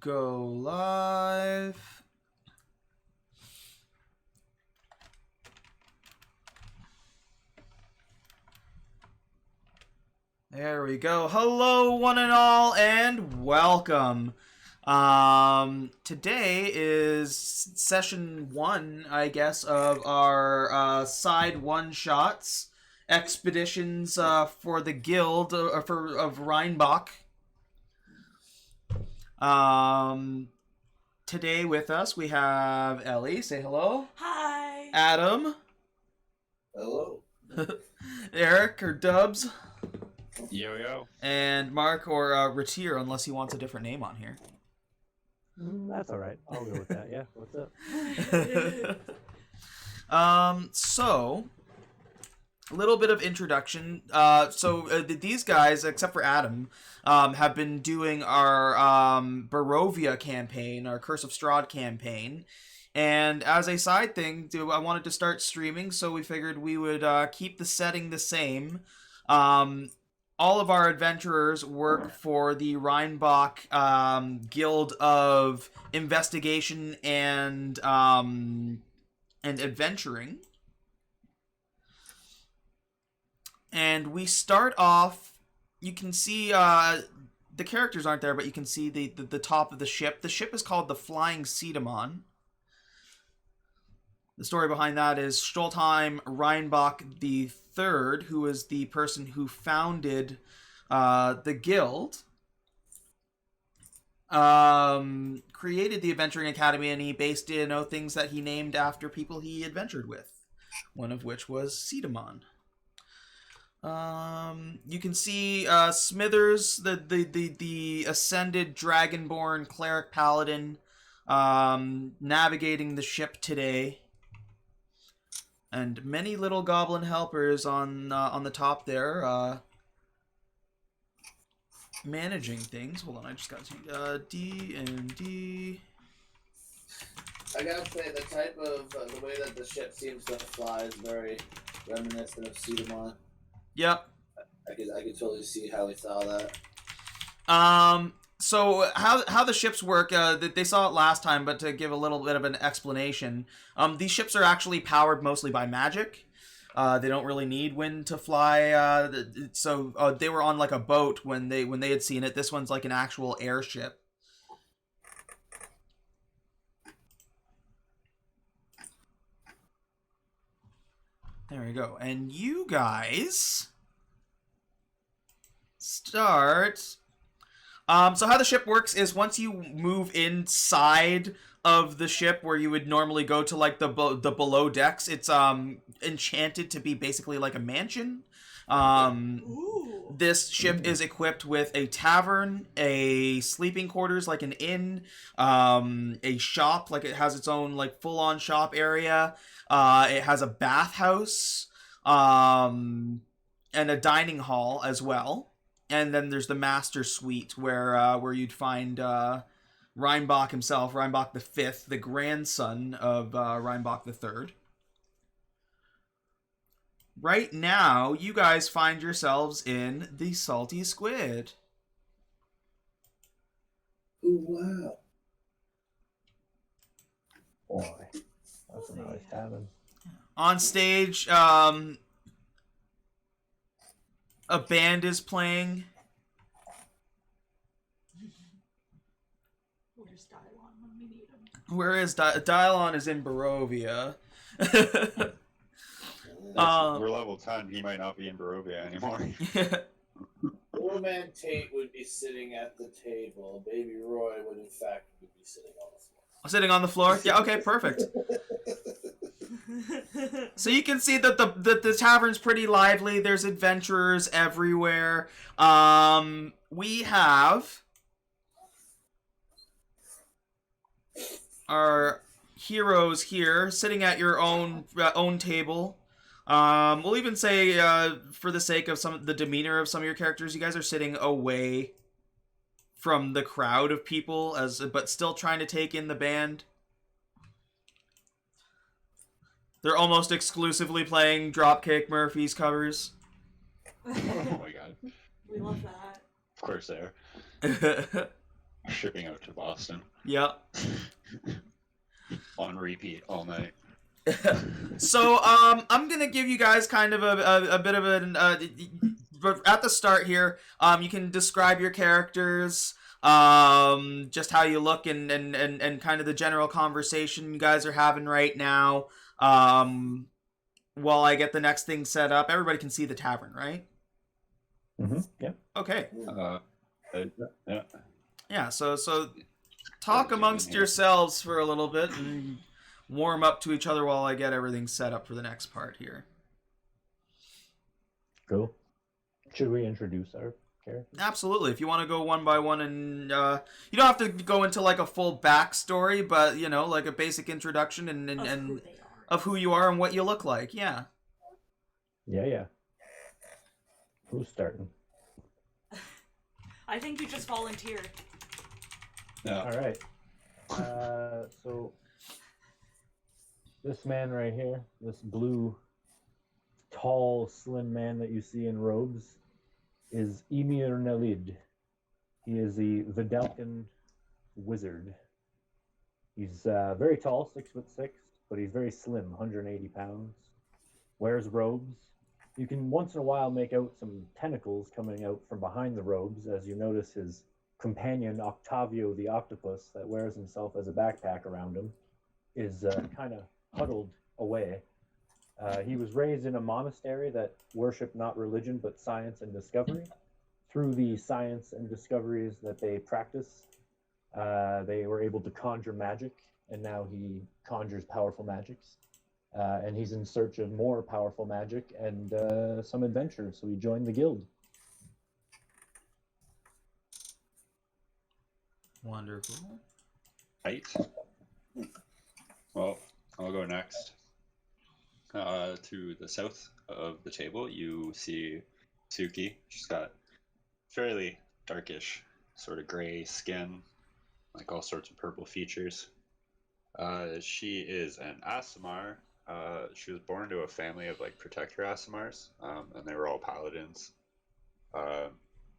Go live. There we go. Hello, one and all, and welcome. Today is session 1, I guess, of our side one-shots expeditions for the guild of Reinbach. Today with us we have Ellie. Say hello. Hi. Adam. Hello. Eric or Dubs. Yo yo. And Mark or Retier, unless he wants a different name on here. That's all right. I'll go with that. Yeah. What's up? So a little bit of introduction. These guys, except for Adam, have been doing our Barovia campaign, our Curse of Strahd campaign. And as a side thing, I wanted to start streaming, so we figured we would keep the setting the same. All of our adventurers work for the Reinbach Guild of Investigation and Adventuring. And we start off, you can see, the characters aren't there, but you can see the top of the ship. The ship is called the Flying Cetamon. The story behind that is Stoltheim Reinbach the Third, who is the person who founded the guild, created the Adventuring Academy, and he based things that he named after people he adventured with, one of which was Cetamon. You can see Smithers, the ascended dragonborn cleric paladin, navigating the ship today. And many little goblin helpers on the top there, managing things. Hold on, I just got to D and D. I gotta say, the type of the way that the ship seems to fly is very reminiscent of Cetamon. Yep. I could totally see how he saw that. So how the ships work, they saw it last time, but to give a little bit of an explanation, these ships are actually powered mostly by magic. They don't really need wind to fly. So they were on like a boat when they had seen it. This one's like an actual airship. There we go. And you guys start. So how the ship works is once you move inside of the ship where you would normally go to like the below decks, it's enchanted to be basically like a mansion. This ship is equipped with a tavern, a sleeping quarters like an inn, a shop, like it has its own like full-on shop area. It has a bathhouse, and a dining hall as well. And then there's the master suite where you'd find Reinbach himself, Reinbach the Fifth, the grandson of Reinbach the Third. Right now, you guys find yourselves in the Salty Squid. Ooh, wow. Boy, that's a nice cabin. On stage, a band is playing. Where's Dylon when we need him? Where is Dylon is in Barovia. We're level 10. He might not be in Barovia anymore. Little man Tate would be sitting at the table. Baby Roy would, in fact, be sitting on the floor. Sitting on the floor? Yeah, okay, perfect. So you can see that the tavern's pretty lively. There's adventurers everywhere. We have our heroes here sitting at your own table. We'll even say, for the sake of the demeanor of some of your characters, you guys are sitting away from the crowd of people, but still trying to take in the band. They're almost exclusively playing Dropkick Murphys covers. Oh my god. We love that. Of course they are. shipping out to Boston Yep. on repeat all night. So, I'm gonna give you guys kind of a bit of an but at the start here, you can describe your characters, just how you look, and kind of the general conversation you guys are having right now. While I get the next thing set up, everybody can see the tavern, right? Yeah. Okay. Yeah. Yeah. So talk amongst yourselves for a little bit and warm up to each other while I get everything set up for the next part here. Cool. Should we introduce our character? Absolutely. If you want to go one by one, and you don't have to go into like a full backstory, but you know, like a basic introduction and Of and who they are. of who you are and what you look like. Yeah. Yeah. Who's starting? I think you just volunteered. Yeah. All right. So this man right here, this blue, tall, slim man that you see in robes, is Emir Nalid. He is the Vidalcan wizard. He's very tall, 6'6", but he's very slim, 180 pounds. Wears robes. You can once in a while make out some tentacles coming out from behind the robes as you notice his companion, Octavio the octopus, that wears himself as a backpack around him, is kind of huddled away. He was raised in a monastery that worshiped not religion but science and discovery. Through the science and discoveries that they practice, they were able to conjure magic, and now he conjures powerful magics. And he's in search of more powerful magic and some adventure, so he joined the guild. Wonderful. Right. Well, I'll go next. To the south of the table, you see Suki. She's got fairly darkish, sort of gray skin, like all sorts of purple features. She is an Aasimar. She was born to a family of like protector Aasimars, and they were all paladins.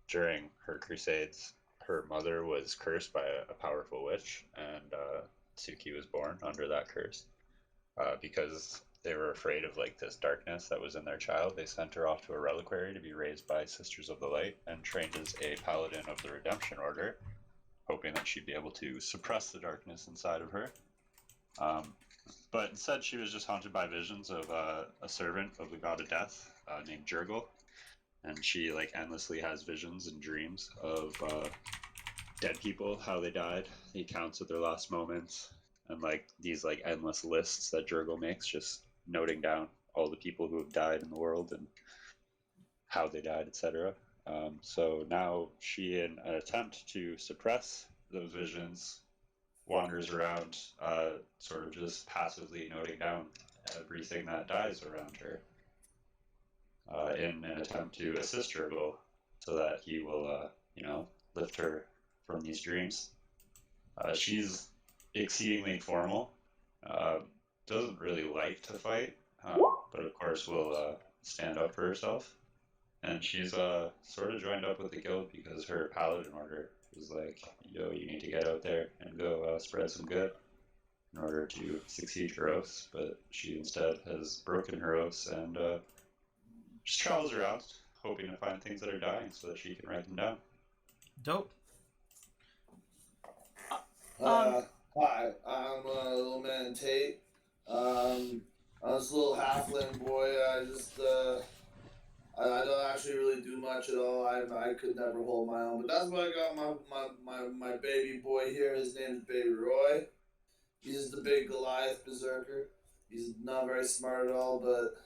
During her crusades, her mother was cursed by a powerful witch, and Suki was born under that curse. Because they were afraid of like this darkness that was in their child, they sent her off to a reliquary to be raised by Sisters of the Light and trained as a paladin of the Redemption Order, hoping that she'd be able to suppress the darkness inside of her. But instead, she was just haunted by visions of a servant of the god of death named Jurgle, and she like endlessly has visions and dreams of dead people, how they died, the accounts of their last moments, and like these like endless lists that Jurgle makes, just noting down all the people who have died in the world and how they died, etc. So now she, in an attempt to suppress those visions, wanders around, sort of just passively noting down everything that dies around her, in an attempt to assist Jurgle so that he will, lift her from these dreams. She's exceedingly formal, doesn't really like to fight, but of course will stand up for herself. And she's sort of joined up with the guild because her paladin order was like, yo, you need to get out there and go spread some good in order to succeed her oaths. But she instead has broken her oaths and just travels around, hoping to find things that are dying so that she can write them down. Dope. Hi, I'm little man Tate. I'm this little halfling boy. I don't actually really do much at all. I could never hold my own, but that's why I got my baby boy here. His name's Baby Roy. He's the big Goliath berserker. He's not very smart at all, but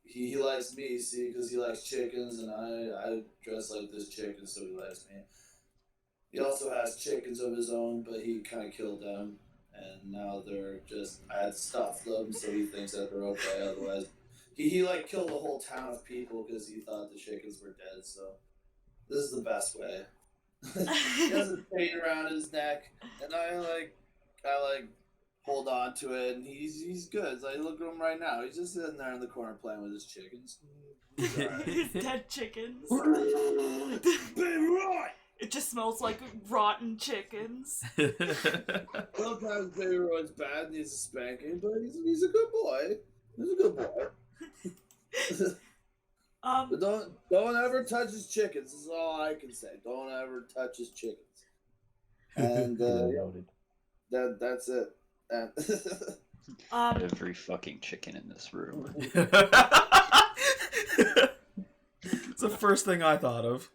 he likes me, see, because he likes chickens, and I dress like this chicken, so he likes me. He also has chickens of his own, but he kind of killed them, and now they're just, I had to stuff them, so he thinks that they're okay, otherwise, he like killed a whole town of people because he thought the chickens were dead, so this is the best way. He has a chain around his neck, and I hold on to it, and he's good. Like, look at him right now. He's just sitting there in the corner playing with his chickens. He's all right. His dead chickens. Baby Roy! It just smells like rotten chickens. Sometimes Baby Roy's bad, needs a spanking, but he's a good boy. He's a good boy. But don't ever touch his chickens. This is all I can say. Don't ever touch his chickens. And Noted. that's it. And Every fucking chicken in this room. It's the first thing I thought of.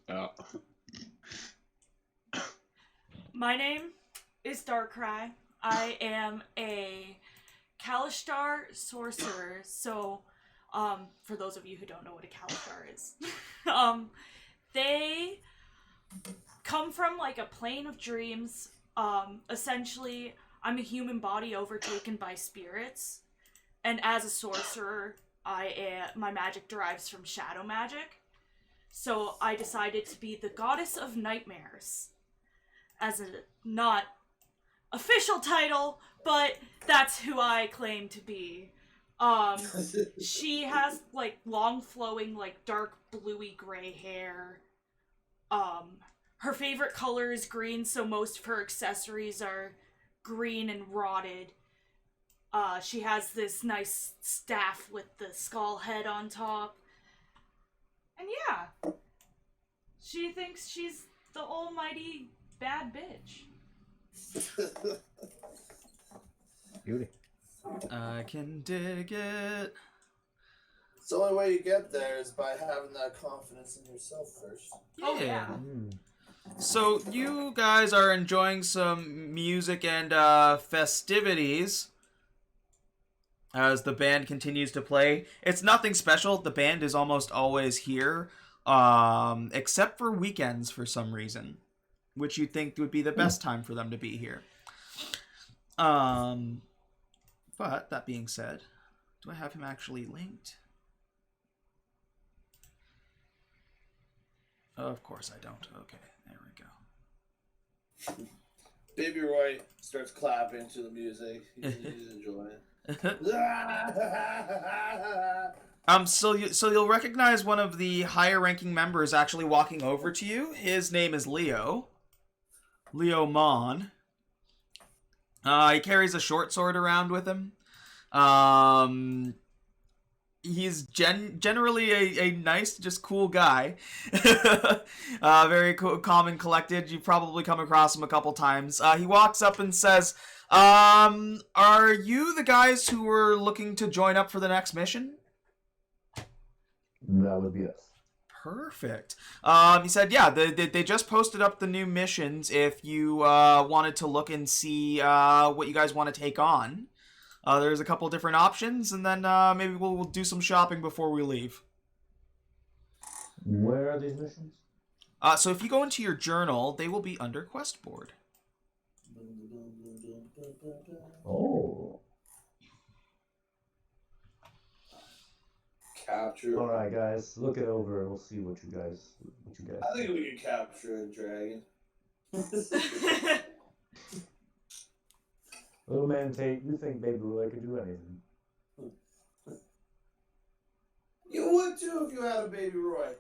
Oh. My name is Darkrai. I am a Kalishtar sorcerer. So, for those of you who don't know what a Kalishtar is, they come from like a plane of dreams. Essentially, I'm a human body overtaken by spirits, and as a sorcerer, my magic derives from shadow magic. So I decided to be the goddess of nightmares, as a not official title, but that's who I claim to be. She has like long flowing, like dark bluey gray hair. Her favorite color is green, so most of her accessories are green and rotted. She has this nice staff with the skull head on top. And yeah, she thinks she's the almighty bad bitch. Beauty. I can dig it. it's the only way you get there is by having that confidence in yourself first. Oh, yeah. So you guys are enjoying some music and festivities as the band continues to play. It's nothing special. The band is almost always here, except for weekends for some reason, which you'd think would be the best time for them to be here. But that being said, do I have him actually linked? Of course I don't. Okay, there we go. Baby Roy starts clapping to the music. He's enjoying it. So you'll recognize one of the higher ranking members actually walking over to you. His name is Leo. Leo Mon. He carries a short sword around with him. He's generally a nice, just cool guy. Very calm and collected. You've probably come across him a couple times. He walks up and says, are you the guys who were looking to join up for the next mission? That would be us. Perfect. He said, yeah, they just posted up the new missions if you wanted to look and see what you guys want to take on. There's a couple different options, and then maybe we'll do some shopping before we leave. Where are these missions? So if you go into your journal, they will be under quest board. Oh. Capture. All right, guys, look it over. And we'll see what you guys. I think we can capture a dragon. Little man Tate, you think Baby Roy could do anything? You would too if you had a Baby Roy.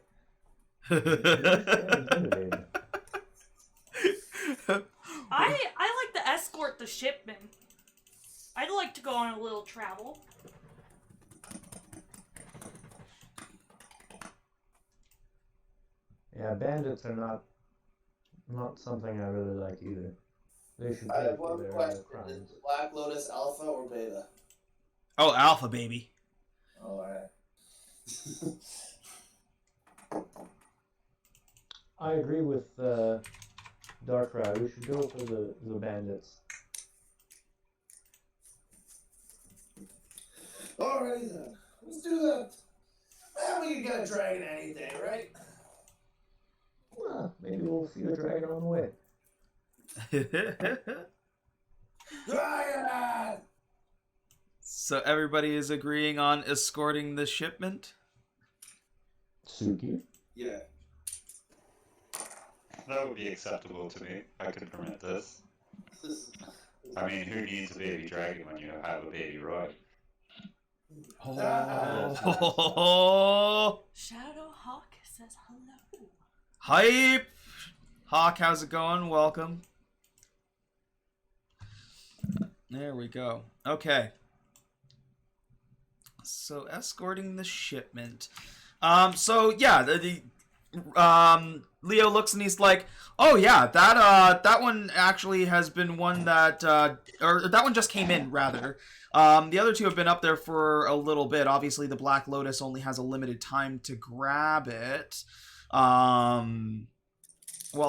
I like to escort the shipment. I'd like to go on a little travel. Yeah, bandits are not something I really like either. They should I pay have for one their question. Is crimes. Black Lotus Alpha or Beta? Oh, Alpha, baby. Alright. I agree with Darkrai. We should go for the bandits. Alrighty then. Let's do that. Man, we can get a dragon any day, right? Well, maybe we'll see a dragon on the way. Dragon! So everybody is agreeing on escorting the shipment? Suki? Yeah. That would be acceptable to me. I could permit this. I mean, who needs a baby dragon when you have a baby Roy? Oh. Shadowhawk says hello. Hype! Hawk, how's it going? Welcome. There we go. Okay. So escorting the shipment. So yeah, Leo looks and he's like, "Oh yeah, that one actually has been one that or that one just came in rather. The other two have been up there for a little bit. Obviously, the Black Lotus only has a limited time to grab it. While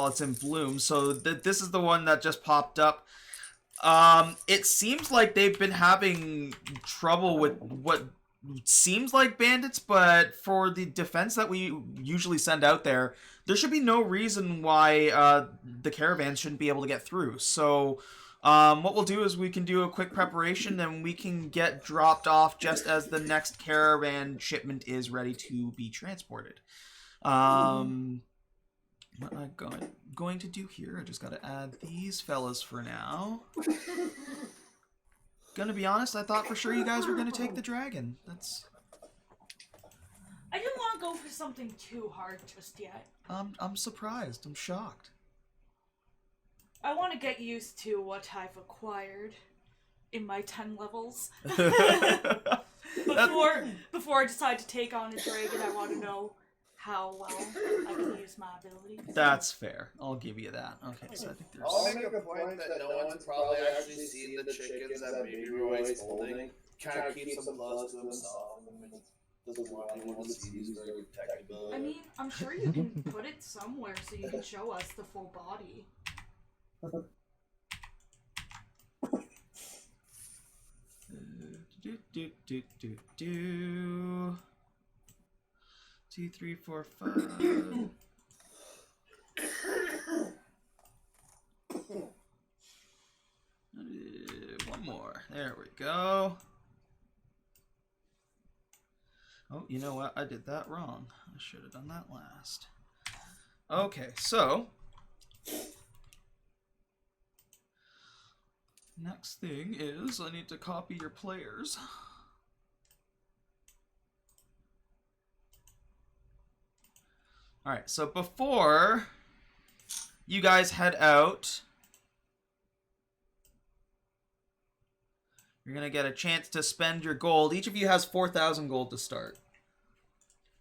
it's in bloom. So this is the one that just popped up. It seems like they've been having trouble with what seems like bandits, but for the defense that we usually send out there, there should be no reason why the caravans shouldn't be able to get through. So what we'll do is we can do a quick preparation and we can get dropped off just as the next caravan shipment is ready to be transported. What am I going to do here? I just got to add these fellas for now. Gonna be honest, I thought for sure you guys were gonna take the dragon. I didn't want to go for something too hard just yet. I'm surprised. I'm shocked. I want to get used to what I've acquired in my 10 levels. Before I decide to take on a dragon, I want to know how well I can use my abilities. That's fair. I'll give you that. Okay, so I think there's... I'll make a point that no one's probably actually seen the chickens that Baby Roy's holding. Kind of keeps them close to himself. Doesn't want anyone to see these very protectable. I mean, I'm sure you can put it somewhere so you can show us the full body. Do. 2, 3, 4, 5. One more. There we go. Oh, you know what? I did that wrong. I should have done that last. Okay, so next thing is I need to copy your players. Alright, so before you guys head out, you're going to get a chance to spend your gold. Each of you has 4,000 gold to start,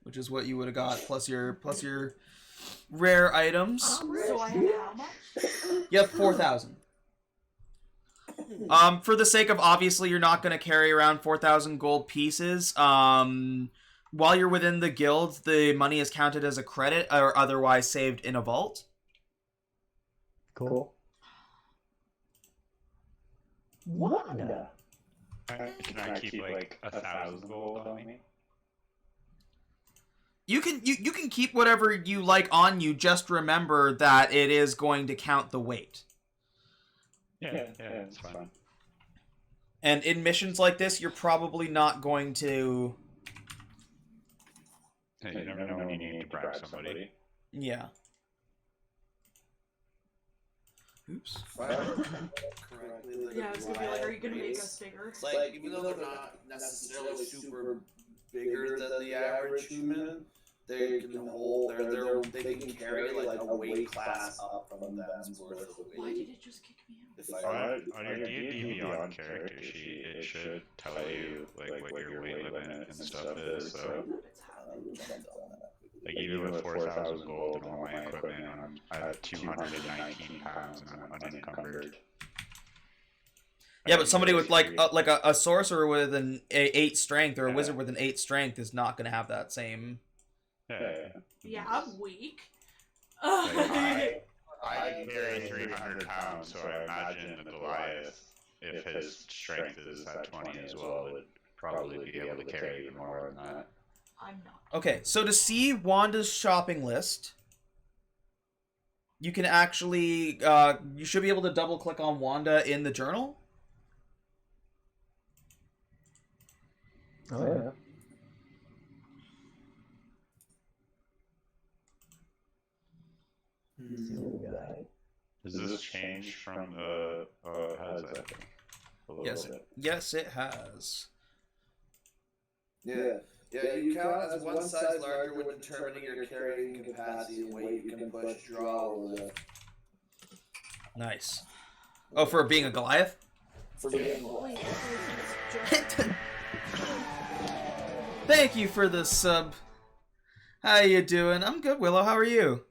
which is what you would have got, plus your rare items. So I have how much? You have 4,000. For the sake of, obviously, you're not going to carry around 4,000 gold pieces. While you're within the guild, the money is counted as a credit or otherwise saved in a vault. Cool. Wanda. Can I keep like 1,000 gold on me? You can keep whatever you like on you. Just remember that it is going to count the weight. Yeah, it's fine. And in missions like this, you're probably not going to... Hey, you never know when you need to bribe somebody. Yeah. Oops. Yeah, I was gonna be like, are you gonna make us bigger? It's like, even though they're not necessarily super bigger than the average human, they can hold, they can carry like a weight class up from them's worth of Why weight. did it just kick me out? If I On your D&D Beyond character sheet, it should tell you like what your weight limit and stuff is. So, like even with 4,000 gold and all my equipment, I have 219 pounds and I'm unencumbered. Yeah, but somebody with like a sorcerer with an 8 strength or a wizard with an 8 strength is not going to have that same. Yeah, I'm weak. I carry 300 pounds, so I imagine that Goliath, if his strength is at 20 as well, would probably be able to carry even more than that. I'm not. Okay, so to see Wanda's shopping list, you can actually, you should be able to double click on Wanda in the journal. Oh, yeah. Does this change from the, how does that? Yes, it has. Yeah, Yeah, you count as one size larger when determining your carrying capacity and weight you can push, draw, or lift. Nice. Oh, for being a Goliath? For being Wait, light. Thank you for the sub. How you doing? I'm good, Willow. How are you?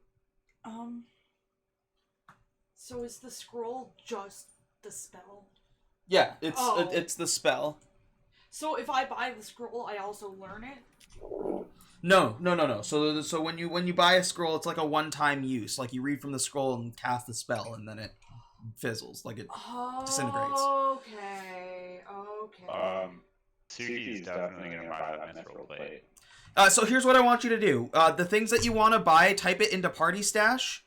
So is the scroll just the spell? Yeah, it's Oh. it's the spell. So if I buy the scroll, I also learn it? No. So when you buy a scroll, it's like a one-time use. Like you read from the scroll and cast the spell, and then it fizzles, like it disintegrates. Okay. Suki's definitely gonna buy that mithril plate. So here's what I want you to do. The things that you want to buy, type it into Party Stash.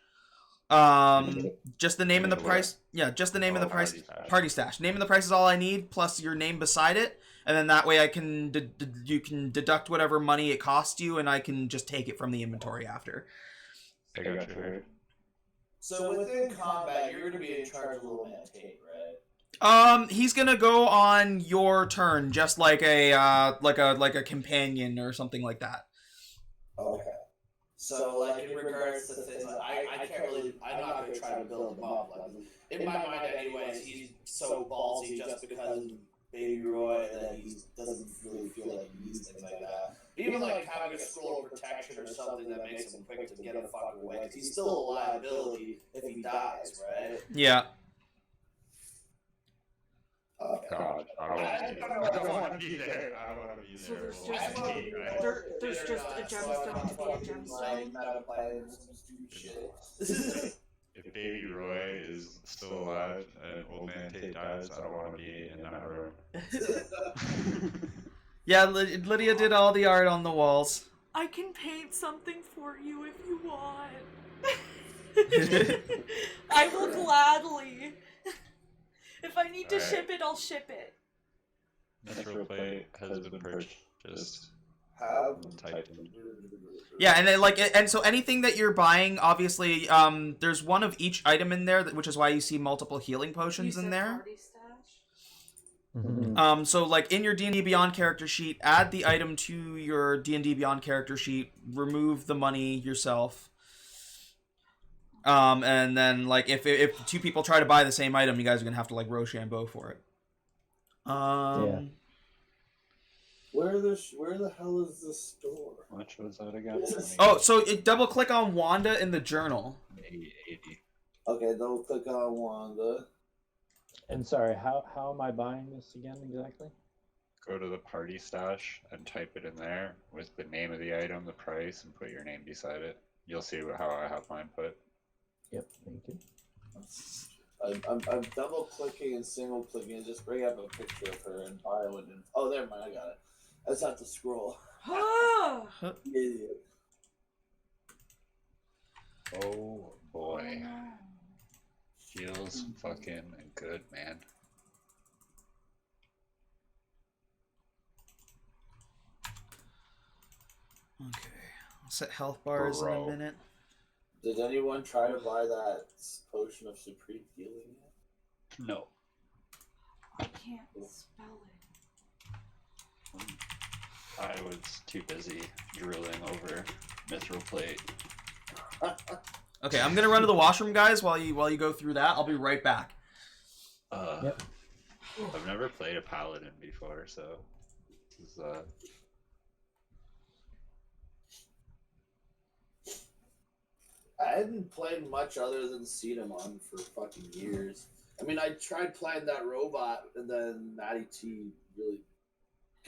Just the name and the price. Yeah, just the name and the price. Party Stash. Name and the price is all I need, plus your name beside it, and then that way I can you can deduct whatever money it cost you, and I can just take it from the inventory after. I got you. So within combat, you're going to be in charge of Little Man Tate, right? He's gonna go on your turn, just like a companion or something like that. Okay. So, like, in regards to things, like, I can't really, I'm not going to try to build him up. Like, in my mind, anyways, he's so ballsy just because of Baby Roy that he doesn't really feel like he needs things like that. Even, like, having a scroll of protection or something that makes him quick to get a fucker away, because he's still a liability if he dies, right? Yeah. Okay. God, I don't want to be there. I don't want to be So there. there's just a gemstone to be a gemstone? If Baby Roy is still alive and Old Man Tate dies, I don't want to be in that room. Yeah, Lydia did all the art on the walls. I can paint something for you if you want. I will gladly. If I need to ship it, I'll ship it. Mithril plate has been purchased. Typed in. Yeah, and then, and so anything that you're buying, obviously, there's one of each item in there, which is why you see multiple healing potions in there. Party stash? Mm-hmm. So like in your D&D Beyond character sheet, add the item to your D&D Beyond character sheet, remove the money yourself. And then like if two people try to buy the same item, you guys are gonna have to like Rochambeau for it. Yeah. Where the hell is the store? How much was that again? Oh, so double click on Wanda in the journal. 80. Okay, double click on Wanda. And sorry, how am I buying this again exactly? Go to the party stash and type it in there with the name of the item, the price, and put your name beside it. You'll see how I have mine put. Yep, thank you. I'm double clicking and single clicking and just bring up a picture of her and bio it. And, oh, never mind, I got it. I just have to scroll. Idiot. Oh boy. Feels fucking good, man. Okay, I'll set health bars in a minute. Did anyone try to buy that potion of supreme healing yet? No. I can't spell it. I was too busy drooling over mithril plate. Okay, I'm gonna run to the washroom, guys. While you go through that, I'll be right back. Yep. I've never played a paladin before, so this is I hadn't played much other than Cinnamon for fucking years. I mean, I tried playing that robot, and then Matty T really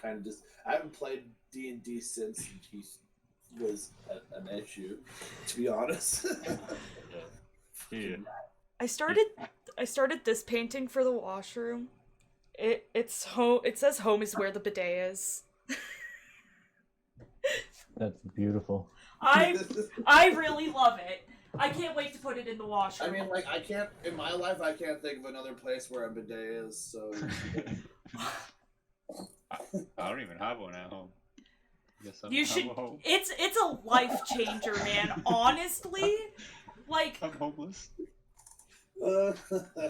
kind of just... I haven't played D&D since he was an issue, to be honest. yeah. I started this painting for the washroom. It says home is where the bidet is. That's beautiful. I really love it. I can't wait to put it in the washroom. I mean, like, I can't... In my life, I can't think of another place where a bidet is, so... I don't even have one at home. Guess You should. home. It's a life changer, man. Honestly, like I'm homeless.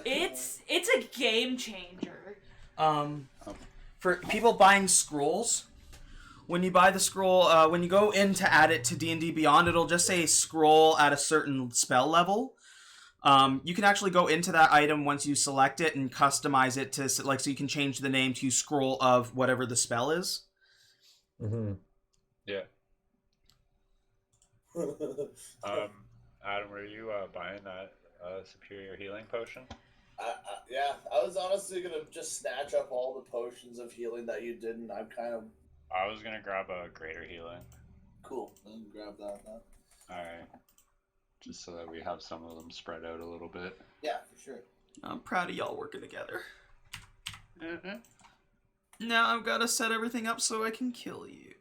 it's a game changer. For people buying scrolls, when you buy the scroll, when you go in to add it to D&D Beyond, it'll just say scroll at a certain spell level. You can actually go into that item once you select it and customize it to, like, so you can change the name to scroll of whatever the spell is. Mm-hmm. Yeah. Adam, were you buying that superior healing potion? Yeah, I was honestly gonna just snatch up all the potions of healing that you didn't. I'm kind of I was gonna grab a greater healing. cool. Then grab that now. Alright. Just so that we have some of them spread out a little bit. Yeah, for sure. I'm proud of y'all working together. Mm-hmm. Now I've got to set everything up so I can kill you.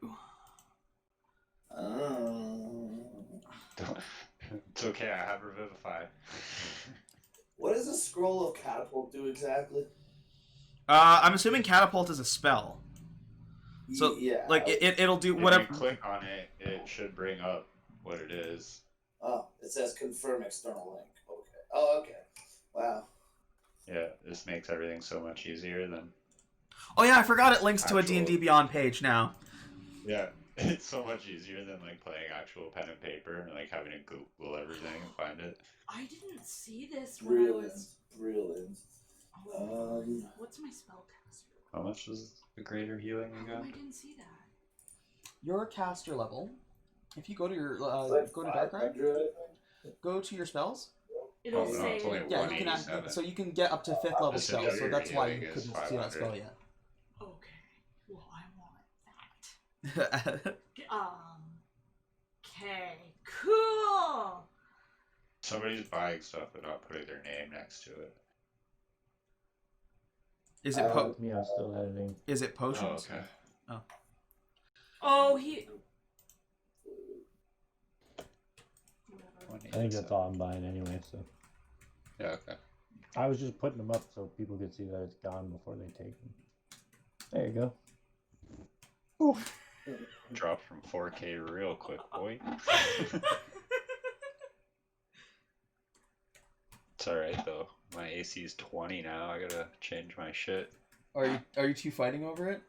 It's okay, I have Revivify. What does a scroll of catapult do exactly? I'm assuming catapult is a spell. So, yeah, like, it'll do whatever. If you click on it, it should bring up what it is. Oh, it says confirm external link. Okay. Oh, okay. Wow. Yeah, this makes everything so much easier than... Oh yeah, I forgot it links to a Actual- D&D Beyond page now. Yeah, it's so much easier than, like, playing actual pen and paper and, like, having to Google everything and find it. I didn't see this when I Brilliant. was. Brilliant. Oh, what's my spellcaster? How much is the greater healing you Oh, got? I didn't see that. Your caster level, if you go to your Like go to Dark Ride, 500, I think. go to your spells. It'll no, say. it's only Yeah, you can 187. so you can get up to 5th level The spells. So superior that's why healing you is couldn't see that 500. spell yet. Okay. Well, I want that. Okay. Cool. Somebody's buying stuff but not putting their name next to it. Is it Me, I'm still editing. is it potions? Oh, okay. Oh, he. I think that's all I'm buying anyway. So Yeah, okay. I was just putting them up so people could see that it's gone before they take them. There you go. Dropped from 4K real quick, boy. It's alright though. My AC is 20 now. I gotta change my shit. Are you two fighting over it?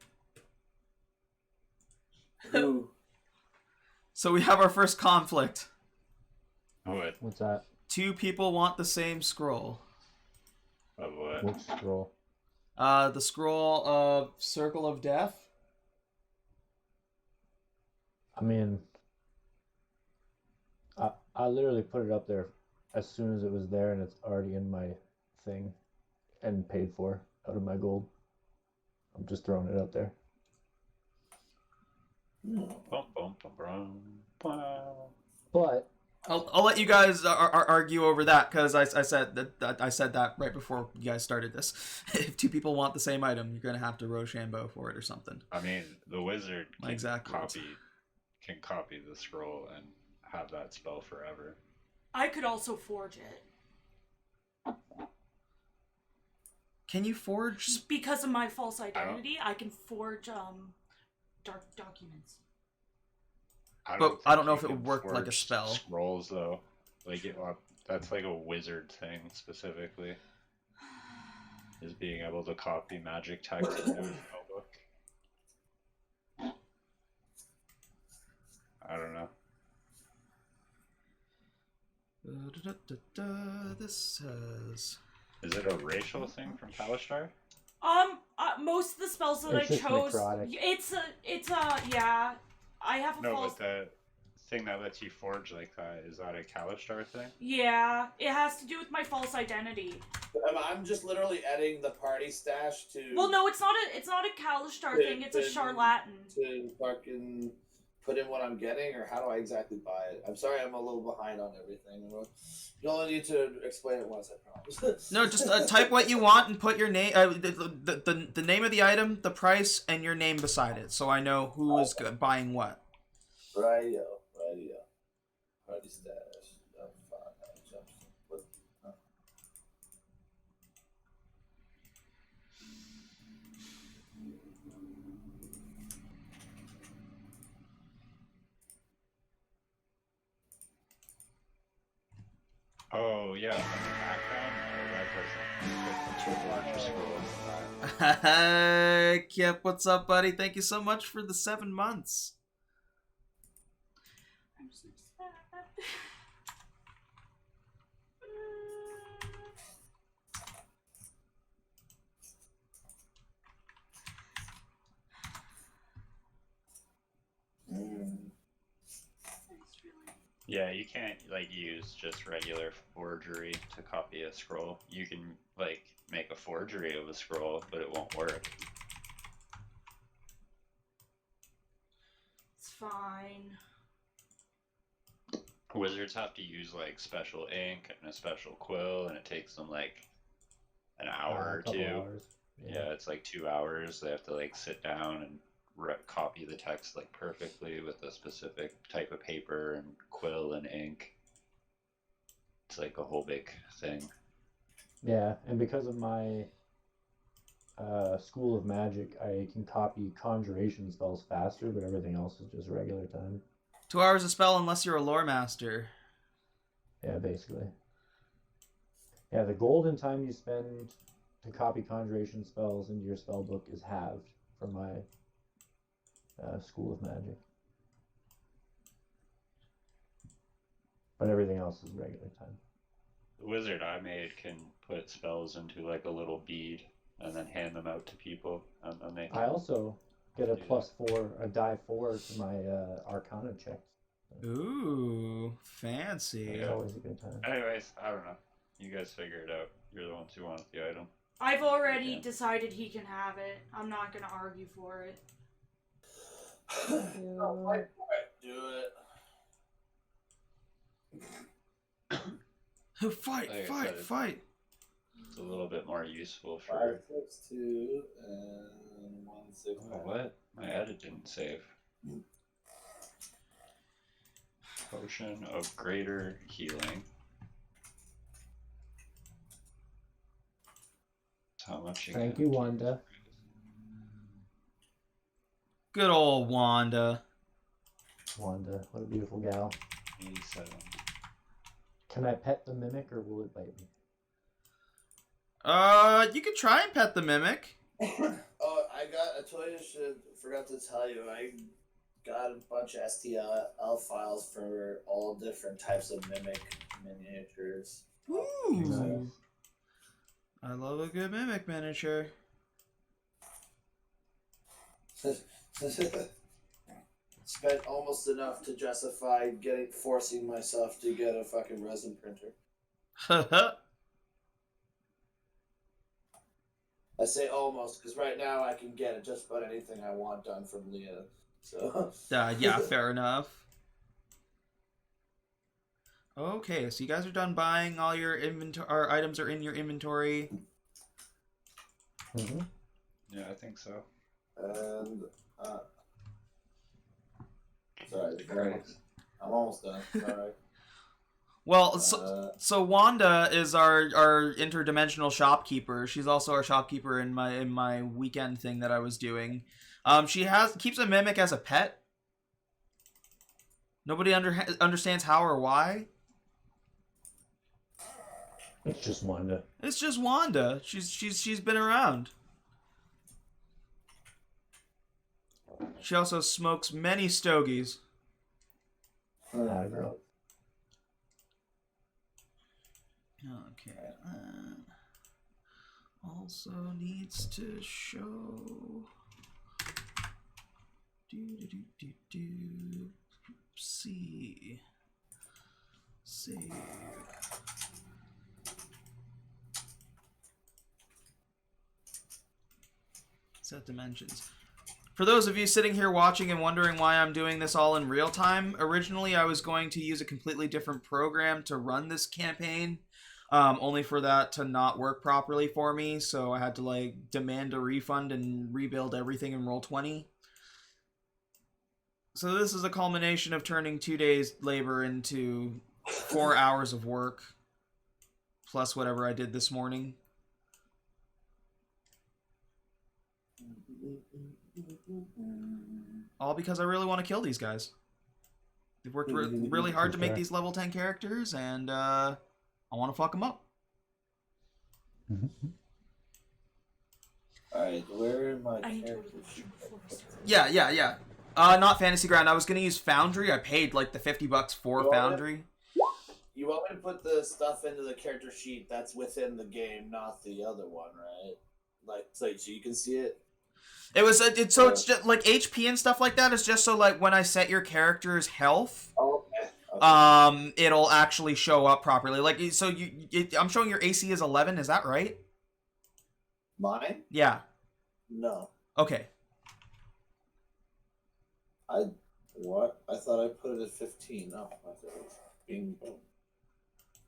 Ooh. So we have our first conflict. What? What's that? Two people want the same scroll. Of what? Which scroll? The scroll of Circle of Death. I mean, I literally put it up there as soon as it was there, and it's already in my thing and paid for out of my gold. I'm just throwing it up there. Bum, bum, bum, bum, bum. But I'll let you guys argue over that because I said that right before you guys started this. If two people want the same item, you're gonna have to Rochambeau for it or something. I mean, the wizard can Exactly. copy the scroll and have that spell forever. I could also forge it. Can you forge? Because of my false identity, I can forge dark documents. But I don't know think if it you would can work like a forge spell. Scrolls though, like that's like a wizard thing specifically. Is being able to copy magic text into a spellbook. I don't know. This says. Is it a racial thing from Palishtar? Most of the spells that It's I just chose, necrotic. it's a yeah. I have a No, false. but the thing that lets you forge like that, is that a Kalishtar thing? Yeah, it has to do with my false identity. I'm just literally adding the party stash to. Well, no, it's not a Kalishtar thing. It's a Charlatan. To fucking put in what I'm getting, or how do I exactly buy it? I'm sorry, I'm a little behind on everything. You only need to explain it once, I promise. No, just type what you want and put your name, the name of the item, the price, and your name beside it, so I know who is buying what. Radio. Party stash. What? Oh yeah, let me back Kip, what's up, buddy? Thank you so much for the 7 months. I'm so sad. Yeah, you can't like use just regular forgery to copy a scroll. You can like make a forgery of a scroll, but it won't work. It's fine. Wizards have to use like special ink and a special quill, and it takes them like an hour A or couple two. hours. Yeah, it's like 2 hours. They have to like sit down and copy the text like perfectly with a specific type of paper and quill and ink. It's like a whole big thing. Yeah, and because of my School of Magic, I can copy conjuration spells faster, but everything else is just regular time. 2 hours a spell unless you're a lore master. Yeah, basically. Yeah, the golden time you spend to copy conjuration spells into your spell book is halved for my School of Magic. But everything else is regular time. The wizard I made can put spells into like a little bead and then hand them out to people, and then they. I also get a +4, a die 4 to my Arcana check. Ooh, fancy. It's always a good time. Anyways, I don't know. You guys figure it out. You're the ones who want the item. I've already decided he can have it. I'm not gonna argue for it. Oh, fight for it. Do it. Fight, Like I fight, said, fight. It's a little bit more useful 5, for. 6, 2, and 1, 6. Oh, what? My edit didn't save. Potion of greater healing. How much you Thank get? you, Wanda. Good old Wanda. Wanda, what a beautiful gal. 87. Can I pet the mimic or will it bite me? You could try and pet the mimic. Oh, I totally forgot to tell you, I got a bunch of STL files for all different types of mimic miniatures. Ooh. Nice. I love a good mimic miniature. Spent almost enough to justify forcing myself to get a fucking resin printer. I say almost because right now I can get just about anything I want done from Leah. So yeah, fair enough. Okay, so you guys are done buying. All your inventory items are in your inventory. Mm-hmm. Yeah, I think so. and sorry, I'm almost done. Sorry. Well, so Wanda is our interdimensional shopkeeper. She's also our shopkeeper in my weekend thing that I was doing. She keeps a mimic as a pet. Nobody understands how or why. It's just Wanda. It's just Wanda. She's been around. She also smokes many stogies. Not girl. Okay. Also needs to show. See. Save. Set dimensions. For those of you sitting here watching and wondering why I'm doing this all in real time, originally I was going to use a completely different program to run this campaign, only for that to not work properly for me, so I had to like demand a refund and rebuild everything in Roll20. So this is a culmination of turning 2 days labor into 4 hours of work, plus whatever I did this morning. All because I really want to kill these guys. They've worked really hard to make these level 10 characters, and I want to fuck them up. Alright, where am I? I need to go to the washroom before we start. Yeah. Not Fantasy Ground. I was gonna use Foundry. I paid like the $50 for Well, Foundry. You want me to put the stuff into the character sheet that's within the game, not the other one, right? Like, so you can see it. It was it's just like HP and stuff like that is just so like when I set your character's health, Oh, okay. it'll actually show up properly. Like so I'm showing your AC is 11. Is that right? Mine? Yeah. No. Okay. What? I thought I put it at 15. No, I thought it was being. Do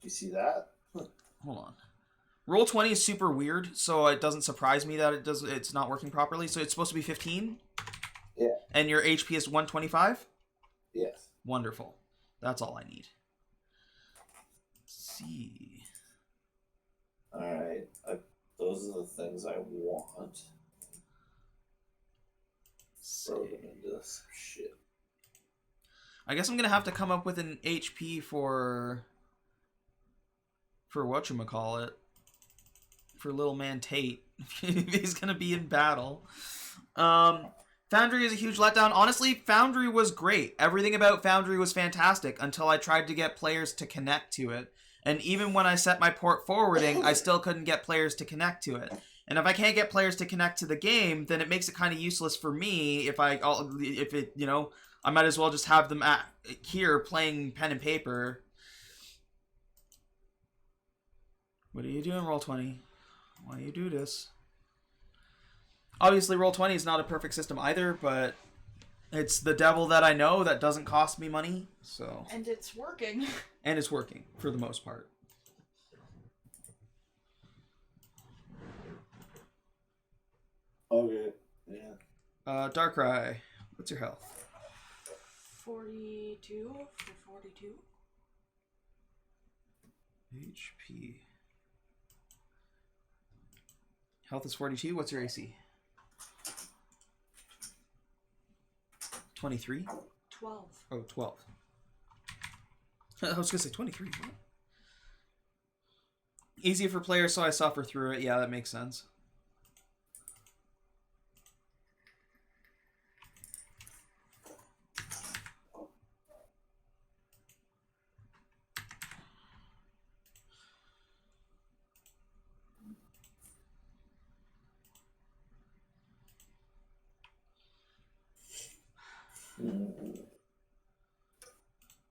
you see that? Hold on. Roll 20 is super weird, so it doesn't surprise me that it's not working properly. So it's supposed to be 15? Yeah. And your HP is 125? Yes. Wonderful. That's all I need. Let's see. Alright. Those are the things I want. Throw them into this shit. I guess I'm gonna have to come up with an HP for whatchamacallit. For little man Tate. He's gonna be in battle. Foundry is a huge letdown. Honestly, Foundry was great. Everything about Foundry was fantastic until I tried to get players to connect to it. And even when I set my port forwarding, I still couldn't get players to connect to it. And if I can't get players to connect to the game, then it makes it kind of useless for me if I might as well just have them here playing pen and paper. What are you doing, Roll20? Why you do this? Obviously, Roll20 is not a perfect system either, but it's the devil that I know that doesn't cost me money, so... And it's working. And it's working, for the most part. Okay. Yeah. Darkrai, what's your health? 42 for 42. HP. Health is 42. What's your AC? 23? 12. Oh, 12. I was going to say 23. What? Easier for players, so I suffer through it. Yeah, that makes sense.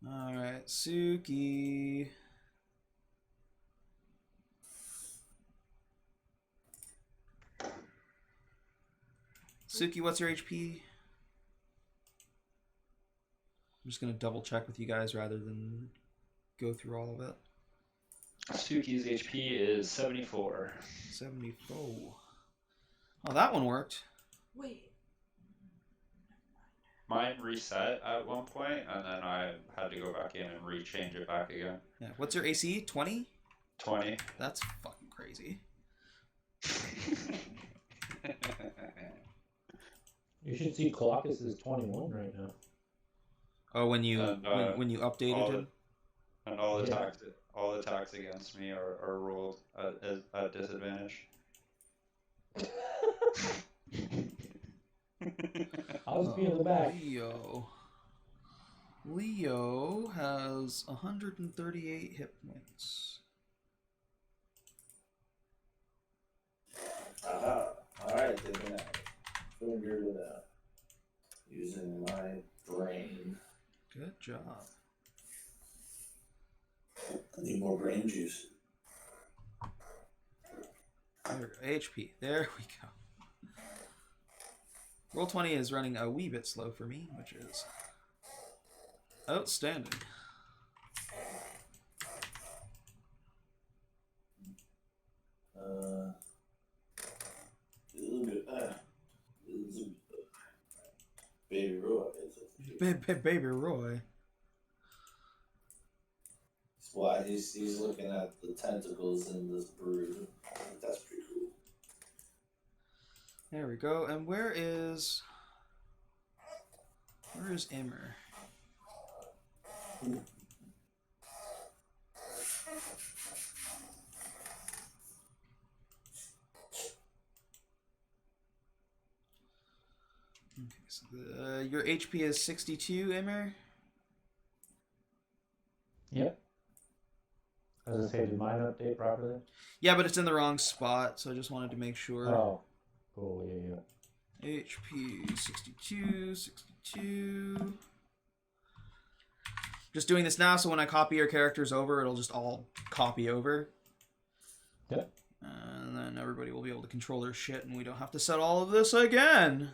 Alright, Suki. Suki, what's your HP? I'm just going to double check with you guys rather than go through all of it. Suki's HP is 74. 74. Oh, that one worked. Wait. Mine reset at one point, and then I had to go back in and rechange it back again. Yeah. What's your AC? 20? 20. That's fucking crazy. You should see Colossus is 21 right now. Oh, when you And, when you updated him? And all Yeah. attacks against me are rolled at disadvantage. I was being in the back. Leo has 138 hit points. Alright, then figured it out. Using my brain. Good job. I need more brain juice. There, HP. There we go. Roll20 is running a wee bit slow for me, which is outstanding. Baby Roy. Baby Roy. That's why he's looking at the tentacles in this brood. That's pretty cool. There we go. And where is Immer? Okay, so your HP is 62, Immer? Yep. As I say, did mine update properly? Yeah, but it's in the wrong spot, so I just wanted to make sure. Oh, cool. Yeah. HP 62, 62. Just doing this now, so when I copy your characters over, it'll just all copy over. Yep. And then everybody will be able to control their shit, and we don't have to set all of this again.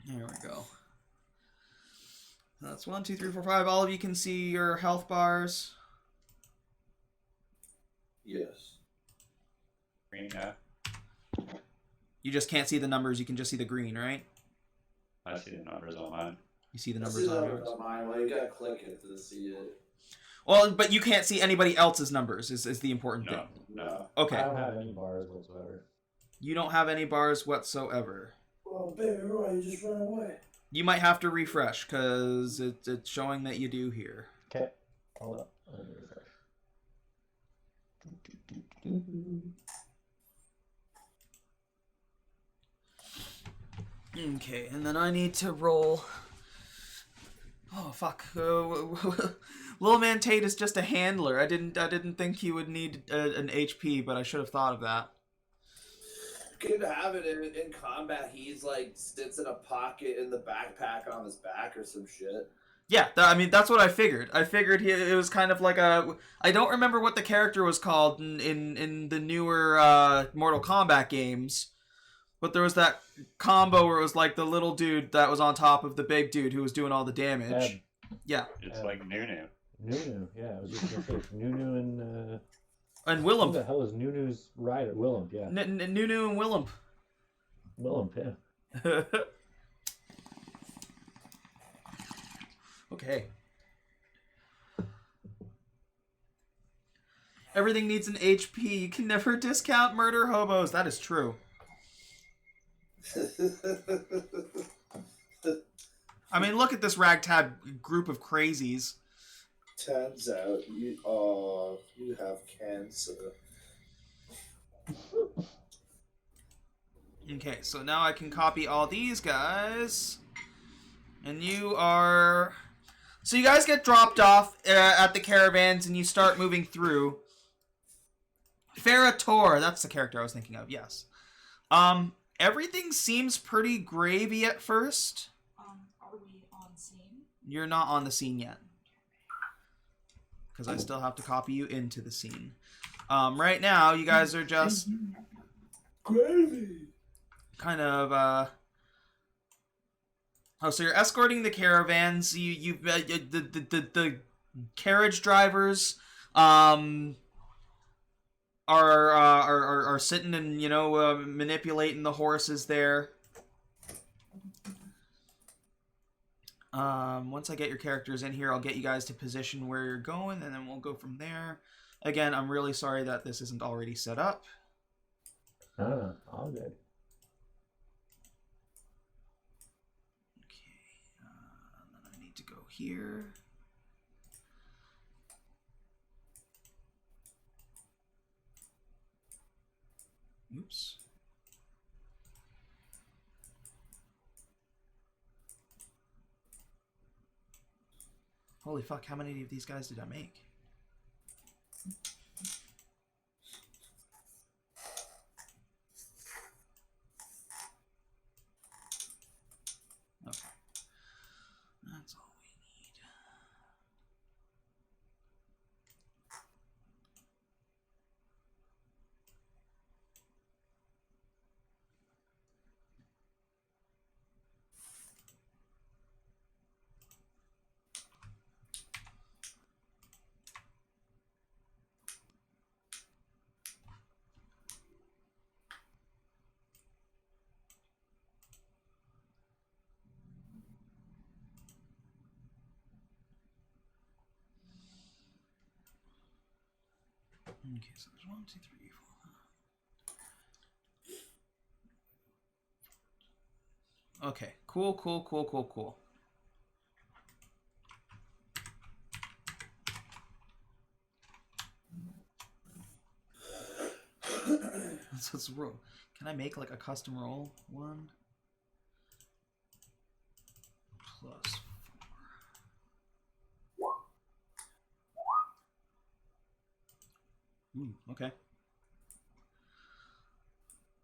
There we go. That's 1, 2, 3, 4, 5. All of you can see your health bars. Yes. Green, yeah. You just can't see the numbers. You can just see the green, right? I see the numbers on mine. You see the I numbers see the on numbers yours. on mine. Well, you gotta click it to see it. Well, but you can't see anybody else's numbers. Is the important No, thing. no. Okay. I don't have any bars whatsoever. You don't have any bars whatsoever. Oh, baby Roy, you just ran away. You might have to refresh because it's showing that you do here. Okay. Hold up. Let me refresh. Okay, and then I need to roll. Oh fuck! Little man Tate is just a handler. I didn't think he would need an HP, but I should have thought of that. Could have it in combat. He's like sits in a pocket in the backpack on his back or some shit. Yeah, I mean that's what I figured. I figured it was kind of like a. I don't remember what the character was called in the newer Mortal Kombat games, but there was that combo where it was like the little dude that was on top of the big dude who was doing all the damage. Yeah. It's like Nunu. Nunu, yeah. I was just gonna say Nunu And who Willump. the hell is Nunu's rider? Willump, yeah. Nunu and Willump. Willump, yeah. Okay. Everything needs an HP. You can never discount murder hobos. That is true. I mean, look at this ragtag group of crazies. Turns out you have cancer. Okay, so now I can copy all these guys. And you are... So you guys get dropped off at the caravans and you start moving through. Ferrator, that's the character I was thinking of, yes. Everything seems pretty gravy at first. Are we on scene? You're not on the scene yet. Because I still have to copy you into the scene. Right now, you guys are just... Gravy! kind of, Oh, so you're escorting the caravans. The carriage drivers, are sitting and manipulating the horses there. Once I get your characters in here, I'll get you guys to position where you're going, and then we'll go from there. Again, I'm really sorry that this isn't already set up. No, all good. And then I need to go here. Oops. Holy fuck, how many of these guys did I make? Okay. That's all we need. Okay, so there's 1, 2, 3, 4. Okay, cool. So it's roll. Can I make like a custom roll? 1 plus 4. Okay.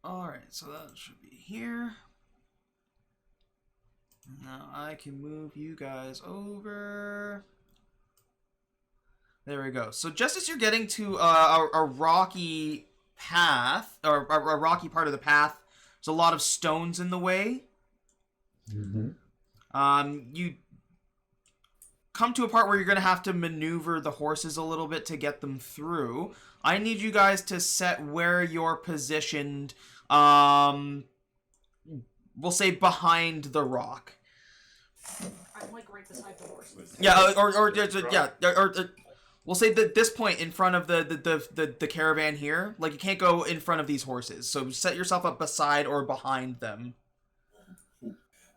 Alright, so that should be here. Now I can move you guys over. There we go. So just as you're getting to a rocky path, or a rocky part of the path, there's a lot of stones in the way. You come to a part where you're going to have to maneuver the horses a little bit to get them through. I need you guys to set where you're positioned, we'll say behind the rock. I'm like right beside the horses. Yeah, or we'll say that this point in front of the caravan here, like you can't go in front of these horses. So set yourself up beside or behind them.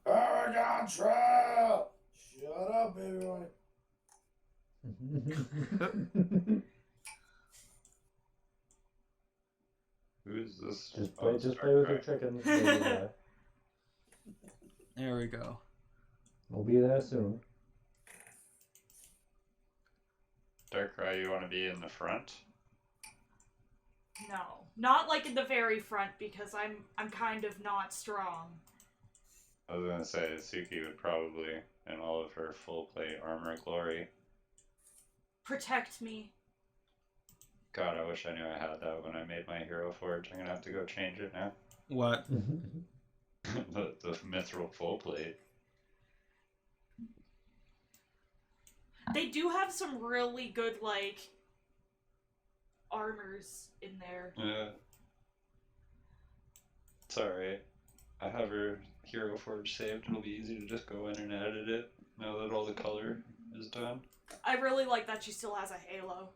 Oregon Trail! Shut up, baby boy. Who's this? Just play with your chickens. There we go. We'll be there soon. Darkrai, you want to be in the front? No, not like in the very front because I'm kind of not strong. I was gonna say Suki would probably, in all of her full plate armor glory. Protect me. God, I wish I knew I had that when I made my Hero Forge. I'm gonna have to go change it now. What? the mithril full plate. They do have some really good, like, armors in there. Yeah. It's alright. I have her Hero Forge saved. It'll be easy to just go in and edit it now that all the color is done. I really like that she still has a halo.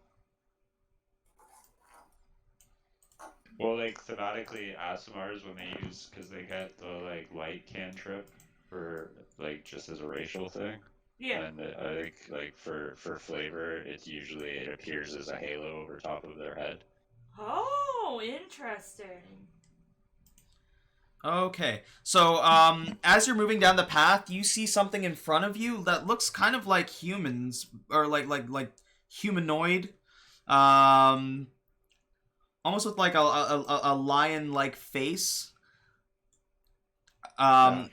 Well, like, thematically, Asimars, when they use, because they get the, like, light cantrip for, like, just as a racial thing. Yeah. And I think, like, for flavor, it's usually, it appears as a halo over top of their head. Oh, interesting. Okay, so as you're moving down the path, you see something in front of you that looks kind of like humans, or like humanoid, almost with like a lion-like face.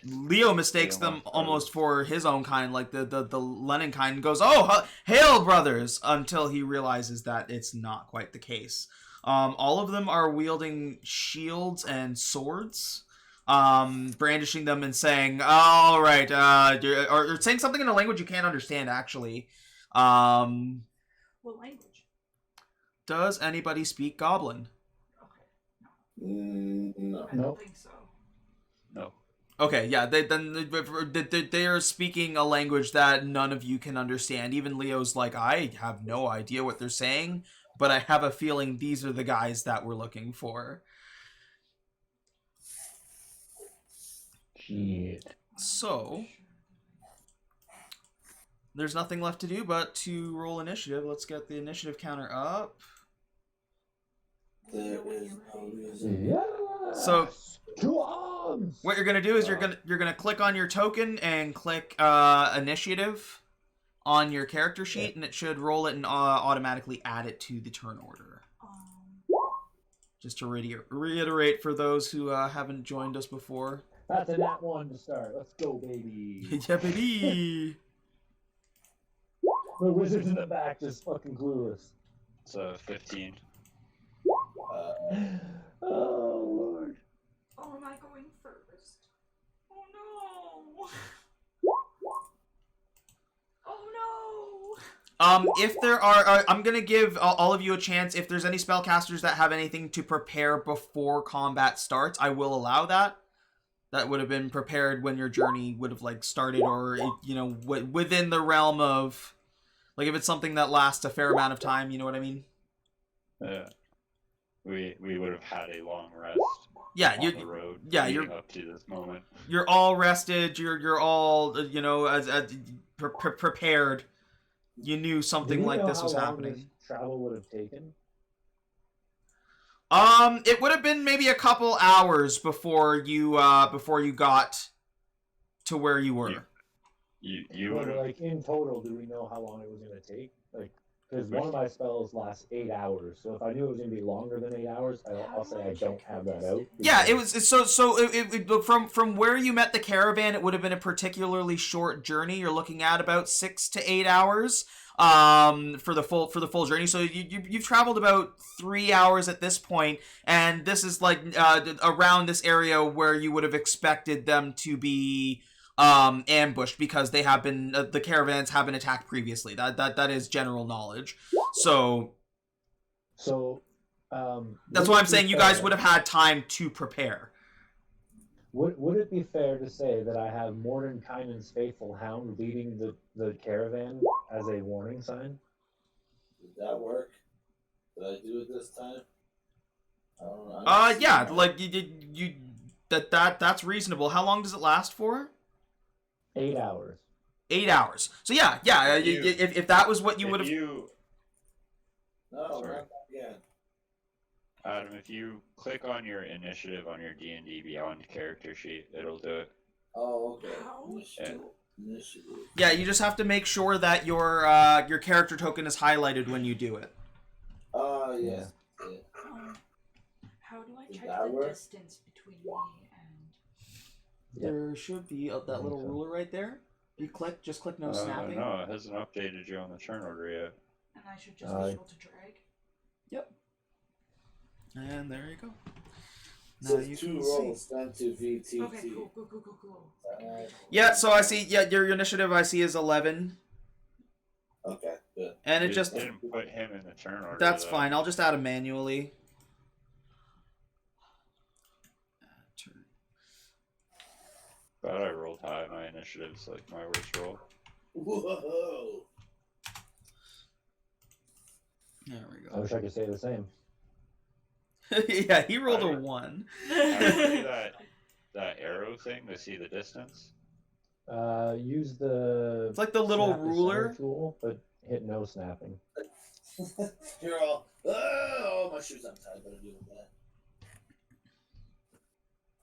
Leo mistakes them almost for his own kind, like the Lennon kind, and goes, "Oh, hail, brothers!" until he realizes that it's not quite the case. All of them are wielding shields and swords. Brandishing them and saying, "All right," or saying something in a language you can't understand. Actually, What language? does anybody speak Goblin? Okay. No. I don't think so. No. Okay, yeah, they are speaking a language that none of you can understand. Even Leo's like, I have no idea what they're saying, but I have a feeling these are the guys that we're looking for. Shit. So, there's nothing left to do but to roll initiative. Let's get the initiative counter up. There is no reason. Yeah. So, To arms! what you're gonna do is you're gonna click on your token and click initiative on your character sheet, and it should roll it and automatically add it to the turn order. Just to reiterate for those who haven't joined us before. That's a nat one to start. Let's go, baby. Yeah, baby. The wizard's in the back, just fucking clueless. So 15. Oh, Lord. Oh, am I going first? Oh no! Oh no! If there are, I'm gonna give all of you a chance. If there's any spellcasters that have anything to prepare before combat starts, I will allow that. That would have been prepared when your journey would have like started, or within the realm of, like, if it's something that lasts a fair amount of time. You know what I mean? Yeah. We would have had a long rest. Yeah, on the road. yeah, leading up to this moment. You're all rested. You're all as prepared. You knew something Do you like know this was how long happening. this travel would have taken? It would have been maybe a couple hours before you got to where you were. You Well, would have. like in total, do we know how long it was going to take? Like, because one of my spells lasts 8 hours, so if I knew it was going to be longer than 8 hours, I'll say I don't have that out. Yeah, it was from where you met the caravan, it would have been a particularly short journey. You're looking at about 6 to 8 hours for the full journey. So you've traveled about 3 hours at this point, and this is like around this area where you would have expected them to be ambushed, because they have been the caravans have been attacked previously. That is general knowledge. So that's why I'm saying you guys would have had time to prepare. Would it be fair to say that I have Mordenkainen's faithful hound leading the caravan as a warning sign? Did that work? Did I do it this time? I don't know. Yeah, like that's reasonable. How long does it last for? 8 hours. 8 hours. So yeah. If that was what you would have. No, Sorry. not again. Adam, if you click on your initiative on your D&D Beyond character sheet, it'll do it. Oh, okay. Yeah. Initiative. Yeah, you just have to make sure that your character token is highlighted when you do it. Yes. Yeah. How do I Does check that the work? distance between me and... There should be that little ruler right there. You just click no snapping. No, it hasn't updated you on the turn order yet. And I should just be able to drag? Yep. And there you go. So Now you two can rolls, then to VTT. Okay, cool. Alright. Yeah, so I see. Yeah, your initiative I see is 11, Okay, good. and it You just didn't put him in the turn order. that's though. fine. I'll just add him manually. But I rolled high. My initiative's like my worst roll. Whoa! There we I go. wish I could say the same. Yeah, he rolled a 1. Actually, that arrow thing to see the distance. Use the. It's like the little snap the center ruler. tool, but hit no snapping. You're all, oh, my shoes untied, but I do that.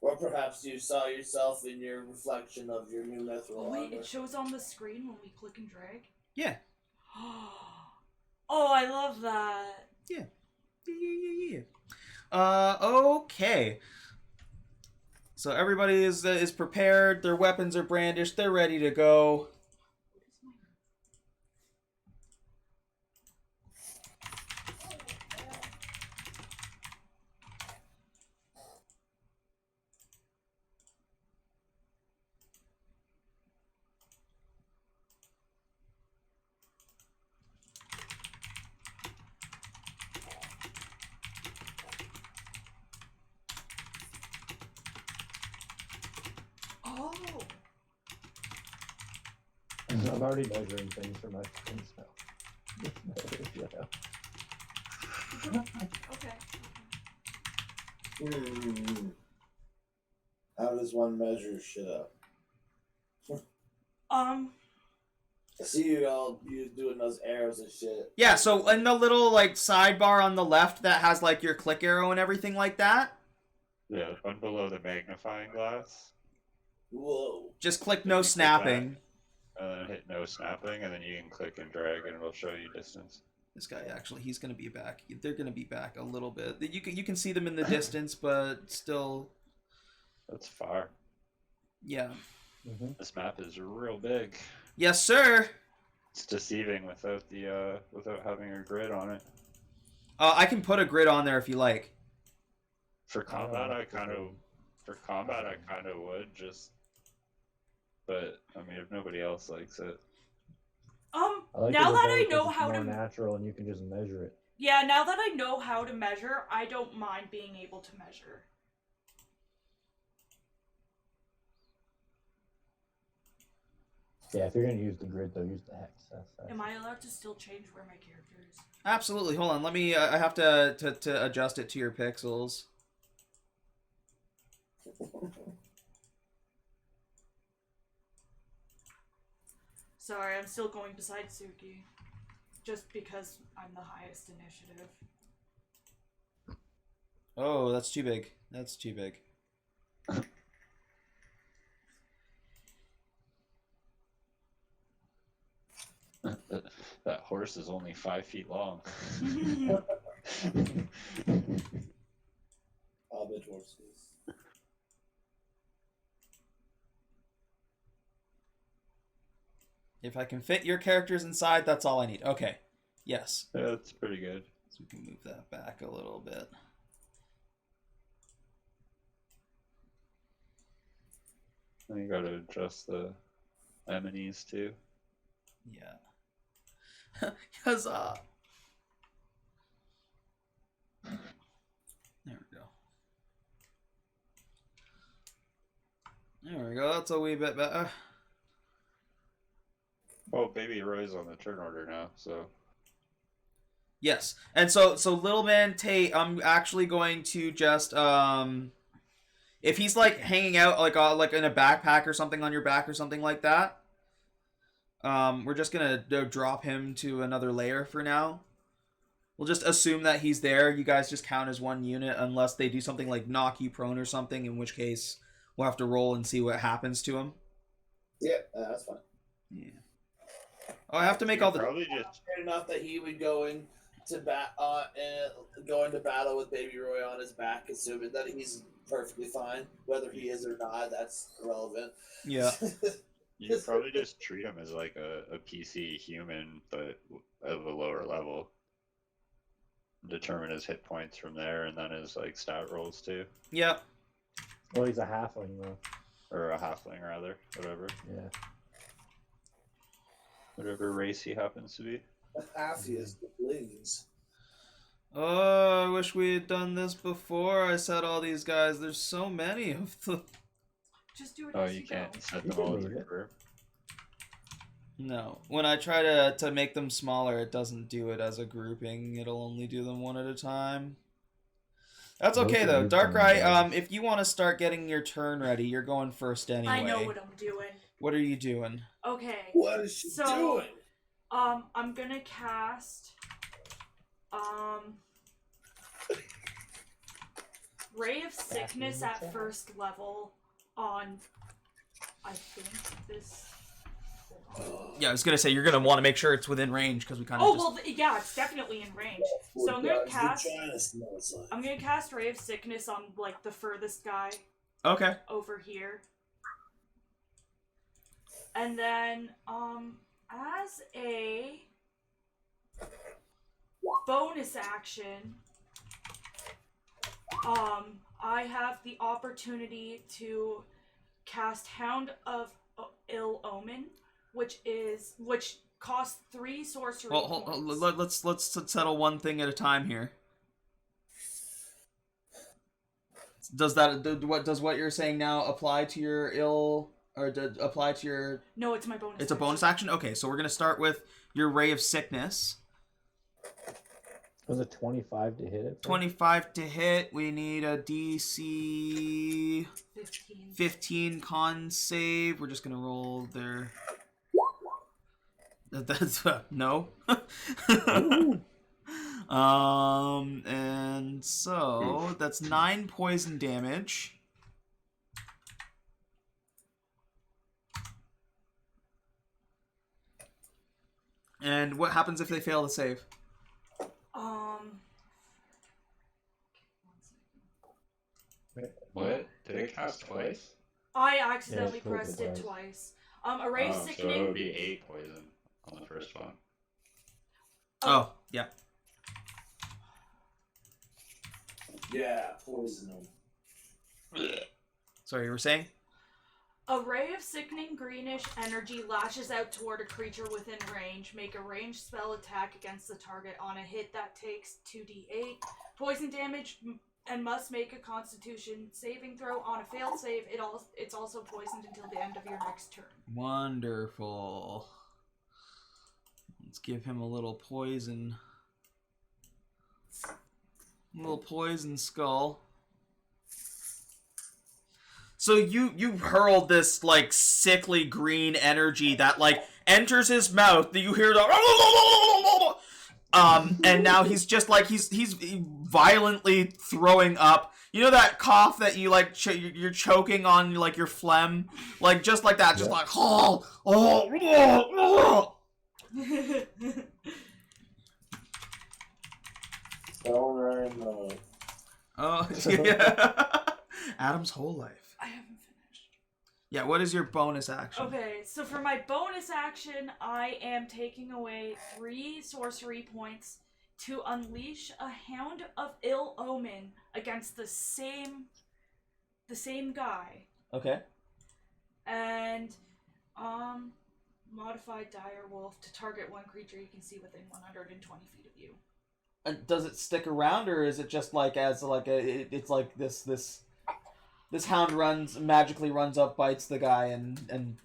Or perhaps you saw yourself in your reflection of your new mithril Oh wait, armor. it shows on the screen when we click and drag? Yeah. Oh, I love that. Yeah. Okay. So everybody is prepared. Their weapons are brandished. They're ready to go. Oh. I'm already measuring things for my spell. Okay. How does one measure shit up? I see you doing those arrows and shit. Yeah, so in the little like sidebar on the left that has like your click arrow and everything like that, Yeah, the one below the magnifying glass. Whoa. just click no snapping. And then hit no snapping, and then you can click and drag, and it'll show you distance. This guy actually, he's gonna be back. They're gonna be back a little bit. You can see them in the distance, but still, That's far. yeah. This map is real big. Yes, sir. It's deceiving without the without having a grid on it. I can put a grid on there if you like. For combat, I kind of would just. But I mean, if nobody else likes it, I like now it that better I 'cause know it's how more to natural and you can just measure it. Yeah, now that I know how to measure, I don't mind being able to measure. Yeah, if you're gonna use the grid though, use the hex. That's Am I allowed to still change where my character is? Absolutely. Hold on. Let me. I have to adjust it to your pixels. Sorry, I'm still going beside Suki. Just because I'm the highest initiative. Oh, that's too big. That's too big. That horse is only 5 feet long. Hobbit horses. If I can fit your characters inside, that's all I need. Okay. Yes. Yeah, that's pretty good. So we can move that back a little bit. And you gotta adjust the enemies too. Yeah. Because, there we go. There we go. That's a wee bit better. Well, Baby Roy's on the turn order now, so Yes. And so little man Tate, I'm actually going to just if he's like hanging out like in a backpack or something on your back or something like that, we're just going to drop him to another layer for now. We'll just assume that he's there. You guys just count as one unit unless they do something like knock you prone or something, in which case we'll have to roll and see what happens to him. Yeah, that's fine. Yeah. Oh, I have to make all the probably just Fair enough that he would go into battle with Baby Roy on his back, assuming that he's perfectly fine. Whether he is or not, that's irrelevant. Yeah. you could probably just treat him as like a PC human, but of a lower level. Determine his hit points from there, and then his like stat rolls too, Yeah. Well, he's a halfling though. or a halfling rather, whatever race he happens to be. Aphius, please. Oh, I wish we had done this before. I said all these guys. There's so many of them. Just do it Oh, as you go. can't set You them all can as a leave it. group. No. When I try to make them smaller, it doesn't do it as a grouping. It'll only do them one at a time. That's Those okay are though. new Darkrai, combos. if you want to start getting your turn ready, you're going first anyway. I know what I'm doing. What are you doing? Okay. What is she So- doing? I'm gonna cast Ray of Sickness at first level on I think this. Yeah, I was gonna say you're gonna want to make sure it's within range because we kind of. Oh well, yeah, it's definitely in range. So I'm gonna cast. I'm gonna cast Ray of Sickness on like the furthest guy Okay. over here, and then as a bonus action, I have the opportunity to cast Hound of Ill Omen, which costs 3 sorcery Well, points. let's settle one thing at a time here. Does what you're saying now apply to your ill or apply to your? No, it's my bonus. It's a bonus action. Okay, so we're gonna start with your Ray of Sickness. Was it 25 to hit it? 25 to hit. We need a DC 15 con save. We're just gonna roll their. That's no. And so that's 9 poison damage. And what happens if they fail to save? What? Did it cast twice? I accidentally Yeah, pressed it twice. twice. A Ray of So it Sickening. would be 8 poison on the first one. Oh, yeah. Yeah, poison him. Sorry, you were saying? A ray of sickening greenish energy lashes out toward a creature within range. Make a ranged spell attack against the target on a hit that takes 2d8 poison damage and must make a Constitution saving throw. On a failed save, it's also poisoned until the end of your next turn. Wonderful. Let's give him a little poison. A little poison skull. So you hurled this like sickly green energy that like enters his mouth. You hear the And now he's just like he's violently throwing up. You know that cough that you like you're choking on like your phlegm, like just like that, just like Don't worry, Oh yeah. Adam's whole life. I haven't finished. Yeah, what is your bonus action? Okay, so for my bonus action, I am taking away 3 sorcery points to unleash a Hound of Ill Omen against the same guy. Okay. And modified dire wolf to target one creature you can see within 120 feet of you. And does it stick around, or is it just like as like it's like this hound magically runs up, bites the guy, and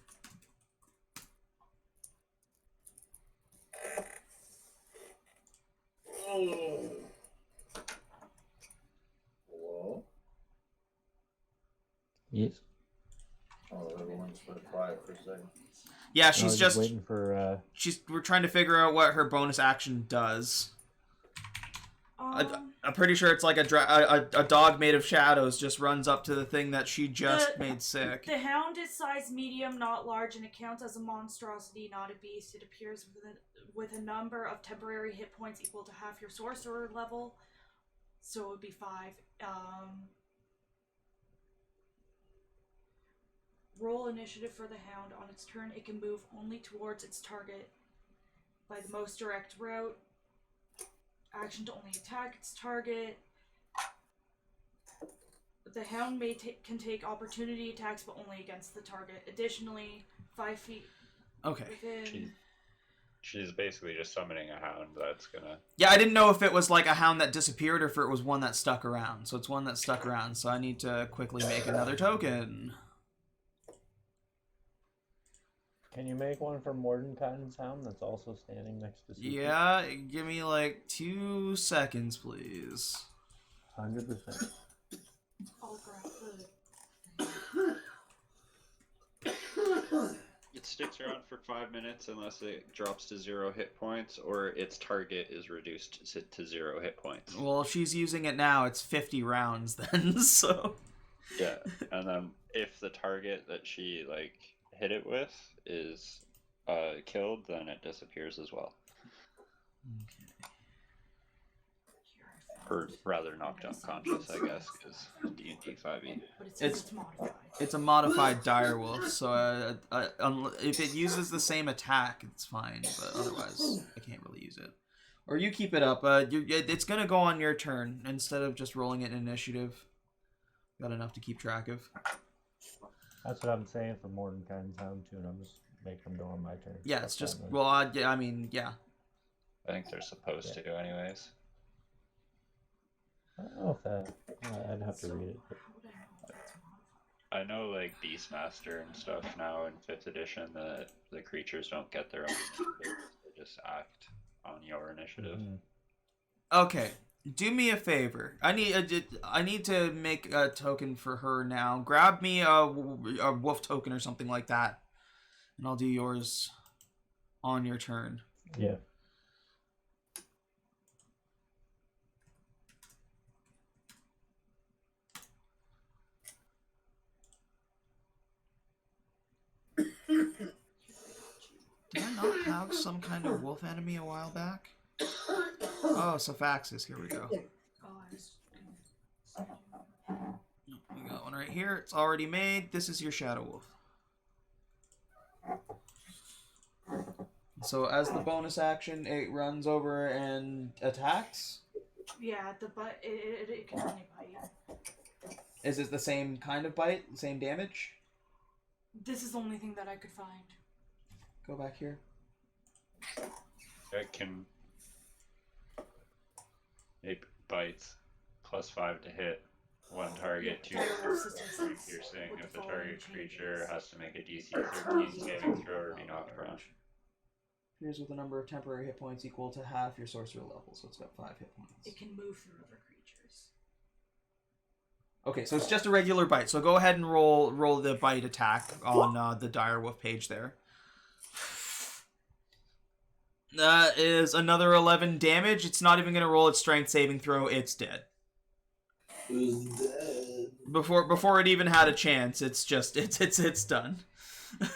Hello? Yes. Oh, everyone's been quiet for a second. yeah, I she's was just waiting for. we're trying to figure out what her bonus action does. I'm pretty sure it's like a dog made of shadows just runs up to the thing that she just made sick. The hound is size medium, not large, and it counts as a monstrosity, not a beast. It appears with a number of temporary hit points equal to half your sorcerer level, so it would be 5. Roll initiative for the hound. On its turn, it can move only towards its target by the most direct route. Action to only attack its target. The hound can take opportunity attacks, but only against the target. Additionally, 5 feet Okay. within. She's basically just summoning a hound that's gonna. Yeah, I didn't know if it was like a hound that disappeared or if it was one that stuck around. So it's one that stuck around. So I need to quickly make another token. Can you make one for Mordenkainen's hound that's also standing next to Suki? Yeah, give me like 2 seconds, please. 100%. I'll grab the. It sticks around for 5 minutes unless it drops to 0 hit points or its target is reduced to 0 hit points. Well, if she's using it now, it's 50 rounds then, so... Yeah, and then if the target that she, like, hit it with is killed, then it disappears as well. Or rather knocked unconscious, I guess, because D&D 5e. But it's modified. It's a modified direwolf, so if it uses the same attack, it's fine, but otherwise, I can't really use it. Or you keep it up. It's going to go on your turn instead of just rolling it in initiative. Got enough to keep track of. That's what I'm saying for Mordenkainen's hound too, and I'm just making them go on my turn. Yeah, it's just, Then. well, I mean, yeah. I think they're supposed to, anyways. I don't know if that. I'd have to read it. But... I know, like, Beastmaster and stuff now in 5th edition, that the creatures don't get their own initiative. They just act on your initiative. Mm-hmm. Okay, do me a favor. I need to make a token for her now. Grab me a wolf token or something like that, and I'll do yours on your turn. Yeah. Did I not have some kind of wolf enemy a while back? Oh, Sophaxis. Here we go. We got one right here. It's already made. This is your Shadow Wolf. So as the bonus action, it runs over and attacks. Yeah, it can only bite. Is it the same kind of bite? Same damage? This is the only thing that I could find. Go back here. It can... It bites. +5 to hit. One target, 2 piercing. If the target creature has to make a DC 13 saving throw or be knocked prone. Here's with a number of temporary hit points equal to half your sorcerer level, so it's got 5 hit points. It can move through other creatures. Okay, so it's just a regular bite. So go ahead and roll the bite attack on the direwolf page there. That is another 11 damage. It's not even going to roll its strength saving throw. It's dead. Who's dead? Before it even had a chance, it's just it's done.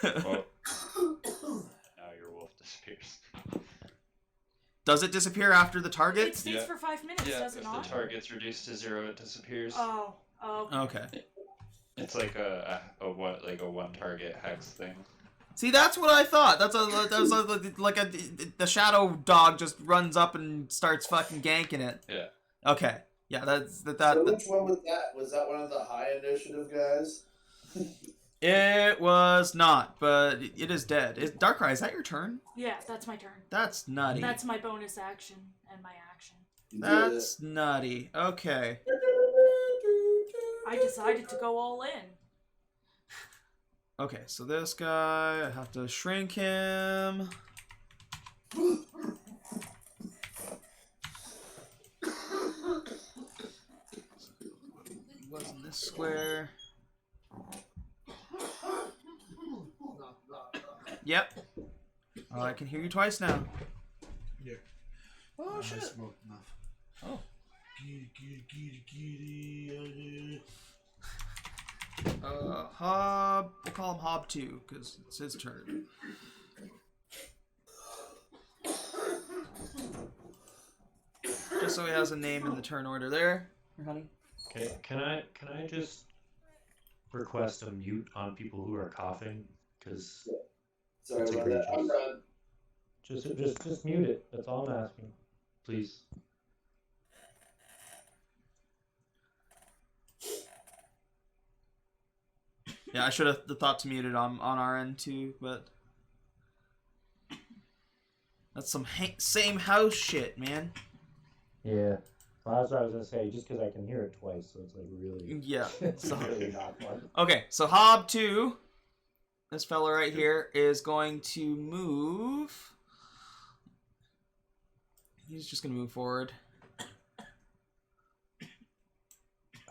Well, now your wolf disappears. Does it disappear after the target? It stays for 5 minutes, does it if not? the target's reduced to 0, it disappears. Oh. Okay. It's like a one target hex thing. See, that's what I thought. The shadow dog just runs up and starts fucking ganking it. Yeah. Okay. Yeah, that's So which one was that? Was that one of the high initiative guys? It was not, but it is dead. Darkrai, is that your turn? Yeah, that's my turn. That's nutty. That's my bonus action and my action. That's nutty. Okay. I decided to go all in. Okay, so this guy, I have to shrink him. Was in this square. Yep. Oh, I can hear you twice now. Yeah. Oh shit. I smoked enough. Oh. Kitty. Hob. We'll call him Hob 2 because it's his turn. Just so he has a name in the turn order there, honey. Okay, can I just request a mute on people who are coughing? Because Sorry That's about that. I'm done. Just mute it. That's all I'm asking. please. Yeah, I should have thought to mute it on our end too, but that's some same house shit, man. Yeah. Well, that's what I was gonna say. Just because I can hear it twice, so it's like really. Yeah. It's So, really not fun. okay, so Hob 2, this fella right here, is going to move. He's just gonna move forward.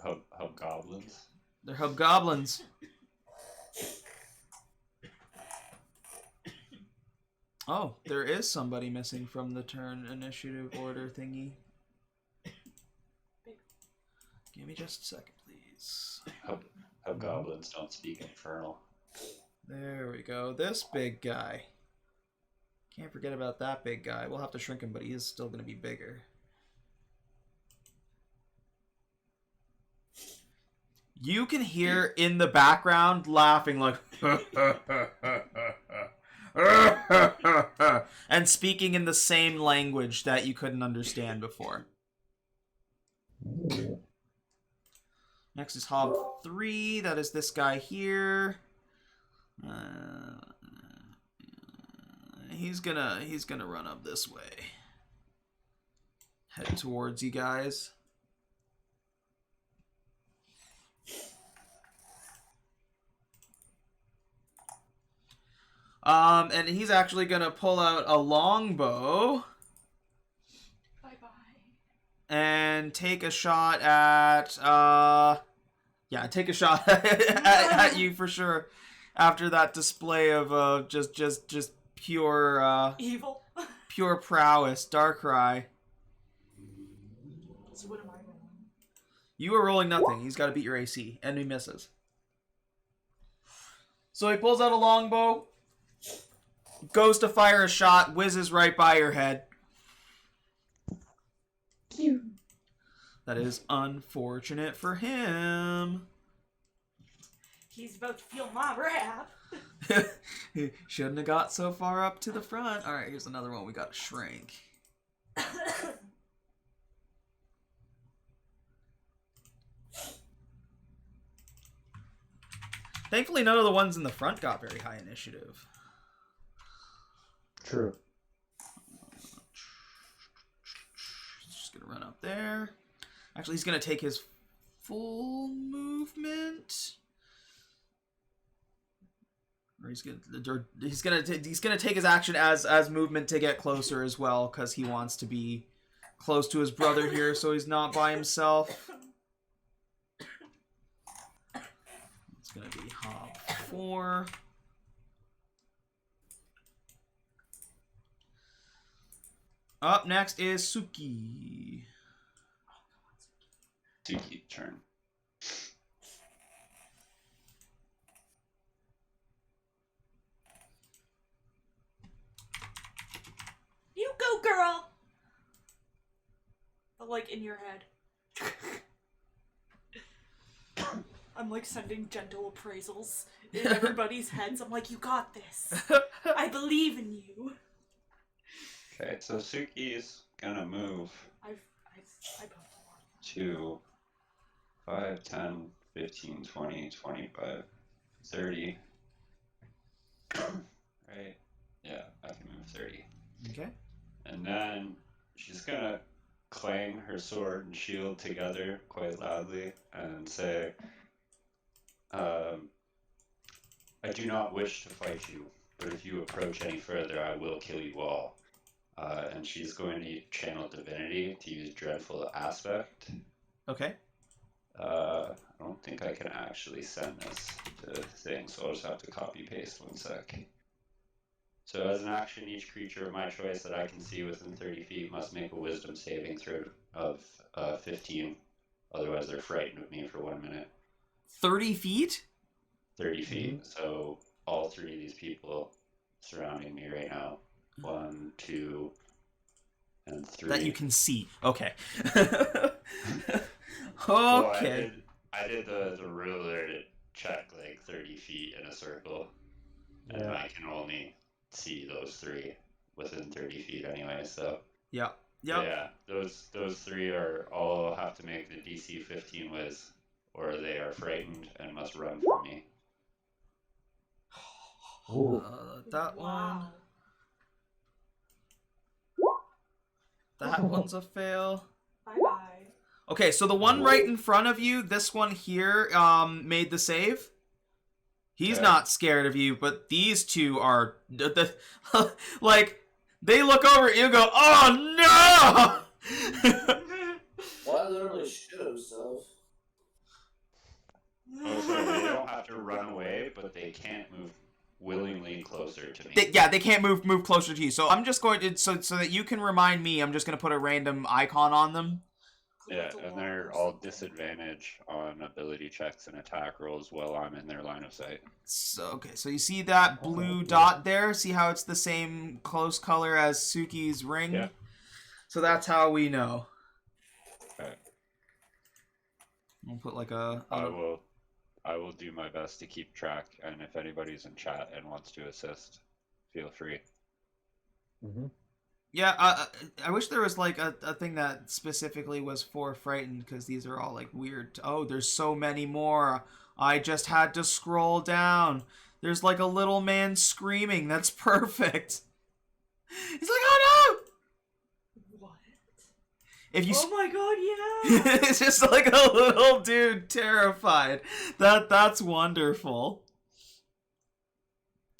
Hobgoblins. They're hobgoblins. Oh, there is somebody missing from the turn initiative order thingy. Give me just a second, please. Hobgoblins don't speak infernal. There we go. This big guy. Can't forget about that big guy. We'll have to shrink him, but he is still going to be bigger. You can hear in the background laughing like and speaking in the same language that you couldn't understand before. Next is Hob 3. That is this guy here. He's gonna run up this way. Head towards you guys. And he's actually gonna pull out a longbow Bye-bye. and take a shot at yeah, take a shot at you for sure. After that display of just pure Evil. pure prowess, Darkrai. So what am I rolling? You are rolling nothing. He's got to beat your AC, and he misses. So he pulls out a longbow, goes to fire a shot, whizzes right by your head. That is unfortunate for him. He's about to feel my wrath. He shouldn't have got so far up to the front. All right, here's another one. We got to shrink. Thankfully, none of the ones in the front got very high initiative. True. Just gonna run up there. Actually, he's gonna take his full movement. Or he's gonna take his action as movement to get closer as well, because he wants to be close to his brother here, so he's not by himself. It's gonna be Hob 4. Up next is Suki. Suki, turn. You go, girl! But, like, in your head. I'm, like, sending gentle appraisals in everybody's heads. I'm like, you got this. I believe in you. Okay, so Suki's gonna move I to 5, 10, 15, 20, 25, 30. Right? Yeah, I can move 30. Okay. And then she's gonna clang her sword and shield together quite loudly and say, I do not wish to fight you, but if you approach any further, I will kill you all. And she's going to channel divinity to use dreadful aspect. Okay. I don't think I can actually send this to thing, so I'll just have to copy paste one sec. So as an action, each creature of my choice that I can see within 30 feet must make a wisdom saving throw of 15. Otherwise, they're frightened of me for 1 minute. 30 feet? 30 feet. So all three of these people surrounding me right now. 1, 2, and 3. That you can see. Okay. Well, Okay. I did the ruler to check like 30 feet in a circle. And I can only see those three within 30 feet anyway, so. Yeah. Yeah, those three are all have to make the DC 15 whiz, or they are frightened and must run from me. That Wow. one. That one's a fail. Bye-bye. Okay, so the one right in front of you, this one here, made the save. He's not scared of you, but these two are like they look over at you and go, "Oh no!" Why literally shit himself? Oh, so they don't have to run away, but they can't move willingly closer to me. They can't move closer to you. So I'm just going to so that you can remind me. I'm just going to put a random icon on them. Yeah, and they're all disadvantaged on ability checks and attack rolls while I'm in their line of sight. So okay, so you see that blue dot there? See how it's the same close color as Suki's ring? Yeah. So that's how we know. Okay. We'll put like a I will do my best to keep track, and if anybody's in chat and wants to assist, feel free. Mm-hmm. Yeah, I wish there was like a thing that specifically was for frightened, because these are all like weird. Oh, there's so many more. I just had to scroll down. There's like a little man screaming. That's perfect. He's like, oh no! What? If you Oh my god, yeah! it's just like a little dude terrified. That's wonderful.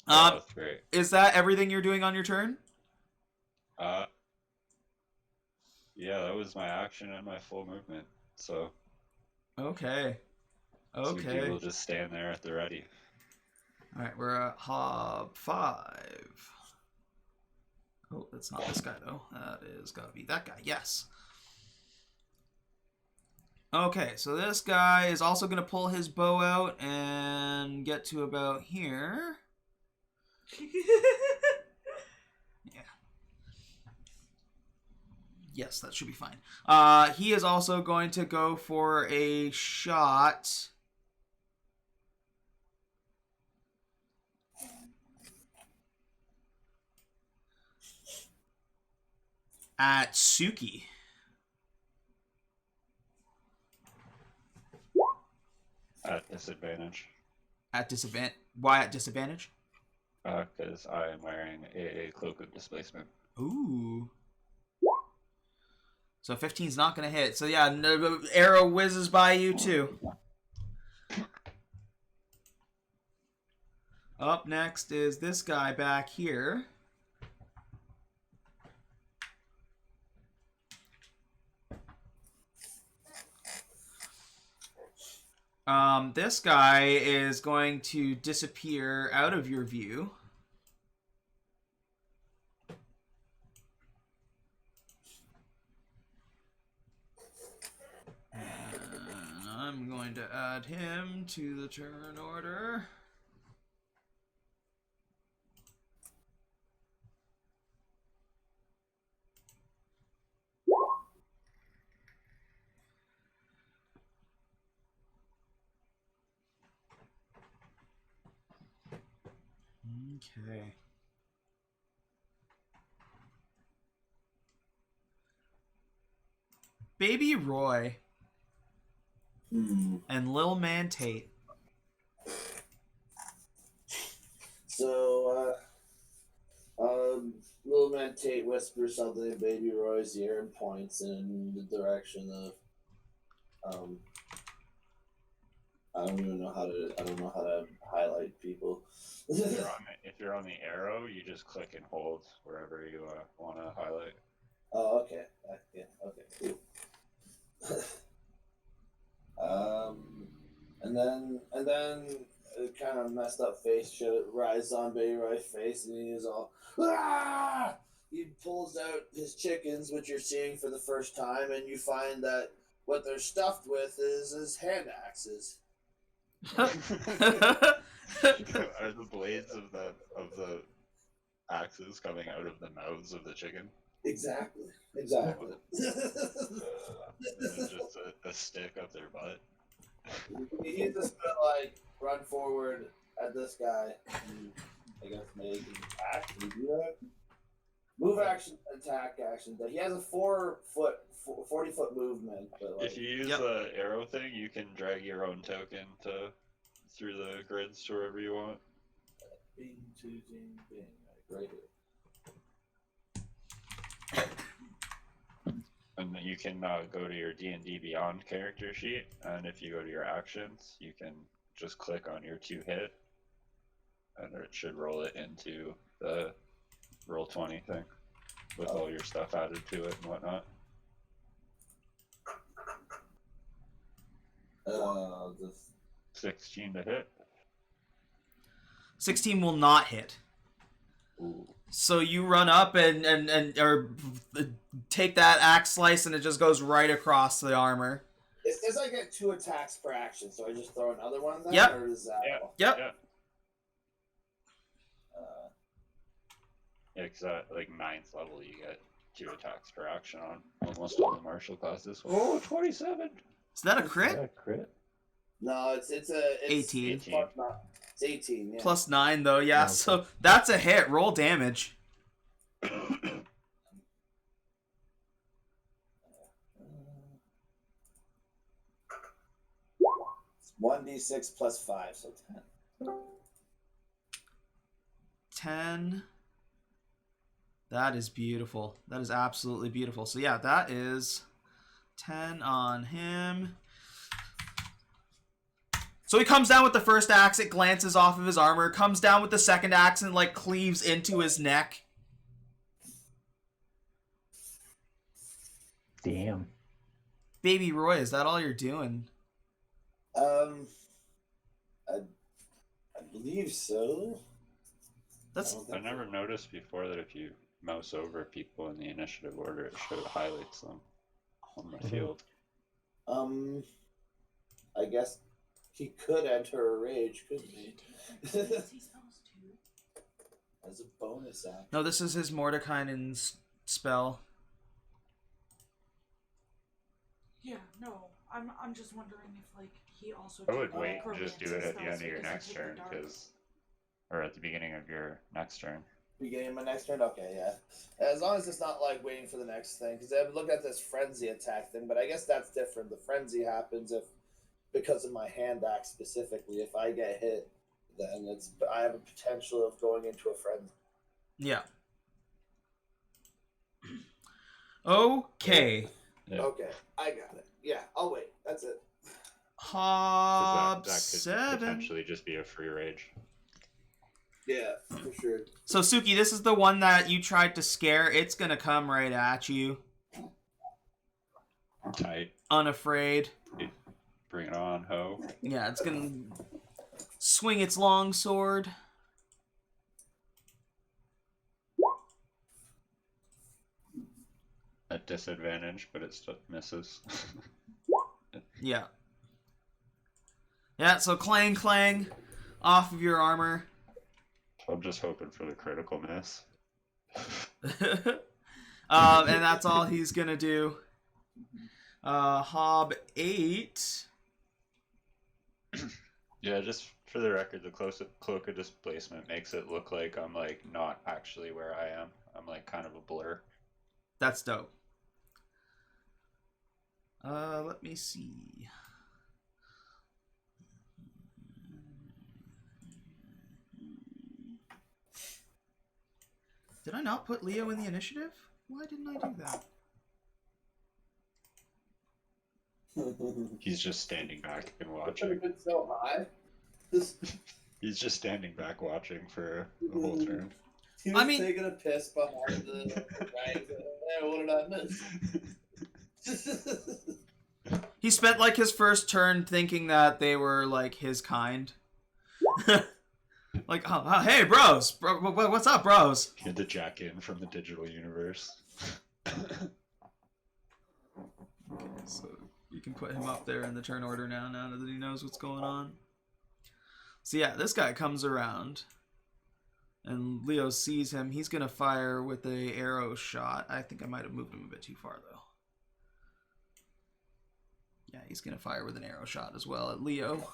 That's great. Is that everything you're doing on your turn? Yeah, that was my action and my full movement. So Okay. Suki will just stand there at the ready. All right, we're at Hob 5. Oh, that's not this guy though. That is gotta be that guy. Yes. Okay, so this guy is also gonna pull his bow out and get to about here. Yes, that should be fine. He is also going to go for a shot at Suki. At disadvantage. At disadvantage? Why at disadvantage? Because I am wearing a cloak of displacement. Ooh. So 15's not going to hit. So yeah, no, arrow whizzes by you too. Up next is this guy back here. This guy is going to disappear out of your view. I'm going to add him to the turn order. Okay. Baby Roy and Lil Man Tate. So, little man Tate whispers something in Baby Roy's ear and points in the direction of, I don't even know how to. I don't know how to highlight people. If you're on the arrow, you just click and hold wherever you want to highlight. Oh, okay. Yeah. Okay. Cool. And then a kind of messed up face rises on Baby Roy's face, and he is all, ah! He pulls out his chickens, which you're seeing for the first time, and you find that what they're stuffed with is hand axes. Are the blades of the axes coming out of the mouths of the chicken? Exactly. Is it just a stick up their butt? He's just gonna like run forward at this guy. And, I guess make an attack. Can you do that? Move action, attack action. But he has a 40-foot movement. But like, If you use the arrow thing, you can drag your own token through the grids to wherever you want. bing, bing, bing, right here. And then you can go to your D&D Beyond character sheet, and if you go to your actions, you can just click on your 2-hit, and it should roll it into the Roll20 thing with all your stuff added to it and whatnot. Just 16 to hit. 16 will not hit. Ooh. So you run up and take that axe slice, and it just goes right across the armor. It says I get 2 attacks per action, so I just throw another one then? Yep. Or is that Yep. Yeah. Yeah, because at like 9th level, you get 2 attacks per action on almost all the martial classes. Oh, 27! Is that a Is crit? that a crit? No, it's 18. It's 18, yeah. Plus 9, though, yeah. Okay. So that's a hit. Roll damage. 1d6 plus 5, so 10. 10. That is beautiful. That is absolutely beautiful. So yeah, that is 10 on him. So he comes down with the first axe, it glances off of his armor, comes down with the second axe and like cleaves into his neck. Damn. Baby Roy, is that all you're doing? I believe so. That's I never noticed before that if you mouse over people in the initiative order, it highlights them on the field. I guess he could enter a rage, couldn't he? As a bonus action. no, this is his Mordekainen's spell. Yeah, no. I'm just wondering if like he also. I would took wait and just do it at the spells end of your because next it's in the turn, dark. or at the beginning of your next turn. Beginning of my next turn? Okay, yeah. As long as it's not like waiting for the next thing, because I would look at this frenzy attack thing, but I guess that's different. The frenzy happens because of my hand axe specifically. If I get hit, then I have a potential of going into a frenzy. Yeah. Okay. Yeah. Okay, I got it. Yeah, I'll wait. That's it. Hob That could 7. potentially just be a free rage. Yeah, for sure. So Suki, this is the one that you tried to scare. It's gonna come right at you. Tight. Unafraid. Bring it on, ho. Yeah, it's gonna swing its long sword. At disadvantage, but it still misses. Yeah. Yeah, so clang clang off of your armor. I'm just hoping for the critical miss. And that's all he's gonna do. Hob 8. Yeah, just for the record, the cloak of displacement makes it look like I'm like not actually where I am. I'm like kind of a blur. That's dope. Let me see. Did I not put Leo in the initiative? Why didn't I do that? He's just standing back and Could watching. have been so high. He's just standing back watching for the whole turn. He was I mean- taking a piss behind the right. Hey, what did I miss? He spent like his first turn thinking that they were like his kind. Like, oh, hey, bros. What's up, bros? He had to jack in from the digital universe. Okay, so you can put him up there in the turn order now that he knows what's going on. So yeah, this guy comes around, and Leo sees him. He's gonna fire with a arrow shot. I think I might have moved him a bit too far though. Yeah, he's gonna fire with an arrow shot as well at Leo.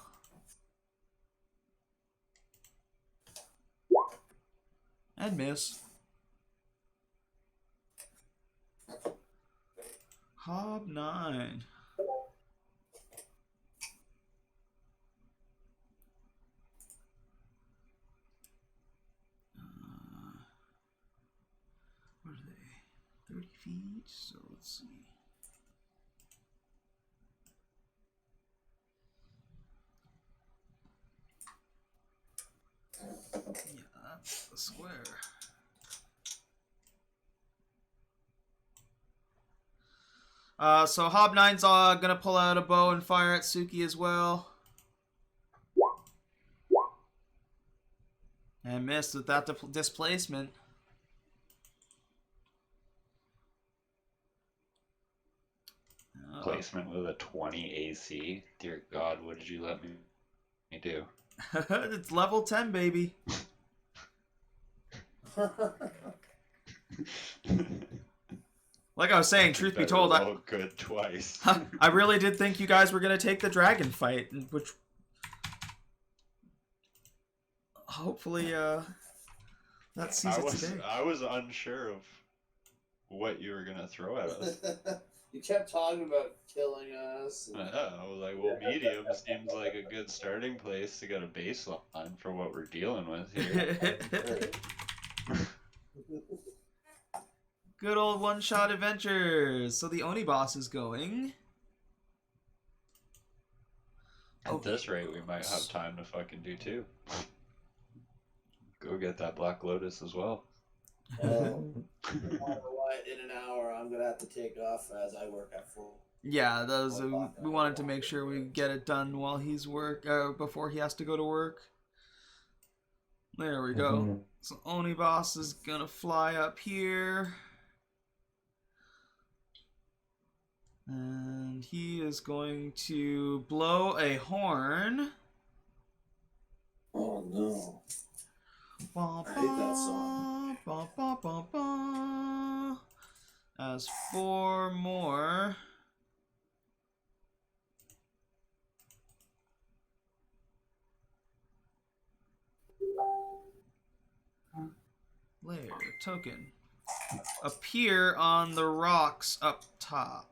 And miss. Hob 9. What are they? 30 feet? So let's see. Yeah, that's the square. So Hob 9's gonna pull out a bow and fire at Suki as well. And missed with that displacement. Placement with a 20 AC. Dear God, what did you let me do? It's level 10, baby. Like I was saying, truth be told, good twice. I really did think you guys were gonna take the dragon fight, which hopefully that sees it today. I was unsure of what you were gonna throw at us. You kept talking about killing us. I was like, well, medium seems like a good starting place to get a baseline for what we're dealing with here. Good old one-shot adventures. So the Oni boss is going. At this rate, we might have time to fucking do two. Go get that Black Lotus as well. No matter what, in an hour, I'm gonna have to take off as I work at full. Yeah, those we wanted to make sure we get it done while he's before he has to go to work. There we go. So Oni boss is gonna fly up here. And he is going to blow a horn. Oh no. I hate that song. As 4 more. Layer token appear on the rocks up top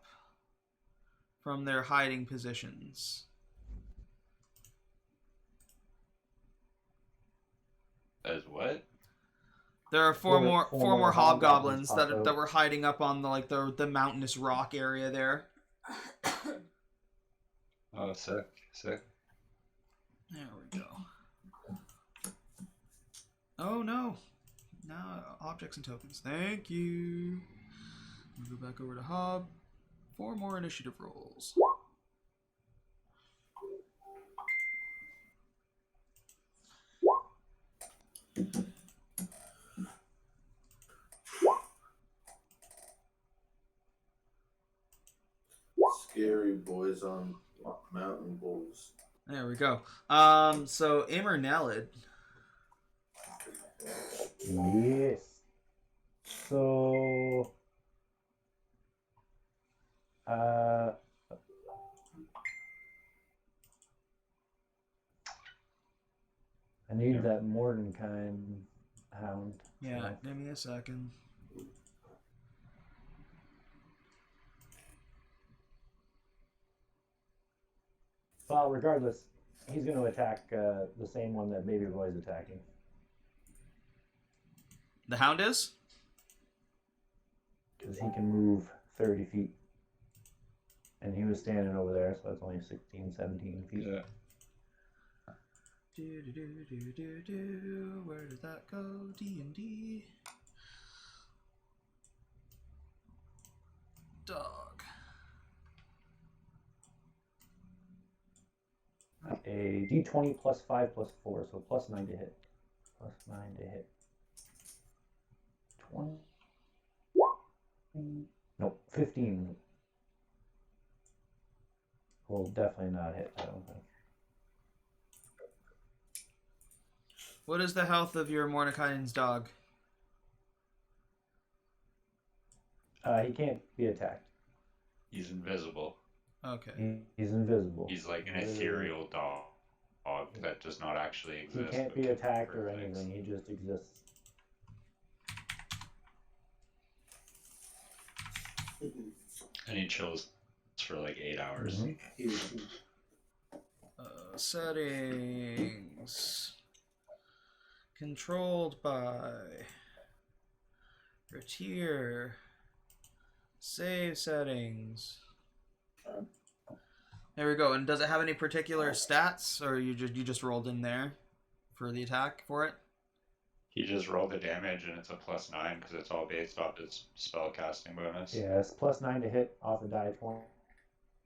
from their hiding positions. As what? There are four more hobgoblins that pop out. were hiding up on the mountainous rock area there. Oh, sick. There we go. Oh no! Now objects and tokens. Thank you. We'll go back over to Hob. 4 more initiative rolls. Scary boys on mountain bulls. There we go. So Imernelid. Yes. So, I need that Mordenkind hound. Yeah, So. give me a second. Well, regardless, he's going to attack the same one that Baby Roy's attacking. The hound is? Because he can move 30 feet. And he was standing over there, so that's only 16, 17 feet. Yeah. Where did that go? D&D. Dog. A d20 plus 5 plus 4, so plus 9 to hit. Plus 9 to hit. 20. Nope, 15. Will definitely not hit, I don't think. What is the health of your Mordekainen's dog? He can't be attacked. He's invisible. Okay. He's invisible. He's like an ethereal dog that does not actually He exist. can't but be can attacked or hurt things. anything, he just exists. And he chills for like 8 hours. Mm-hmm. Settings. Controlled by. Retier. Save settings. There we go. And does it have any particular stats, or you just rolled in there for the attack for it? He just rolled the damage and it's a +9 because it's all based off his spell casting bonus. Yeah, it's plus 9 to hit off a die 20.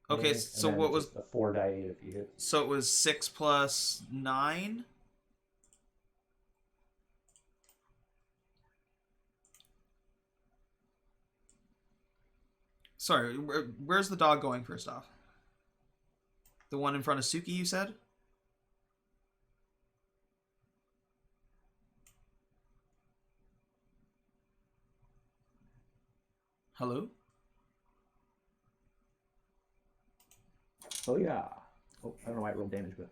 Okay, so what was a 4 die 8 if you hit? So it was 6 plus 9. Sorry, where's the dog going first off? The one in front of Suki, you said? Hello? Oh yeah. Oh, I don't know why it rolled damage, but.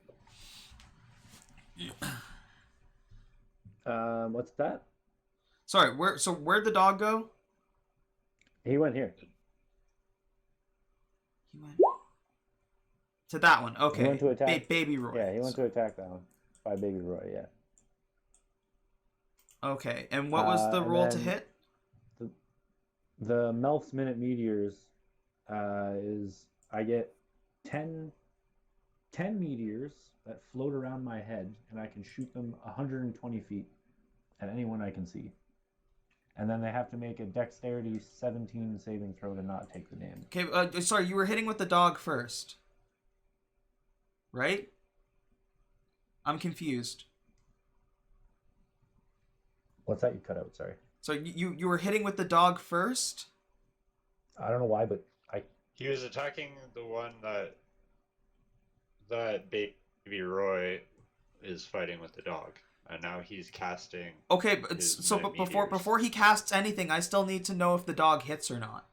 What's that? Sorry, where'd the dog go? He went here. He went to that one. Okay. He went to attack. Baby Roy. Yeah, he went to attack that one. By Baby Roy, yeah. Okay, and what was the roll to hit? The Melf's Minute Meteors is I get 10 meteors that float around my head, and I can shoot them 120 feet at anyone I can see. And then they have to make a Dexterity 17 saving throw to not take the damage. Okay, sorry, you were hitting with the dog first. Right? I'm confused. What's that you cut out? Sorry. So you were hitting with the dog first? I don't know why, but He was attacking the one that Baby Roy is fighting with the dog, and now he's casting. Okay, but before he casts anything, I still need to know if the dog hits or not.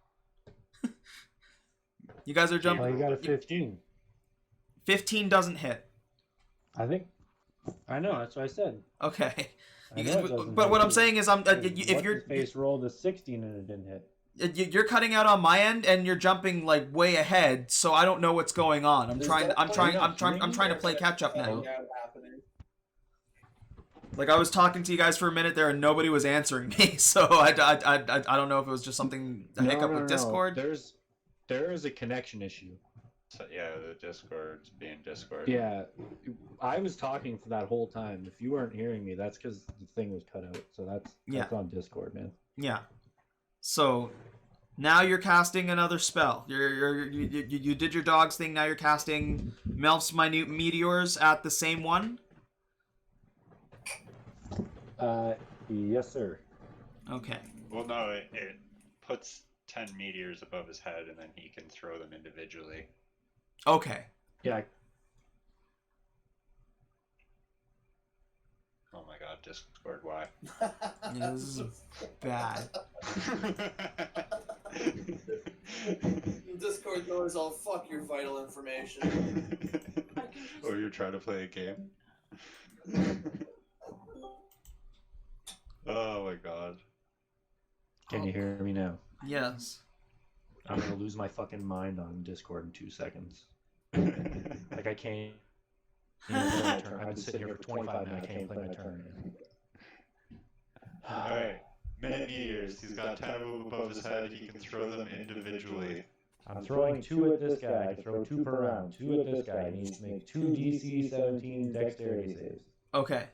You guys are jumping. Oh, you got a 15. 15 doesn't hit. I think. I know. That's what I said. Okay. I know it doesn't But hit. what I'm saying is, if your face rolled a 16 and it didn't hit. You're cutting out on my end, and you're jumping like way ahead, so I don't know what's going on. I'm trying to play catch up now. Like, I was talking to you guys for a minute there, and nobody was answering me, so I don't know if it was just something hiccup with Discord. There is a connection issue. So, yeah, the Discord's being Discord. Yeah, I was talking for that whole time. If you weren't hearing me, that's because the thing was cut out. So that's on Discord, man. Yeah. So now you're casting another spell. You did your dog's thing. Now you're casting Melf's Minute Meteors at the same one. Yes, sir. Okay. Well, no, it puts 10 meteors above his head, and then he can throw them individually. Okay. Yeah. that Discord. Why? Yeah, this is bad. Discord knows I'll fuck your vital information. I can just. Oh, you're trying to play a game? Oh my god. Can you hear me now? Yes. I'm gonna lose my fucking mind on Discord in 2 seconds. Like I can't. Even play my turn. I've been sitting here for 25 minutes. I can't play my turn. Alright. Many-eaters. He's got 10 of them above his head. He can throw them individually. I'm throwing 2 at this guy. I can throw 2 per round. 2 at this guy. He needs to make 2 DC 17 dexterity saves. Okay.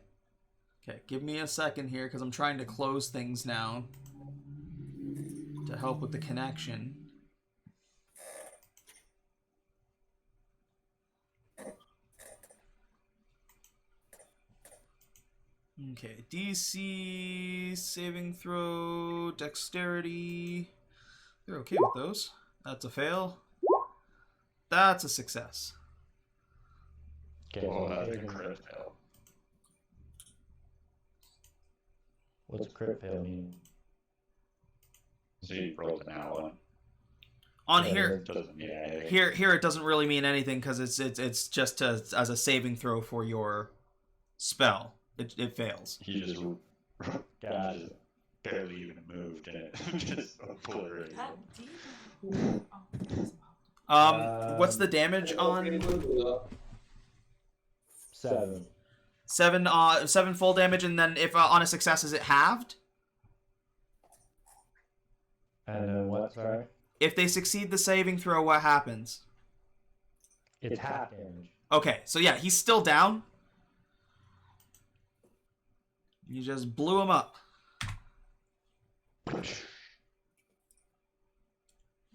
Okay, give me a second here because I'm trying to close things now to help with the connection. Okay, DC, saving throw, dexterity. They're okay with those. That's a fail. That's a success. Okay, Oh, so that's a crit fail. what's crit fail mean? So you rolled an nat one. On Yeah, here, Doesn't mean anything. here it doesn't really mean anything because it's just as a saving throw for your spell. It fails. He just, Got he just barely even moved and it just obliterated. That demon. Oh, it doesn't help. What's the damage on 7. 7 full damage, and then if on a success, is it halved? And then what? Sorry? If they succeed the saving throw, what happens? It's half damage. Okay, so yeah, he's still down. You just blew him up.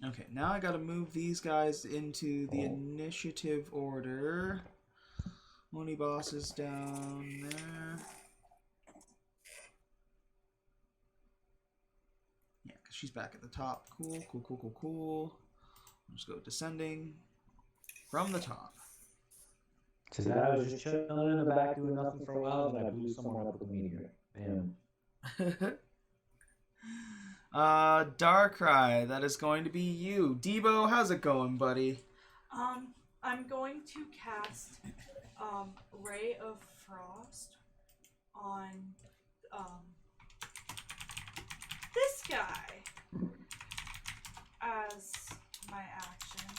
Okay, now I gotta move these guys into the initiative order. Moni boss is down there. Yeah, because she's back at the top. Cool, cool, cool, cool, cool. I'll just go descending from the top. So I was just chilling in the back doing nothing for a while, and I blew someone up with a meteor. Damn. Darkrai, that is going to be you. Debo, how's it going, buddy? I'm going to cast Ray of Frost on this guy as my action.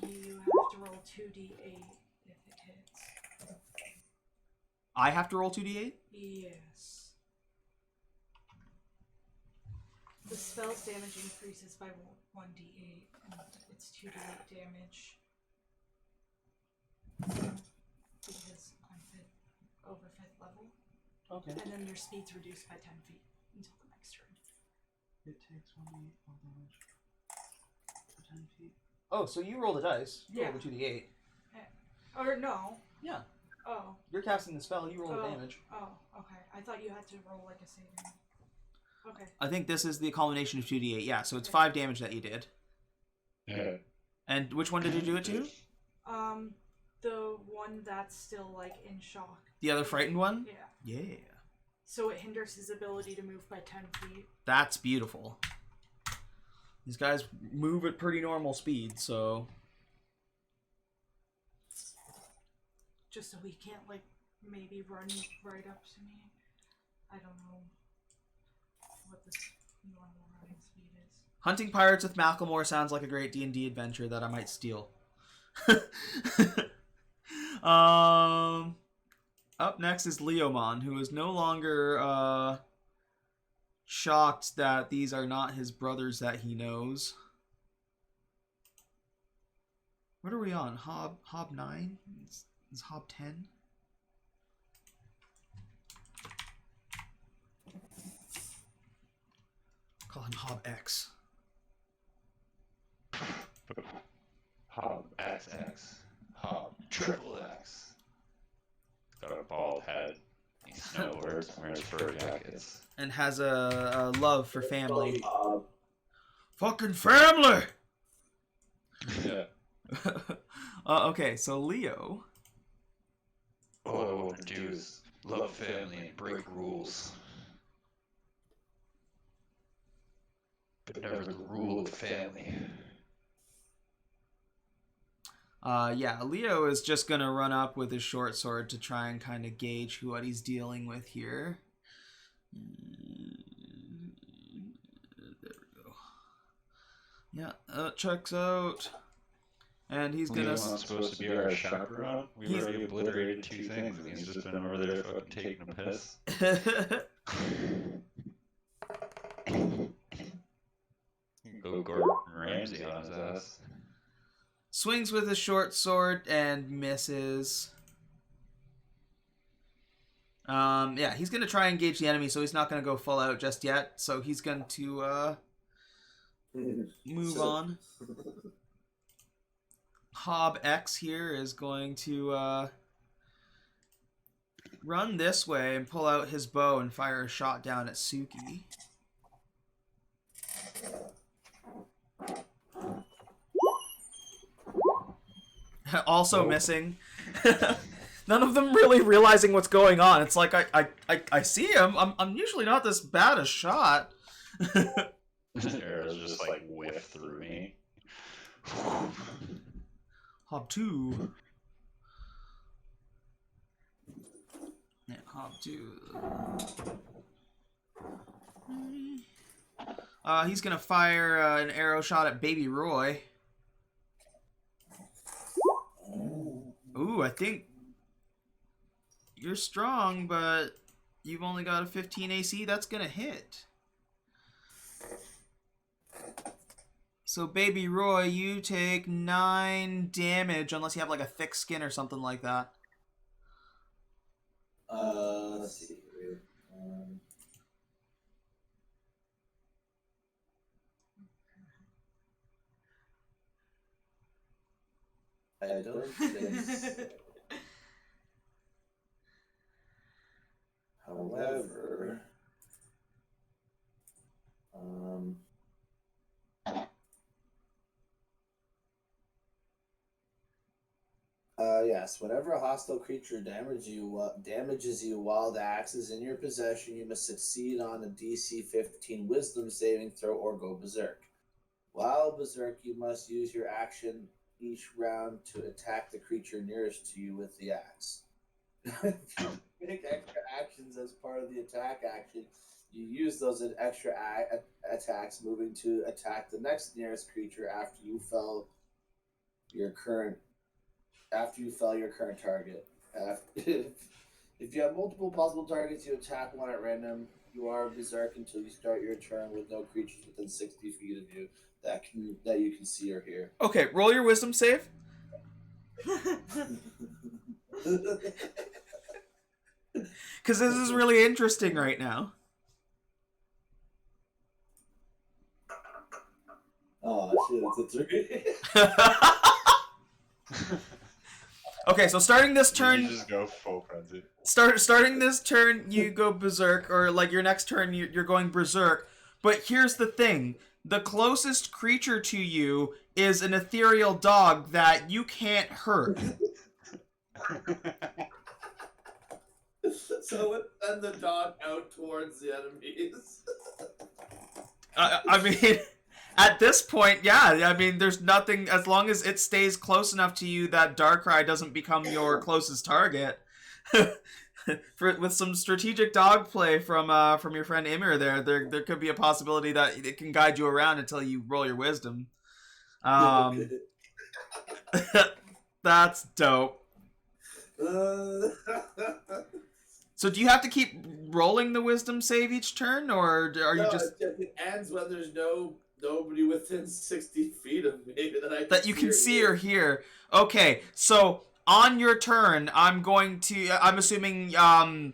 You have to roll 2d8 if it hits. I have to roll 2d8? Yes. The spell's damage increases by 1d8, and it's 2d8 damage. Because I'm over 5th level. Okay. And then your speed's reduced by 10 feet until the next turn. It takes 1d8 full damage for 10 feet. Oh, so you roll the dice. You roll Yeah. the 2d8. Or no. Yeah. Oh. You're casting the spell, you roll the damage. Oh, okay. I thought you had to roll like a saving. Okay. I think this is the culmination of 2d8. Yeah, so it's 5 damage that you did. Yeah. And which one did you do it to? The one that's still like in shock. The other frightened one? Yeah. Yeah. So it hinders his ability to move by 10 feet. That's beautiful. These guys move at pretty normal speed, so... Just so he can't, like, maybe run right up to me. I don't know what the normal running speed is. Hunting Pirates with Macklemore sounds like a great D&D adventure that I might steal. Up next is Leomon, who is no longer shocked that these are not his brothers that he knows. What are we on? Hob 9? Is Hob 10? Call him Hob X. Hob XX. Hob triple X. Got a bald head. He snowboards and wears fur jackets. And has a love for family. Fucking family! Yeah. Okay, so Leo All I want to do is love family and break rules. But never the rule of family. Yeah, Leo is just gonna run up with his short sword to try and kind of gauge what he's dealing with here. There we go. Yeah, that checks out. And he's gonna. Leo's not supposed to be our chaperone. We already obliterated 2 things, and he's just been over there fucking taking a piss. Go Gordon Ramsay on his ass. Swings with his short sword and misses. Yeah, he's gonna try and engage the enemy, so he's not gonna go full out just yet. So he's going to move on. Hob X here is going to run this way and pull out his bow and fire a shot down at Suki. Also missing. None of them really realizing what's going on. It's like I see him. I'm usually not this bad a shot. Arrows just like whiff through me. Hob 2. Yeah, Hob 2. He's gonna fire an arrow shot at Baby Roy. Ooh, I think you're strong, but you've only got a 15 AC. That's gonna hit. So, Baby Roy, you take 9 damage, unless you have like a thick skin or something like that. Let's see here. I don't think so. However, yes, whenever a hostile creature damages you while the axe is in your possession, you must succeed on a DC 15 Wisdom saving throw or go berserk. While berserk, you must use your action each round to attack the creature nearest to you with the axe. If you make extra actions as part of the attack action, you use those extra attacks moving to attack the next nearest creature after you fell your current target. If you have multiple possible targets, you attack one at random. You are berserk until you start your turn with no creatures within 60 feet of you that you can see or hear. Okay, roll your wisdom save. Because this is really interesting right now. Oh shit, it's a 3. Okay, so starting this turn, You just go full frenzy. starting this turn, you go berserk, or like your next turn, you're going berserk. But here's the thing: the closest creature to you is an ethereal dog that you can't hurt. So it send the dog out towards the enemies. I mean, at this point, yeah. I mean, there's nothing, as long as it stays close enough to you that Darkrai doesn't become your closest target. With some strategic dog play from your friend Ymir there could be a possibility that it can guide you around until you roll your wisdom. That's dope. So do you have to keep rolling the wisdom save each turn, or are you just... It ends when there's nobody within 60 feet of me that you can see or hear. Okay, so on your turn, I'm assuming the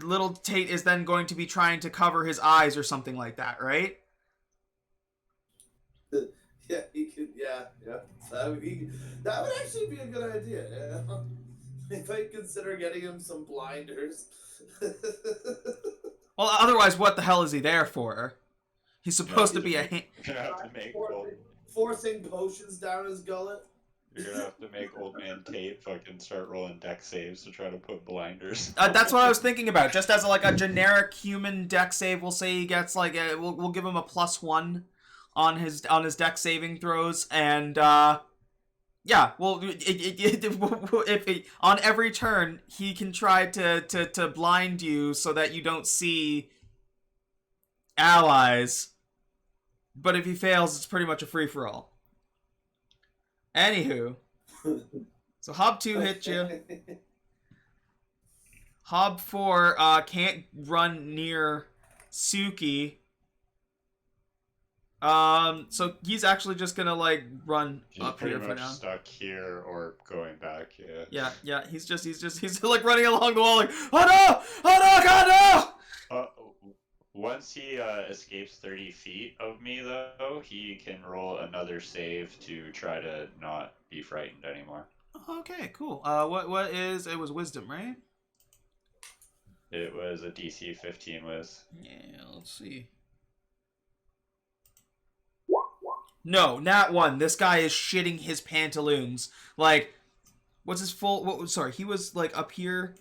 little Tate is then going to be trying to cover his eyes or something like that, right? Yeah, he could. Yeah. That would actually be a good idea. Yeah. If I consider getting him some blinders. Well, otherwise, what the hell is he there for? He's supposed to be a... You have to make Forcing potions down his gullet. You're gonna have to make old man Tate fucking start rolling deck saves to try to put blinders. That's what I was thinking about. Just as like a generic human deck save, we'll say he gets like we'll give him a +1 on his deck saving throws, and yeah, well, if on every turn he can try to blind you so that you don't see allies, but if he fails, it's pretty much a free for all. Anywho, so Hob 2 hit you. Hob 4 can't run near Suki. So he's actually just gonna like run He's up pretty here for much now. stuck here or going back. Yeah. He's like running along the wall like, oh no, God no! Once he escapes 30 feet of me, though, he can roll another save to try to not be frightened anymore. Okay, cool. What is it? Was wisdom, right? It was a DC 15 whiz. Yeah, let's see. No, not one. This guy is shitting his pantaloons. Like, what's his full? Sorry, he was like up here.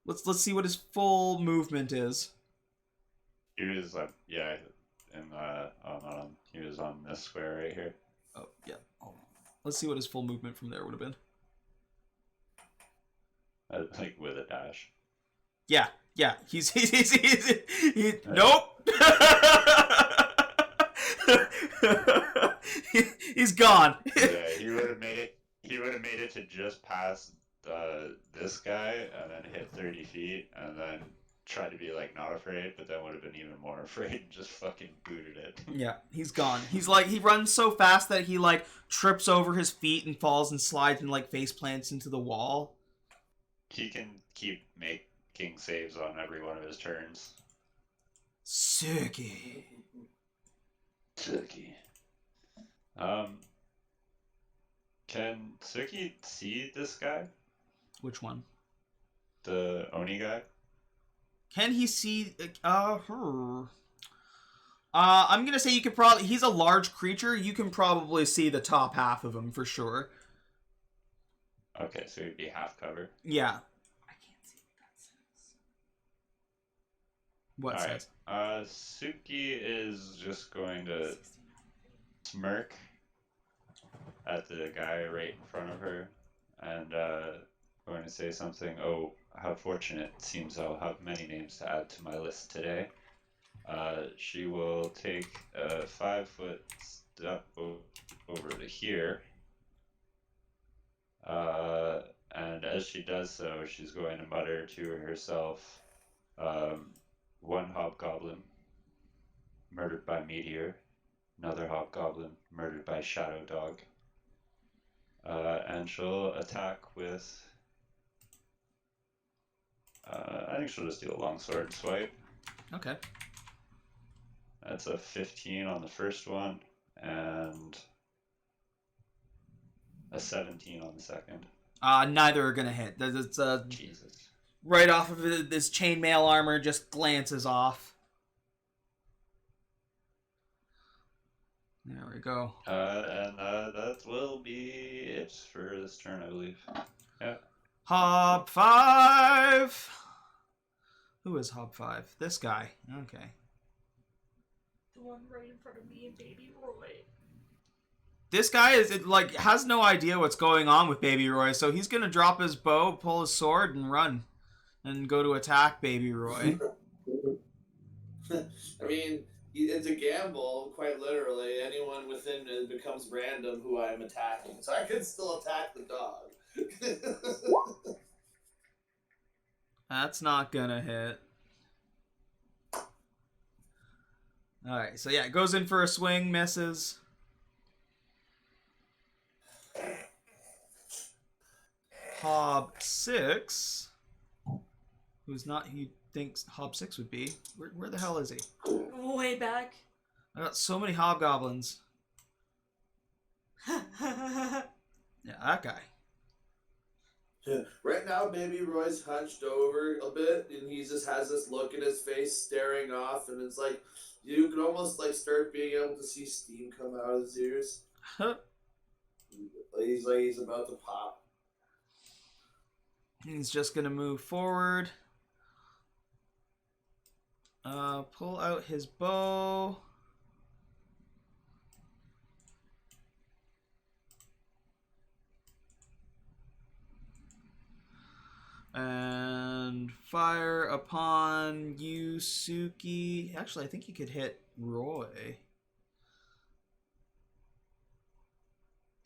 Let's see what his full movement is. He was he was on this square right here. Oh yeah. Hold on. Let's see what his full movement from there would have been. Like with a dash. Yeah. He's nope. He's gone. Yeah, he would have made it. He would have made it to just past this guy, and then hit 30 feet, and then try to be like not afraid, but then would have been even more afraid and just fucking booted it. Yeah, he's gone. He's like, he runs so fast that he like trips over his feet and falls and slides and like face plants into the wall. He can keep making saves on every one of his turns. Suki. Can Suki see this guy? Which one? The Oni guy? Can he see her? I'm gonna say you could probably. He's a large creature. You can probably see the top half of him for sure. Okay, so he'd be half covered. Yeah. I can't see What what that says. says? Suki is just going to smirk at the guy right in front of her and going to say something. Oh, how fortunate. It seems I'll have many names to add to my list today. She will take a 5-foot step over to here. And as she does so, she's going to mutter to herself, one hobgoblin murdered by meteor, another hobgoblin murdered by shadow dog. And she'll attack with, I think she'll just do a longsword swipe. Okay. That's a 15 on the first one, and a 17 on the second. Neither are gonna hit. It's Jesus. right off of this chainmail armor, just glances off. There we go. And that will be it for this turn, I believe. Yeah. Hob 5. Who is Hob 5? This guy. Okay. The one right in front of me and Baby Roy. This guy has no idea what's going on with Baby Roy, so he's gonna drop his bow, pull his sword, and run, and go to attack Baby Roy. I mean, it's a gamble, quite literally. Anyone within it becomes random who I am attacking, so I can still attack the dog. That's not gonna hit. Alright, so yeah, it goes in for a swing, misses. Hob 6, who's not, he thinks Hob 6 would be. Where the hell is he? Way back. I got so many hobgoblins. Yeah, that guy. Right now, Baby Roy's hunched over a bit, and he just has this look in his face, staring off, and it's like you can almost like start being able to see steam come out of his ears. He's about to pop. He's just gonna move forward. Pull out his bow. And fire upon Yusuke. Actually, I think he could hit Roy.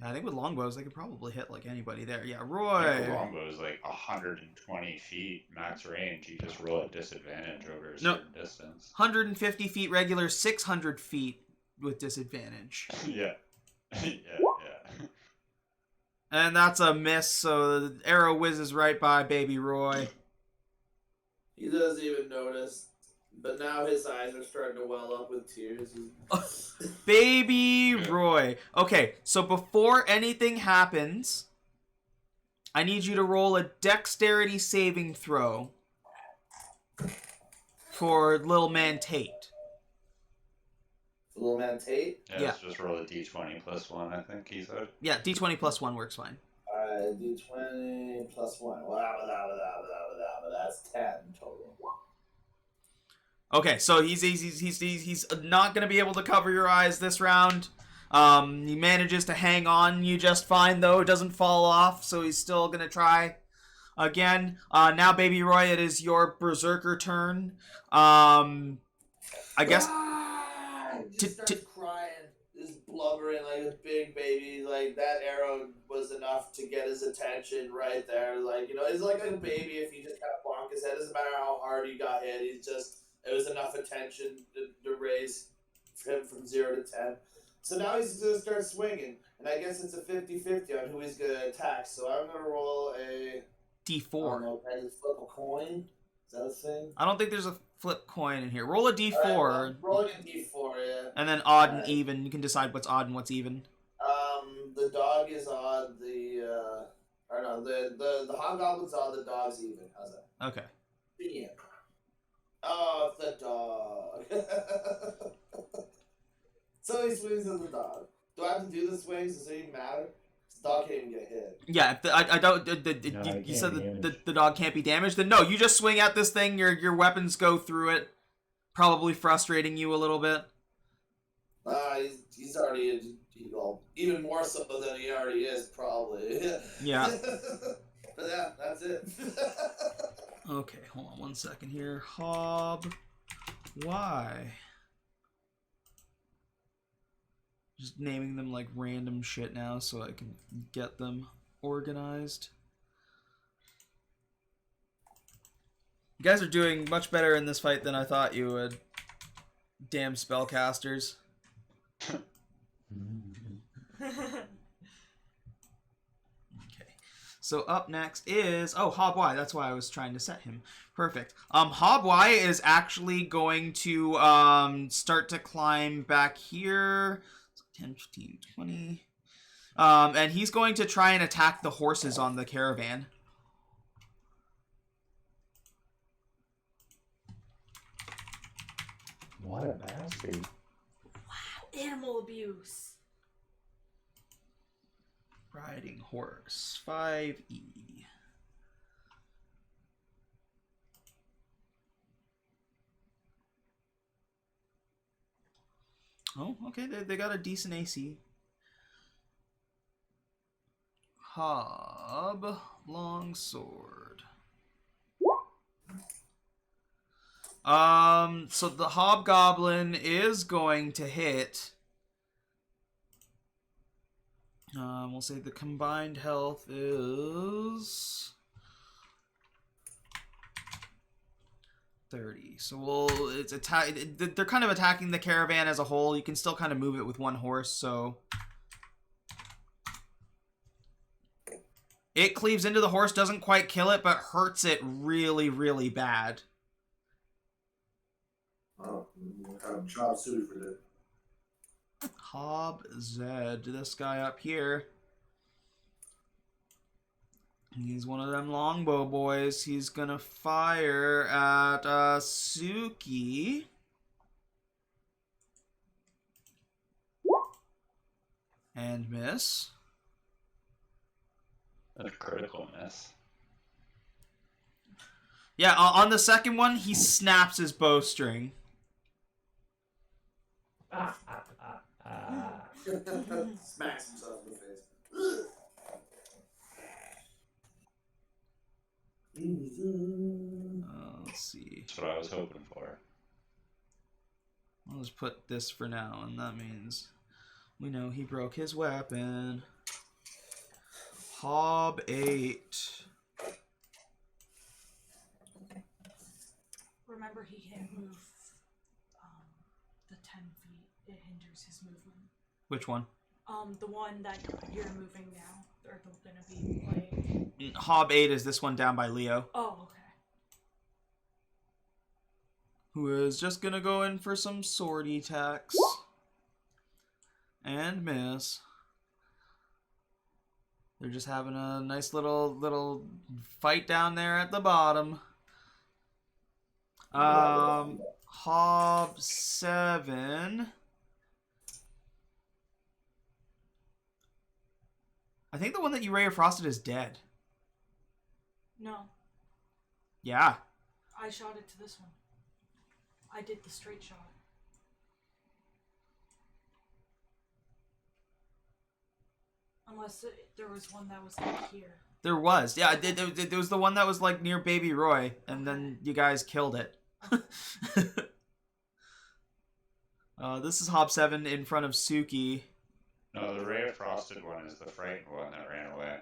Yeah, I think with longbows, they could probably hit like anybody there. Yeah, I think Roy. the longbow is like 120 feet max range. You just roll at disadvantage over a No. certain distance. 150 feet regular, 600 feet with disadvantage. Yeah. Yeah. And that's a miss, so the arrow whizzes right by Baby Roy. He doesn't even notice. But now his eyes are starting to well up with tears. Baby Roy. Okay, so before anything happens, I need you to roll a dexterity saving throw for little man Tate. Little man Tate? Yeah, let's just roll a d20 plus 1, I think he said. Yeah, d20 plus 1 works fine. Alright, d20 plus 1. That's 10 total. Okay, so he's not gonna be able to cover your eyes this round. He manages to hang on you just fine though. It doesn't fall off, so he's still gonna try again. Now, Baby Roy, it is your berserker turn. I guess. He just starts crying, just blubbering like a big baby. Like that arrow was enough to get his attention right there. Like, you know, he's like a baby if he just kind of bonk his head. Doesn't matter how hard he got hit. It was enough attention to raise him from 0 to 10. So now he's going to start swinging. And I guess it's a 50-50 on who he's going to attack. So I'm going to roll a... D4. I don't know, can I just flip a coin? Is that a thing? I don't think there's a flip coin in here. Roll a d4. Right, rolling a d4, yeah. And then odd and even. You can decide what's odd and what's even. The dog is odd, the hobgoblin's odd, the dog's even. How's that? Okay. Yeah. Oh, it's the dog. So he swings at the dog. Do I have to do the swings? Does it even matter? The dog can't even get hit. Yeah, I don't. You said the dog can't be damaged. Then no, you just swing at this thing. Your weapons go through it, probably frustrating you a little bit. He's already even more so than he already is, probably. Yeah. But yeah, that's it. Okay, hold on 1 second here. Hob, why? Just naming them like random shit now so I can get them organized. You guys are doing much better in this fight than I thought you would. Damn spellcasters. Okay. So up next is Hobwai. That's why I was trying to set him. Perfect. Hobwai is actually going to start to climb back here. So 10, 15, 20. And he's going to try and attack the horses on the caravan. What a bastard. Wow, animal abuse. Riding horse. 5E. Oh, okay. They got a decent AC. Hob. Longsword. So the hobgoblin is going to hit. We'll say the combined health is 30. So it's attack. They're kind of attacking the caravan as a whole. You can still kind of move it with one horse, so it cleaves into the horse, doesn't quite kill it, but hurts it really, really bad. Oh, I'm chop suited for that. Hob Zed, this guy up here. He's one of them longbow boys. He's gonna fire at Suki. And miss. A critical miss. Yeah, on the second one, he snaps his bowstring. Smacks himself in the face. Let's see. That's what I was hoping for. I'll just put this for now, and that means we know he broke his weapon. Hob 8. Remember, he can't move the 10 feet. It hinders his movement. Which one? The one that you're moving now, or gonna be playing. Hob 8 is this one down by Leo, Oh, okay. who is just gonna go in for some sword attacks. And miss. They're just having a nice little fight down there at the bottom. Hob 7. I think the one that you Ray of Frosted is dead. No, Yeah. I shot it to this one. I did the straight shot. Unless there was one that was like here. There was. Yeah, there was the one that was like near Baby Roy, and then you guys killed it. This is Hob 7 in front of Suki. No, the Ray of Frosted one is the frightened one that ran away.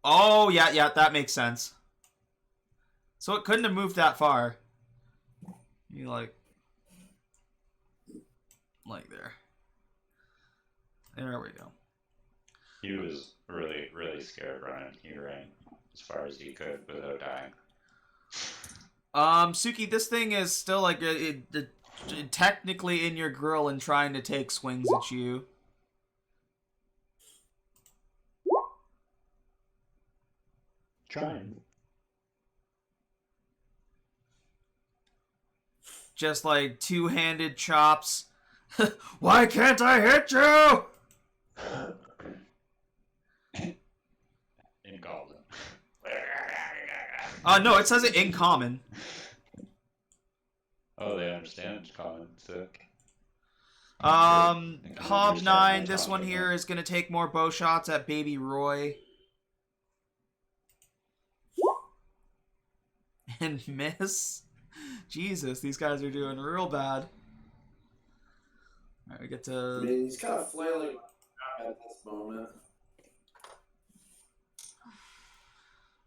Oh, yeah, that makes sense. So it couldn't have moved that far. You like there. There we go. He was really, really scared running. He ran as far as he could without dying. Suki, this thing is still like technically in your grill and trying to take swings at you. Trying. Just like two-handed chops. Why can't I hit you? In Goblin. No, it says it in common. Oh, they understand common. Sick. Hob 9, this one here is gonna take more bow shots at Baby Roy. And miss. Jesus, these guys are doing real bad. Alright, we get I to... mean, he's kind of flailing at this moment.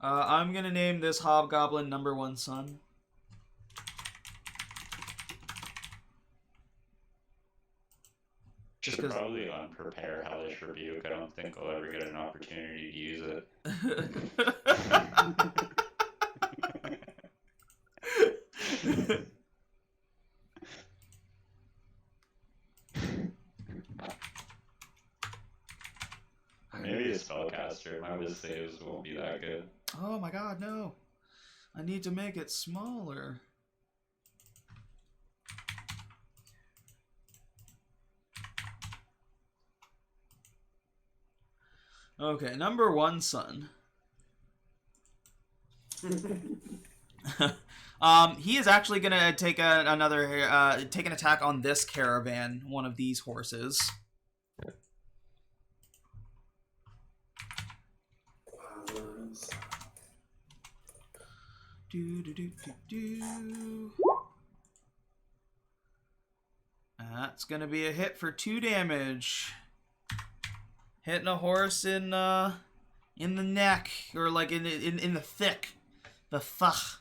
I'm gonna name this Hobgoblin number 1 son. Just Should 'cause- probably unprepare Hellish Rebuke. I don't think I'll ever get an opportunity to use it. Maybe a spellcaster. My whiz saves won't be that good. Oh my god, no. I need to make it smaller. Okay, number 1 son. He is actually gonna take take an attack on this caravan, one of these horses. That's gonna be a hit for 2 damage. Hitting a horse in the neck, or like in the thick, the thugh.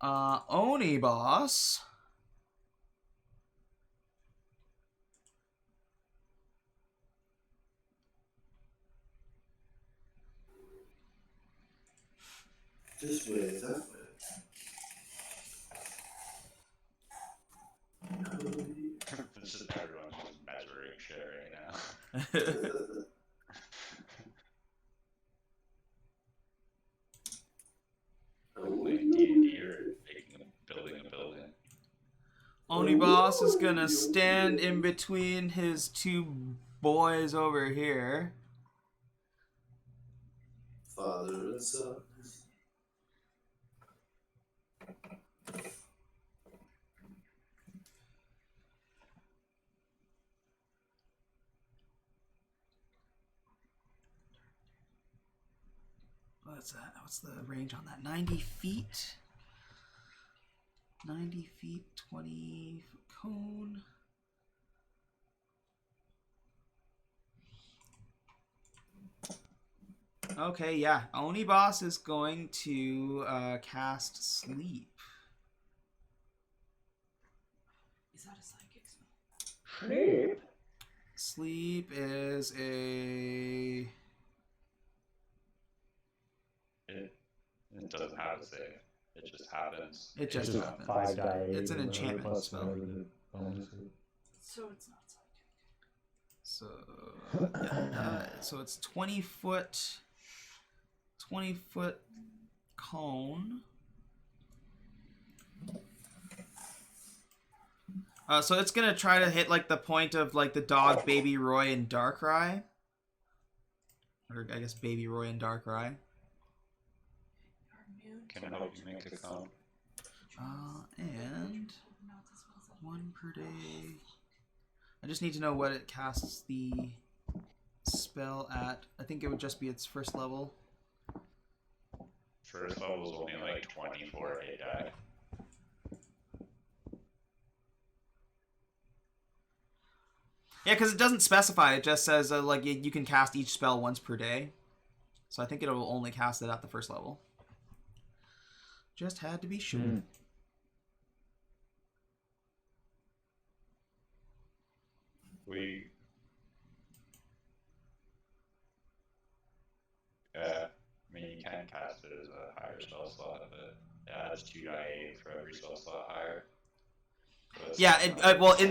Oni boss. This way, that way. This is everyone's just measuring shit right now. Playing D&D or building a building. Oni boss is gonna stand in between his 2 boys over here. Father and son. What's that? What's the range on that? 90 feet? 90 feet, 20 foot cone. Okay, yeah. Oni boss is going to cast sleep. Is that a psychic spell? Sleep. Sleep is a. It doesn't have a save. It just happens. It just It's happens. 5 die. It's an enchantment plus spell. whatever the bonus is. So it's not psychic. So yeah, so it's 20 foot cone. So it's gonna try to hit like the point of like the dog, Baby Roy, and Darkrai, or I guess Baby Roy and Darkrai. Can I help you make a cone? And 1 per day. I just need to know what it casts the spell at. I think it would just be its first level. First level's only like 24 a die. Yeah, because it doesn't specify. It just says like you can cast each spell once per day. So I think it'll only cast it at the first level. Just had to be sure. I mean, you can cast it as a higher spell slot, but it adds 2 die for every spell slot higher. So Yeah, well, in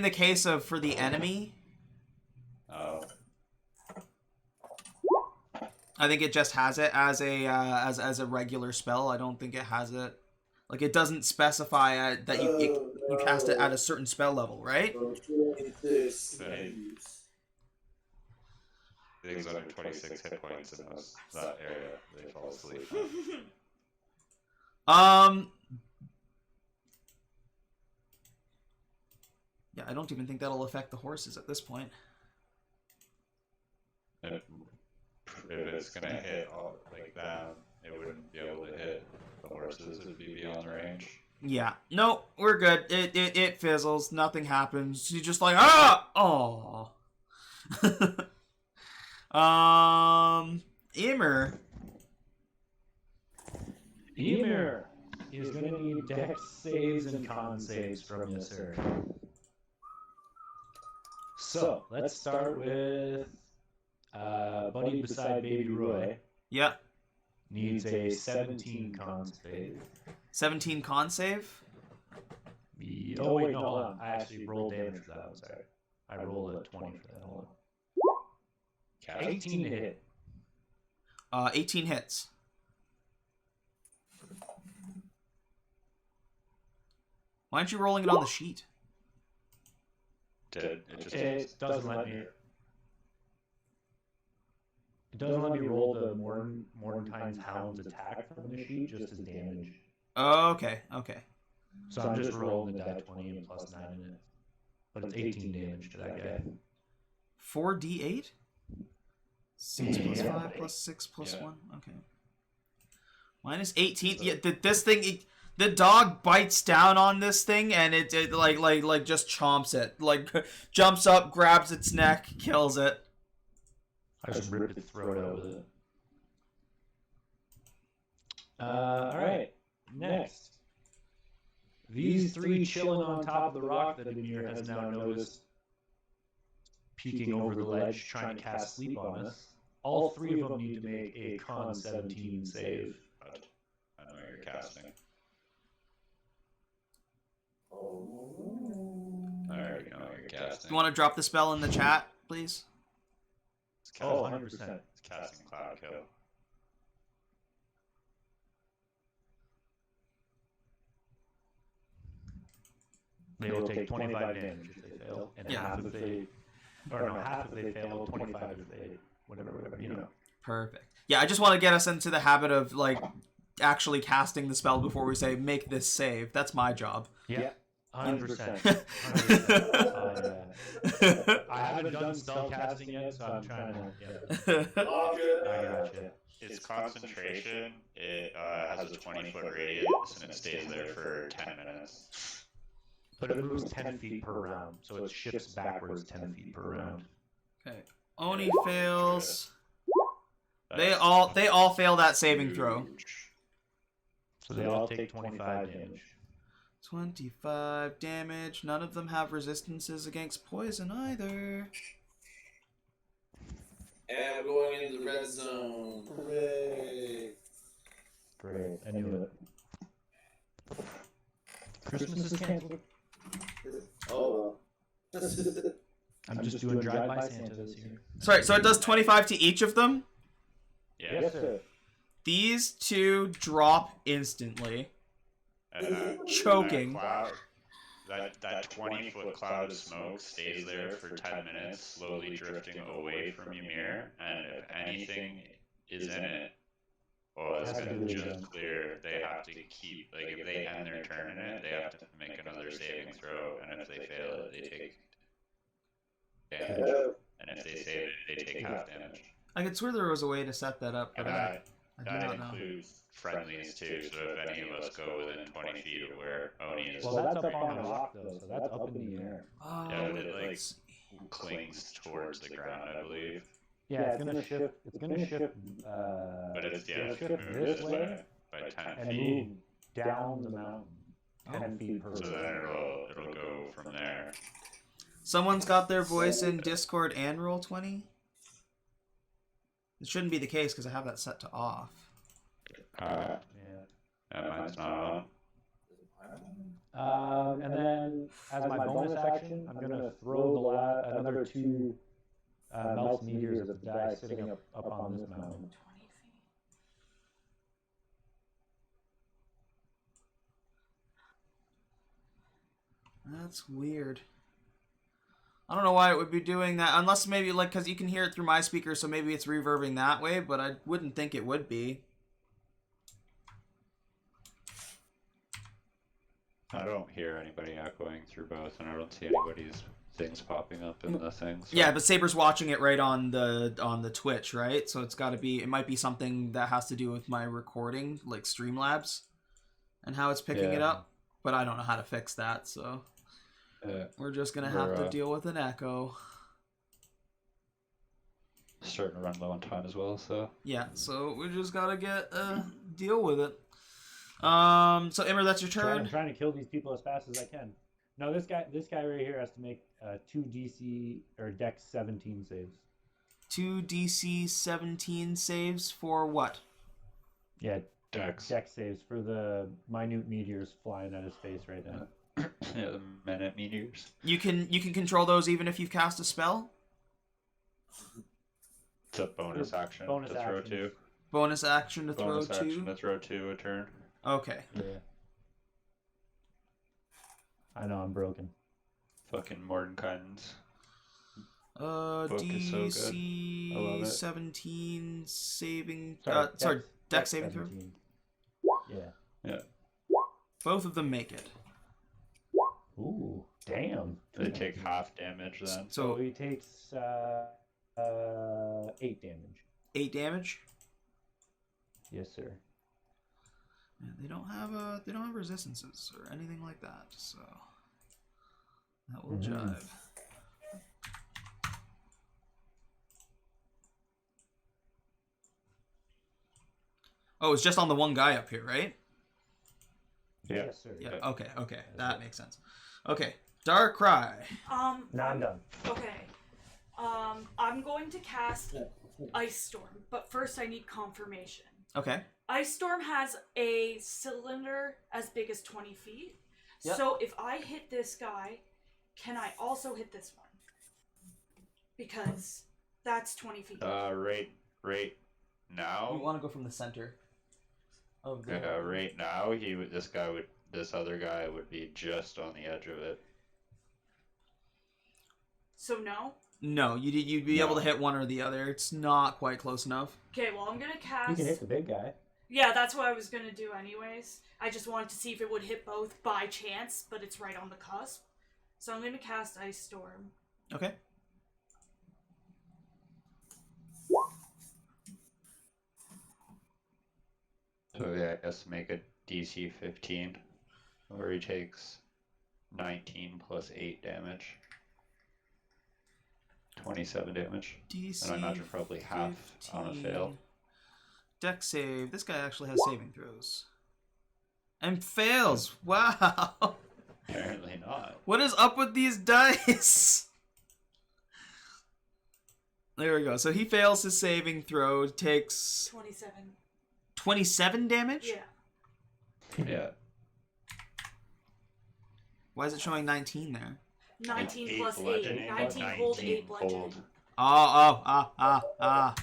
the case of for the enemy, oh, I think it just has it as a as a regular spell. I don't think it has it like it doesn't specify that you cast it at a certain spell level, right? things under 26 hit points in that area, they fall asleep. Yeah, I don't even think that'll affect the horses at this point. If it's gonna hit all, like them, it wouldn't be able to hit the horses. It'd be beyond range. Yeah, no, we're good. It fizzles. Nothing happens. You just like oh. Emer. Ymir is going to need dex saves and con saves from you, sir. So, let's start with Buddy beside Baby Roy. Yeah. Needs a 17 con save. 17 con save? Oh, wait, no, hold on. I actually rolled damage for that one, sorry. I rolled a 20 for that, hold on. 18 to hit. 18 hits. Why aren't you rolling it on the sheet? It doesn't let me. It doesn't let me roll the Mordenkainen's Hound's attack from the sheet, just as damage. Oh, okay, okay. So I'm just rolling the die 20 and plus 9 in it. But it's 18 damage to that guy. 4d8? 6 plus 5 plus 6 plus 1. Okay. Minus 18. Yeah, this thing. The dog bites down on this thing and it like just chomps it. Like jumps up, grabs its neck, kills it. I just ripped its throat out with it. Alright. Next. These 3 chilling on top of the rock that Ymir has now noticed peeking over the ledge, trying to cast sleep on us. All 3 of them need to make a con 17 save. I know you're casting. Alright, no, you're casting. You want to drop the spell in the chat, please? It's casting, 100%. It's casting Cloud Kill. They will take 25 damage if they fail, and Yeah. half if they Or no, half if they fail, 25 if they whatever, you know. Perfect. Yeah, I just want to get us into the habit of like actually casting the spell before we say make this save. That's my job. Yeah. 100%. 100%. I haven't done spell casting yet, so I'm trying to. Yeah. I gotcha. Its concentration, it has a 20-foot radius and it stays there for 10 minutes. But it moves 10 feet per round, so it shifts backwards 10 feet per round. Okay. Oni fails. They all fail that saving throw. So they all take 25 damage. 25 damage. None of them have resistances against poison either. And we're going into the red zone. Hooray! Great. I knew it. Christmas is canceled. Oh well. I'm just doing drive-by Santa this year. Sorry, so it does 25 to each of them? Yeah. Yes, sir. These two drop instantly. Choking. That 20-foot cloud of smoke stays there for 10 minutes, slowly drifting away from Ymir, and if anything is in it, well, it's going to just clear. They have to keep, like, if they end their turn in it, they have to make another saving throw, and if they fail it, they take damage. And if they save it, they take half damage. I could swear there was a way to set that up, but And I do that not know. includes friendlies too, so if any of us go within 20 feet of where Oni is, Well, that's up on the rock, though, so that's up in the air. Oh, yeah, but it like let's- clings towards the ground, I believe. Yeah, it's gonna shift. It's gonna shift. But it's shift move this way by 10 and feet. move down the mountain 10 feet per So then round. it'll go from there. Someone's got their voice in Discord and Roll20? It shouldn't be the case because I have that set to off. Yeah. Mine's not on. And then, as my bonus action, I'm gonna throw another two Melt's meteors at the guy sitting up on this mountain. 20 feet. That's weird. I don't know why it would be doing that, unless maybe like because you can hear it through my speaker, so maybe it's reverbing that way, but I wouldn't think it would be. I don't hear anybody echoing through both, and I don't see anybody's things popping up in the things. So. Yeah, but Saber's watching it right on the Twitch, right? So it's got to be. It might be something that has to do with my recording, like Streamlabs, and how it's picking it up. But I don't know how to fix that, so we're just gonna have to deal with an echo. Starting to run low on time as well, so Yeah, so we just gotta get deal with it. So Immer, that's your turn. I'm trying to kill these people as fast as I can. No, this guy right here has to make 2 DC or Dex 17 saves. 2 DC 17 saves for what? Yeah, Dex. Dex saves for the minute meteors flying at his face right now. Yeah, the minute meteors. You can control those even if you've cast a spell. It's a bonus action Bonus to throw actions. two. Bonus action to Bonus throw action two. to throw two a turn. Okay. Yeah. I know I'm broken. Fucking Mordenkainen's. Book is so good. DC I love it. 17 saving. Sorry, Dex saving throw. 17. Yeah. Yeah. Both of them make it. Ooh, damn. They take half damage then. So So he takes 8 damage. 8 damage. Yes, sir. Yeah, they don't have resistances or anything like that, so that will jive. Oh, it's just on the one guy up here, right? Yeah. Yes, sir. Yeah. Okay. That makes sense. Okay. Dark Cry. Now I'm done. Okay. I'm going to cast Ice Storm, but first I need confirmation. Okay. Ice Storm has a cylinder as big as 20 feet. Yep. So if I hit this guy, can I also hit this one? Because that's 20 feet. Right now. You want to go from the center of the. Right now, this other guy would be just on the edge of it. So no? No, you'd be able to hit one or the other. It's not quite close enough. Okay, well, I'm gonna You cast. can hit the big guy. Yeah, that's what I was gonna do anyways. I just wanted to see if it would hit both by chance, but it's right on the cusp. So I'm gonna cast Ice Storm. Okay. So yeah, I guess make a DC 15, where he takes 19 plus 8 damage. 27 damage. DC And I imagine probably half on a fail. Deck save. This guy actually has saving throws. And fails. Wow. Apparently not. What is up with these dice? There we go. So he fails his saving throw, takes 27. 27 damage? Yeah. Yeah. Why is it showing 19 there? 19 8 plus 8. bludgeoning, 19 cold, 19 8 bludgeoning. cold. Ah.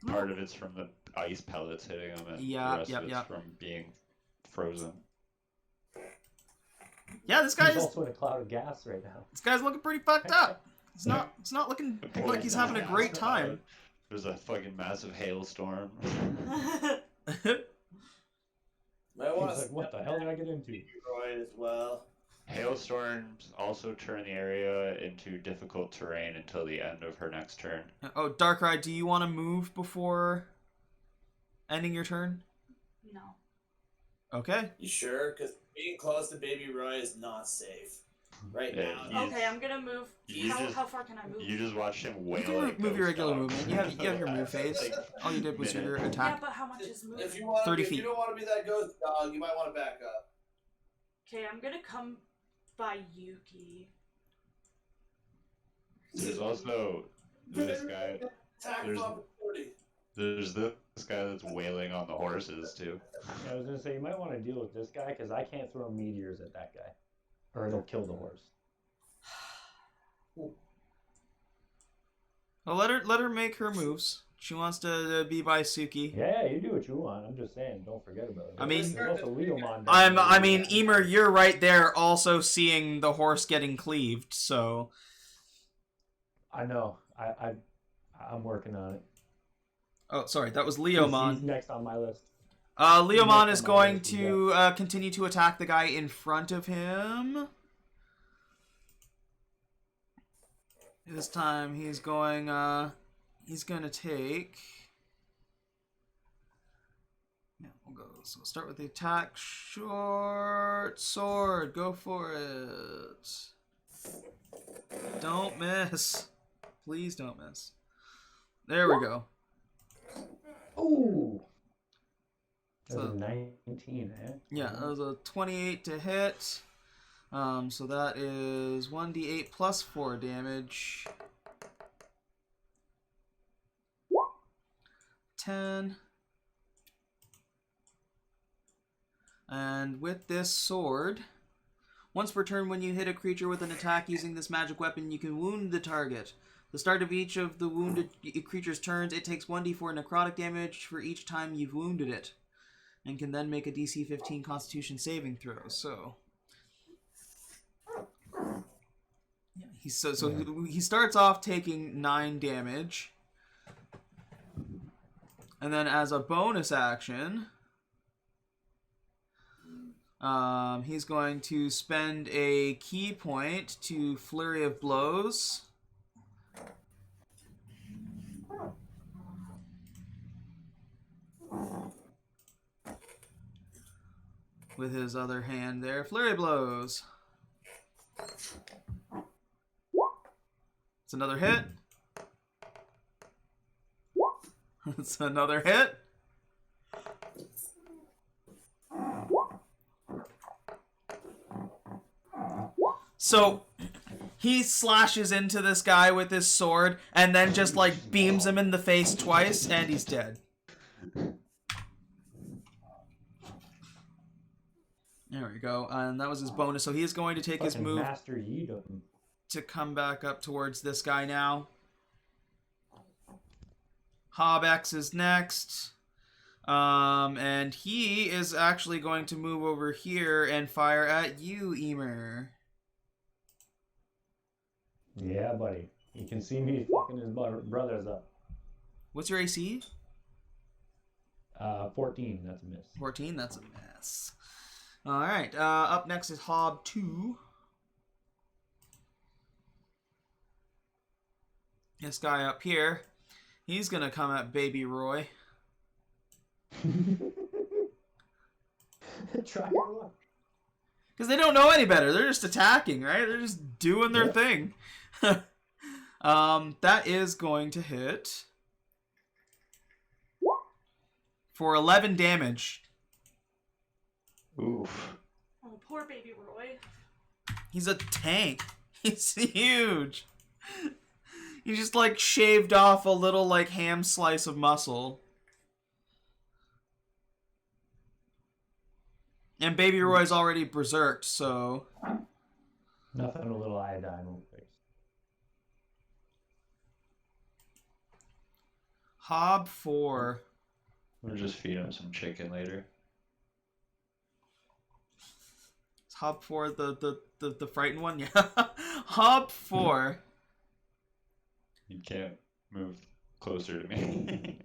Part of it's from the ice pellets hitting him, and Yeah, the rest yep, of it's yep. from being frozen. Yeah, this He's guy's also in a cloud of gas right now. looking pretty fucked up. It's not looking like he's having a great time. There's a fucking massive hailstorm. Might want He's to like, what the hell did I get into? Roy as well. Hailstorms also turn the area into difficult terrain until the end of her next turn. Oh, Darkrai, do you want to move before ending your turn? No. Okay. You sure? Because being close to Baby Roy is not safe. Right Yeah, now. Okay, I'm gonna move. You just- How far can I move? You just watched him wail. You can like move your ghost regular dog. movement. You have your move phase. All you did was your Yeah, attack. but how much is moving? If you want, 30 if feet. you don't want to be that ghost dog, you might want to back up. Okay, I'm gonna come by Yuki. There's also this guy. Attack There's- of opportunity. There's this guy that's wailing on the horses too. I was gonna say you might want to deal with this guy because I can't throw meteors at that guy, or it'll kill the horse. Well, let her make her moves. She wants to be by Suki. Yeah, you do what you want. I'm just saying, don't forget about it. I mean- there's also Leomon. I mean, Emer, you're right there, also seeing the horse getting cleaved. So, I know. I'm working on it. oh, sorry, that was He's Leomon. next on my list. Leomon next is on my going list, to continue to attack the guy in front of him. This time he's going to take. Yeah, we'll go. So we'll start with the attack. Short sword. Go for it. Don't miss. Please don't miss. There we go. Ooh. That's So- a 19, eh? Yeah, that was a 28 to hit. So that is 1d8 plus 4 damage. 10. And with this sword, once per turn when you hit a creature with an attack using this magic weapon, you can wound the target. The start of each of the wounded creature's turns, it takes 1d4 necrotic damage for each time you've wounded it, and can then make a DC 15 Constitution saving throw. So, yeah, he starts off taking 9 damage, and then as a bonus action, he's going to spend a key point to Flurry of Blows. With his other hand there. Flurry blows. It's another hit. It's another hit. So he slashes into this guy with his sword and then just like beams him in the face twice and he's dead. There we go. And that was his bonus. So he is going to take his Fucking move Master Yeedom. to come back up towards this guy now. Hobbex is next. And he is actually going to move over here and fire at you, Emer. Yeah, buddy. He can see me fucking his brothers up. What's your AC? 14, that's a miss. 14, that's a miss. Alright, up next is Hob 2. This guy up here, he's gonna come at Baby Roy. Try your luck. Because they don't know any better. They're just attacking, right? They're just doing their thing. That is going to hit for 11 damage. Oof. Oh, poor baby Roy. He's a tank. He's huge. He just like shaved off a little like ham slice of muscle. And Baby Roy's already berserked, so Nothing a little iodine won't fix. Hob 4. We'll just feed him some chicken later. Is Hob 4 the frightened one? Yeah. Hob 4. You can't move closer to me.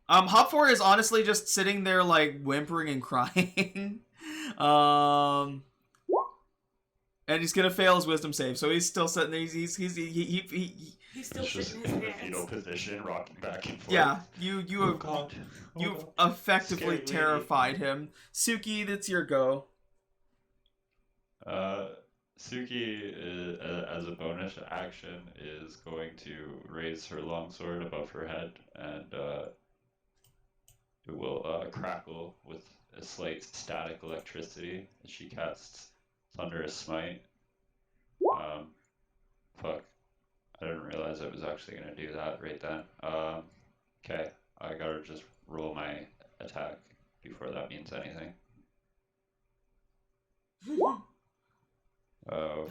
Hob 4 is honestly just sitting there like whimpering and crying. And he's gonna fail his wisdom save, so he's still sitting there. He's He's still It's just shitting in his the fetal pants. position, rocking back and forth. yeah. You Oh have God. Oh, you've God. effectively Scary lady. terrified him. Suki, that's your go. Suki, as a bonus action, is going to raise her longsword above her head, and it will crackle with a slight static electricity as she casts Thunderous Smite. Fuck. I didn't realize I was actually going to do that right then. Okay, I gotta just roll my attack before that means anything.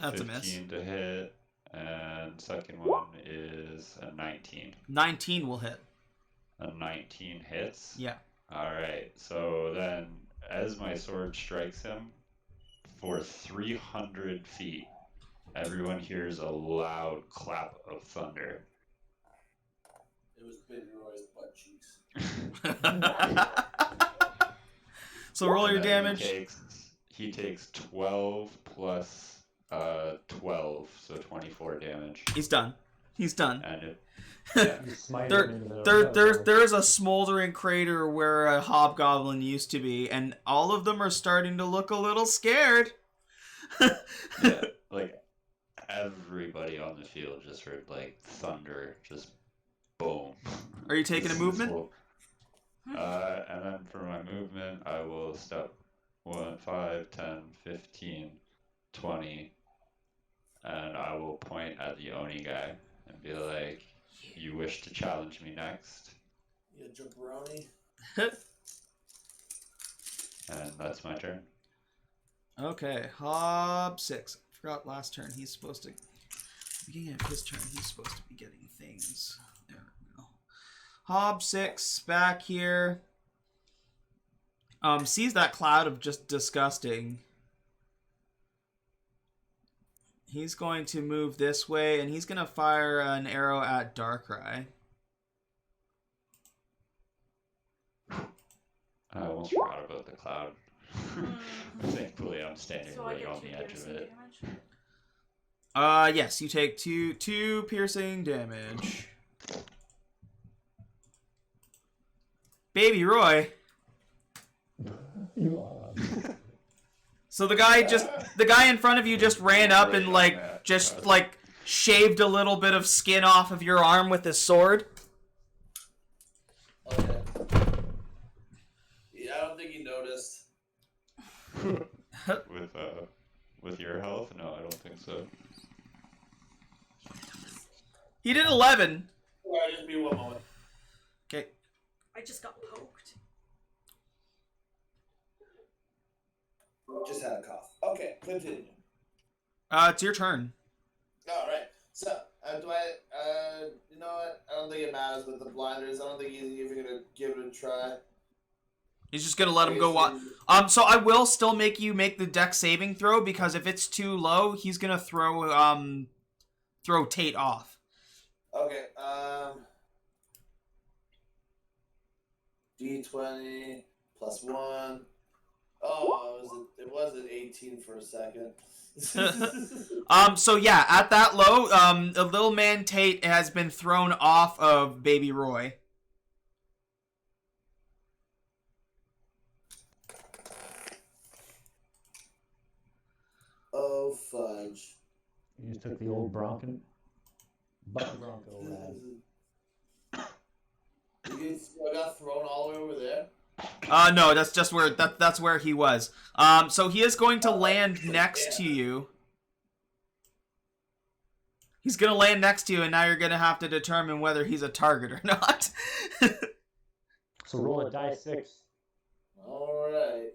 That's a 15 miss. to hit, and second one is a 19. 19 will hit. A 19 hits? Yeah. Alright, so then as my sword strikes him, for 300 feet, everyone hears a loud clap of thunder. It was Baby Roy's butt cheeks. So roll your And then damage. He takes 12 plus 12, so 24 damage. He's done. He's done. And it, You smite There, him into the there is a smoldering crater where a hobgoblin used to be, and all of them are starting to look a little scared. yeah, like everybody on the field just heard like thunder, just boom. Are you taking a movement? And then for my movement, I will step 1, 5, 10, 15, 20, and I will point at the Oni guy and be like, "You wish to challenge me next?" You jabroni. And that's my turn. Okay, Hob 6. I forgot last turn. He's supposed to. Beginning of his turn, he's supposed to be getting things. There we go. Hob 6 back here. Sees that cloud of just disgusting. He's going to move this way, and he's going to fire an arrow at Darkrai. I almost forgot about the cloud. Thankfully, I'm standing So I right get on 2 the edge of piercing it. damage? Yes, you take two piercing damage. Baby Roy. You are. So the guy in front of you just ran up and like just like shaved a little bit of skin off of your arm with his sword. Okay. Yeah, I don't think he noticed. With your health? No, I don't think so. He did 11. Alright, just be one moment. Okay. I just got poked. Just had a cough. Okay, continue. It's your turn. Alright, so, you know what? I don't think it matters with the blinders. I don't think he's even gonna give it a try. He's just gonna let him go. So I will still make you make the dex saving throw because if it's too low, he's gonna throw Tate off. Okay. D20 plus 1. Oh, it was an 18 for a second. So yeah, at that low, a little man Tate has been thrown off of Baby Roy. Oh, fudge. You just took the old Bronco lad. I got thrown all the way over there. No, that's just where that's where he was. So he is going to land next to you. He's gonna land next to you, and now you're gonna have to determine whether he's a target or not. So roll a die 6. All right.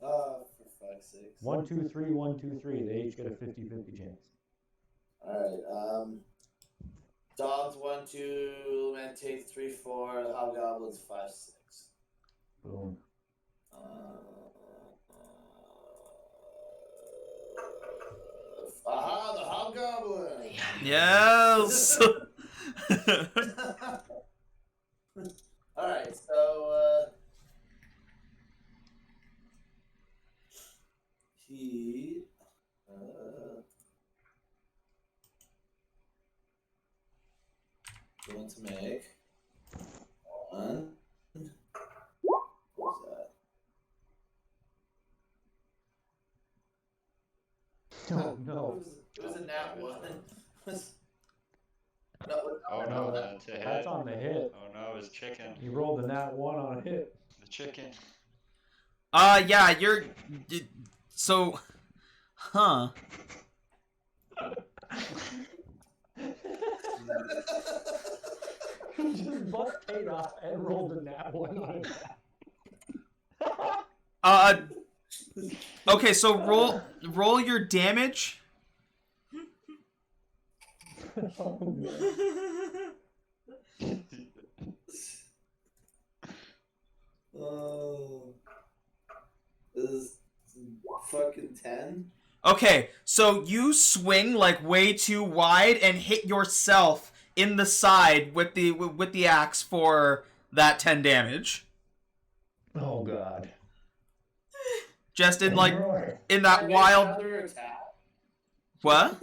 Oh, for fuck's sake. 1, 2, 3, 1, 2, 3. They each get a 50-50 chance. All right. Dogs 1, 2, man takes 3, 4. The hobgoblins 5, 6. Boom. Aha, the hobgoblin. Yes. All right, so he going to make 1. What was that? Oh, no. It was a nat 1. Oh no, that's a hit. That's on the hit. Oh no, it's chicken. He rolled a nat 1 on a hit. The chicken. Yeah, so, huh? He just butt paid off and rolled a nat 1 on it. Okay, so roll your damage. Oh, man. Oh, this is fucking 10. Okay, so you swing like way too wide and hit yourself in the side with the axe for that 10 damage. Oh, God. Just in Can that I make wild. another attack? What?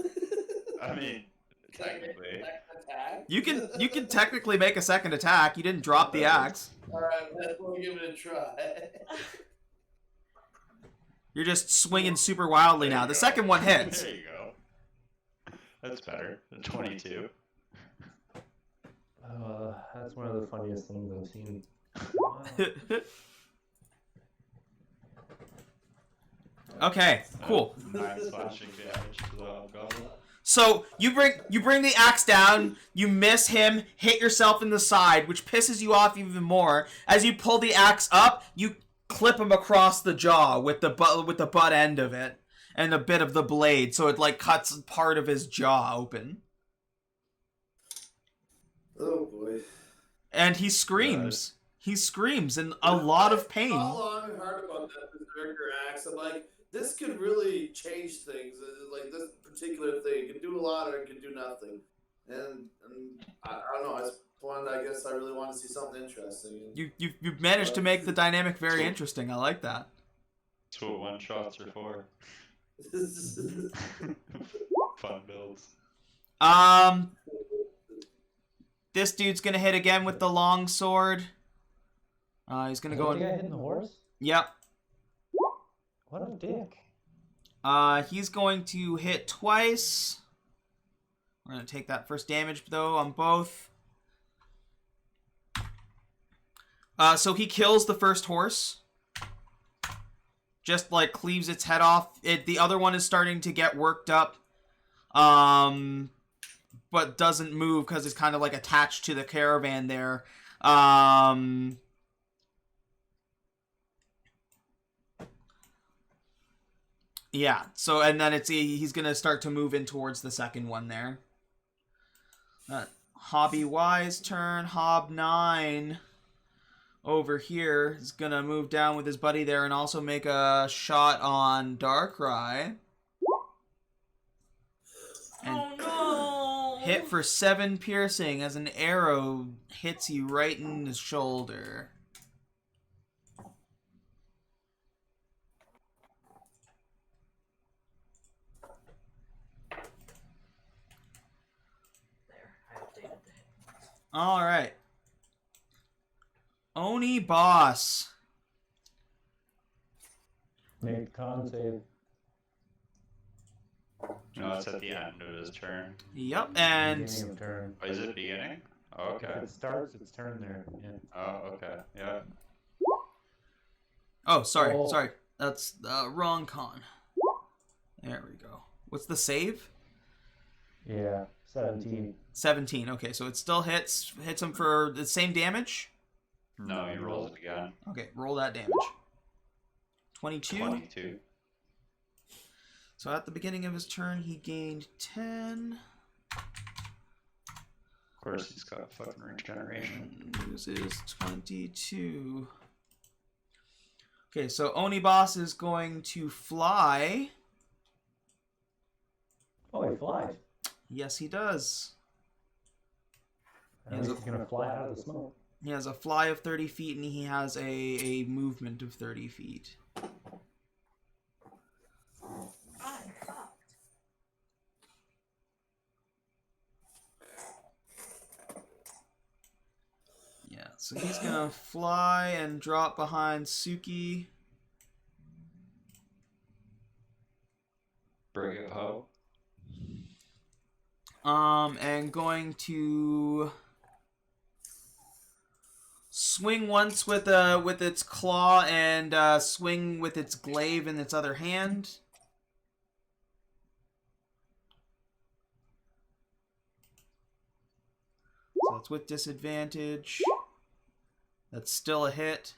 I mean, Can I make technically. a second attack? You can technically make a second attack. You didn't drop the axe. All right, we'll give it a try. You're just swinging super wildly now. The second one hits. There you go. That's better than 22. That's one of the funniest things I've seen. Okay, cool. 9 slashing damage to the hobgoblin. So you bring the axe down, you miss him, hit yourself in the side, which pisses you off even more. As you pull the axe up, you clip him across the jaw with the butt end of it and a bit of the blade, so it like cuts part of his jaw open. Oh boy. And he screams. He screams in a lot of pain. How long and hard about that berserker axe? I'm like, this could really change things. Like this particular thing, it can do a lot or it can do nothing. And I don't know. I guess I really want to see something interesting. You've managed to make the dynamic very interesting. I like that. That's what one shots are for. Fun builds. This dude's gonna hit again with the long sword. He's gonna go. The guy hitting the horse? Yep. What a dick. He's going to hit twice. We're gonna take that first damage though on both. So he kills the first horse. Just like cleaves its head off. The other one is starting to get worked up. But doesn't move because it's kind of like attached to the caravan there. Yeah, so, and then he's gonna start to move in towards the second one there. Hobby Y's turn. Hob 9 over here is gonna move down with his buddy there and also make a shot on Darkrai. Oh Hit for 7 piercing as an arrow hits you right in the shoulder. There, I updated the hit points. All right. Oni boss. Make con save. No, it's at the end of his turn. Yep, and Beginning of turn. Oh, is it beginning? Oh, If okay. it starts, it's turn there. Yeah. Oh, okay. Yeah. oh, sorry, Oh. sorry. That's wrong con. There we go. What's the save? Yeah. 17. 17. Okay, so it still hits him for the same damage. No, he rolls it again. Okay, roll that damage. 22. 22. So at the beginning of his turn, he gained 10. Of course, he's got fucking regeneration. And loses 22. Okay, so Oni boss is going to fly. Oh, he flies. Yes, he does. And he's going to fly out of the smoke. He has a fly of 30 feet, and he has a movement of 30 feet. I'm fucked. Yeah, so he's gonna fly and drop behind Suki. Bring it ho. And going to swing once with its claw and swing with its glaive in its other hand. So it's with disadvantage. That's still a hit.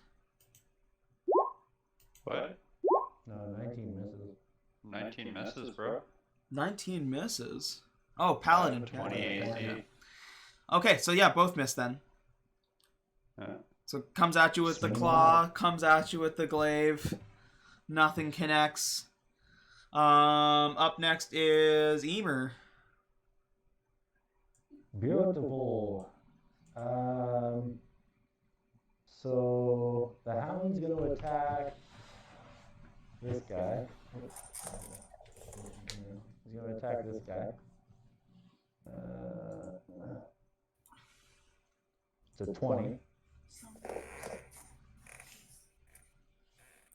What? No, 19 misses. 19 misses, bro. 19 misses. Oh, Paladin. 20 Yeah. AC. Okay, so yeah, both miss then. Yeah. So comes at you with the Swing claw, comes at you with the glaive. Nothing connects. Up next is Emer. Beautiful. So the hound's going to attack this guy. He's going to attack this guy. It's a 20.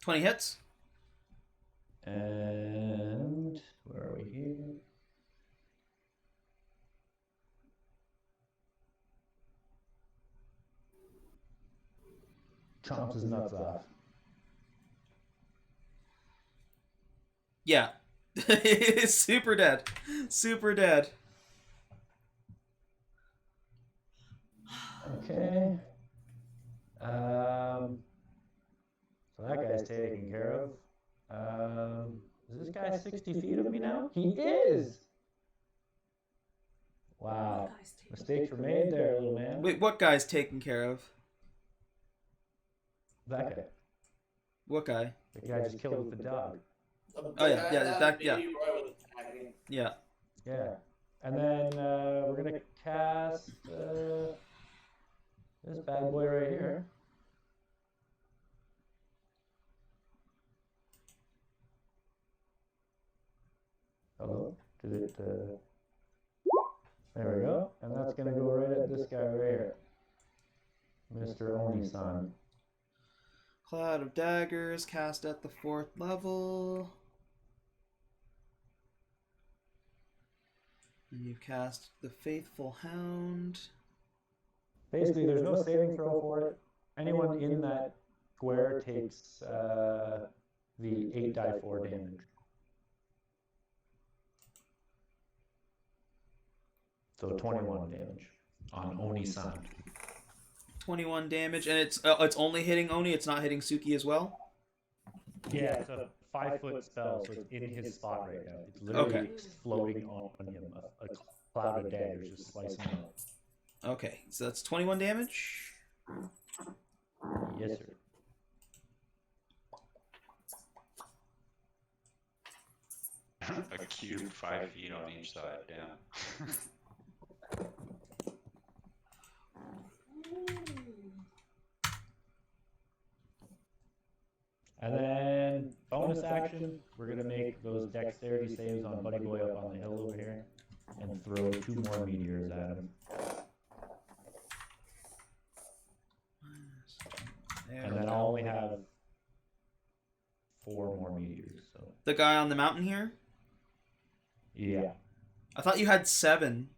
20 hits. And where are we here? Chomps his nuts off. Yeah. Super dead. Super dead. Okay. So that guy's taken care of. Is this guy 60 feet of me now? He is! Wow. Guys, take- Mistakes were made there, little man. Wait, what guy's taken care of? That guy. What guy? The guy just killed with the dog. Oh, yeah, yeah. Baby Roy was attacking. Yeah. Yeah. And then we're going to cast this bad boy right here. Hello? Did it... There we go. And that's going to go right at this guy right here. Mr. Oni-san. Cloud of Daggers cast at the 4th level. And you cast the Faithful Hound. Basically, there's no saving throw for it. Anyone in that square takes the 8d4 damage. So 21 damage on Oni-san. 21 damage, and it's only hitting Oni. It's not hitting Suki as well. Yeah, it's a 5-foot spell, so it's in his spot right now. It's literally Okay. floating on him. A cloud of daggers just slicing him out. Okay, so that's 21 damage. Yes, sir. A cube 5 feet on each side, damn. And then bonus action, we're gonna make those dexterity saves on Buddy Boy up on the hill over here, and throw 2 more meteors at him. And then I'll only have 4 more meteors. So The guy on the mountain here? yeah, I thought you had 7.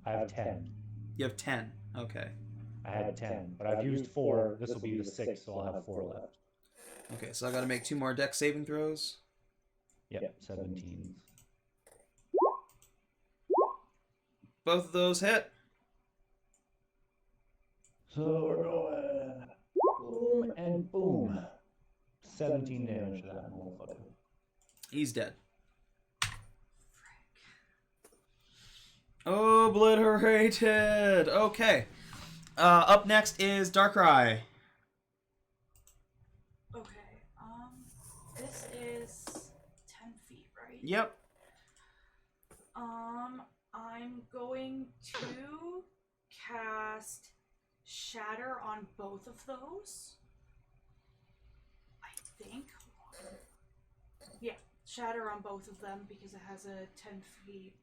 I have 10. You have 10. Okay. I had 10, but I've used 4. This will be the 6th, so I'll have 4 left. Okay, so I gotta make 2 more dex saving throws. Yep, 17. Both of those hit. So we're going boom and boom. 17 damage to that motherfucker. He's dead. Obliterated. Okay. Up next is Darkrai. Okay, this is 10 feet, right? Yep. I'm going to cast Shatter on both of those. I think. Yeah, Shatter on both of them because it has a 10 feet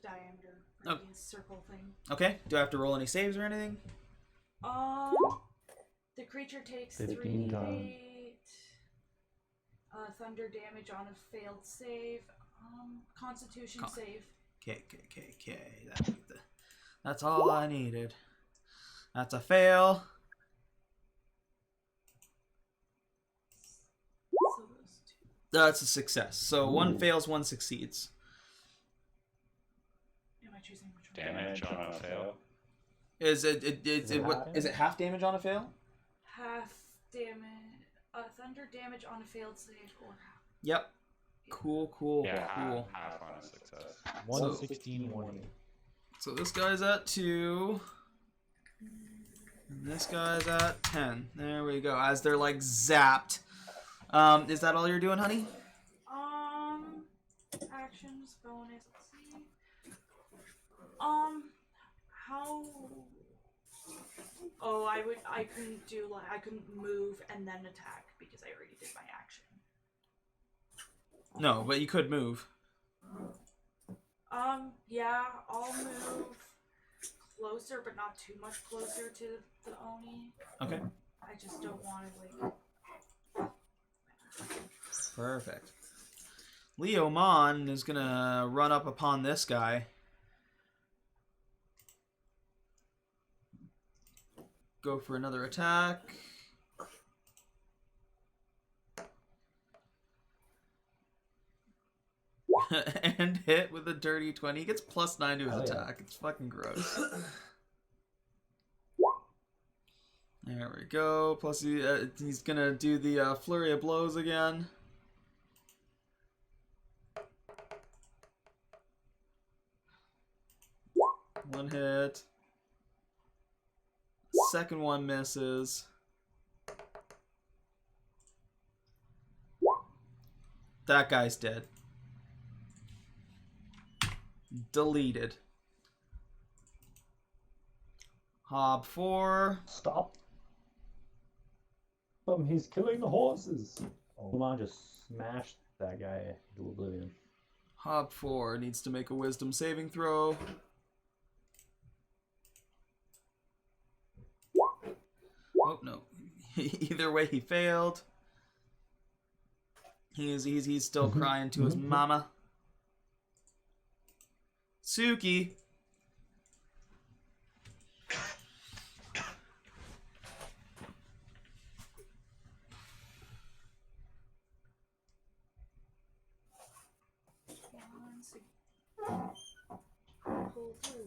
diameter radius circle thing. Okay. Do I have to roll any saves or anything? The creature takes 15 3d8 thunder damage on a failed save. Constitution save. That's all I needed. That's a fail. So those 2. That's a success. So 1 fails, 1 succeeds. Am I choosing which one? Damage on a fail. Is it half damage on a fail? Half damage. Thunder damage on a failed save or half. Yep. Cool. Yeah, Cool. half on a success. 116, 1. So this guy's at 2. And this guy's at 10. There we go. As they're like zapped. Is that all you're doing, honey? Actions, bonus, let's see. How... Oh, I couldn't do, like, I couldn't move and then attack because I already did my action. No, but you could move. Yeah, I'll move closer, but not too much closer to the Oni. Okay. I just don't want to, like... Perfect. Leomon is gonna run up upon this guy. Go for another attack. And hit with a dirty 20. He gets +9 to his attack. It's fucking gross. There we go. Plus he's gonna do the flurry of blows again. One hit. Second one misses. That guy's dead. Deleted. Hob 4. Stop. He's killing the horses. Come on, just smashed that guy to oblivion. Hob 4 needs to make a wisdom saving throw. Oh no. Either way he failed. He's still crying to his mama. Suki.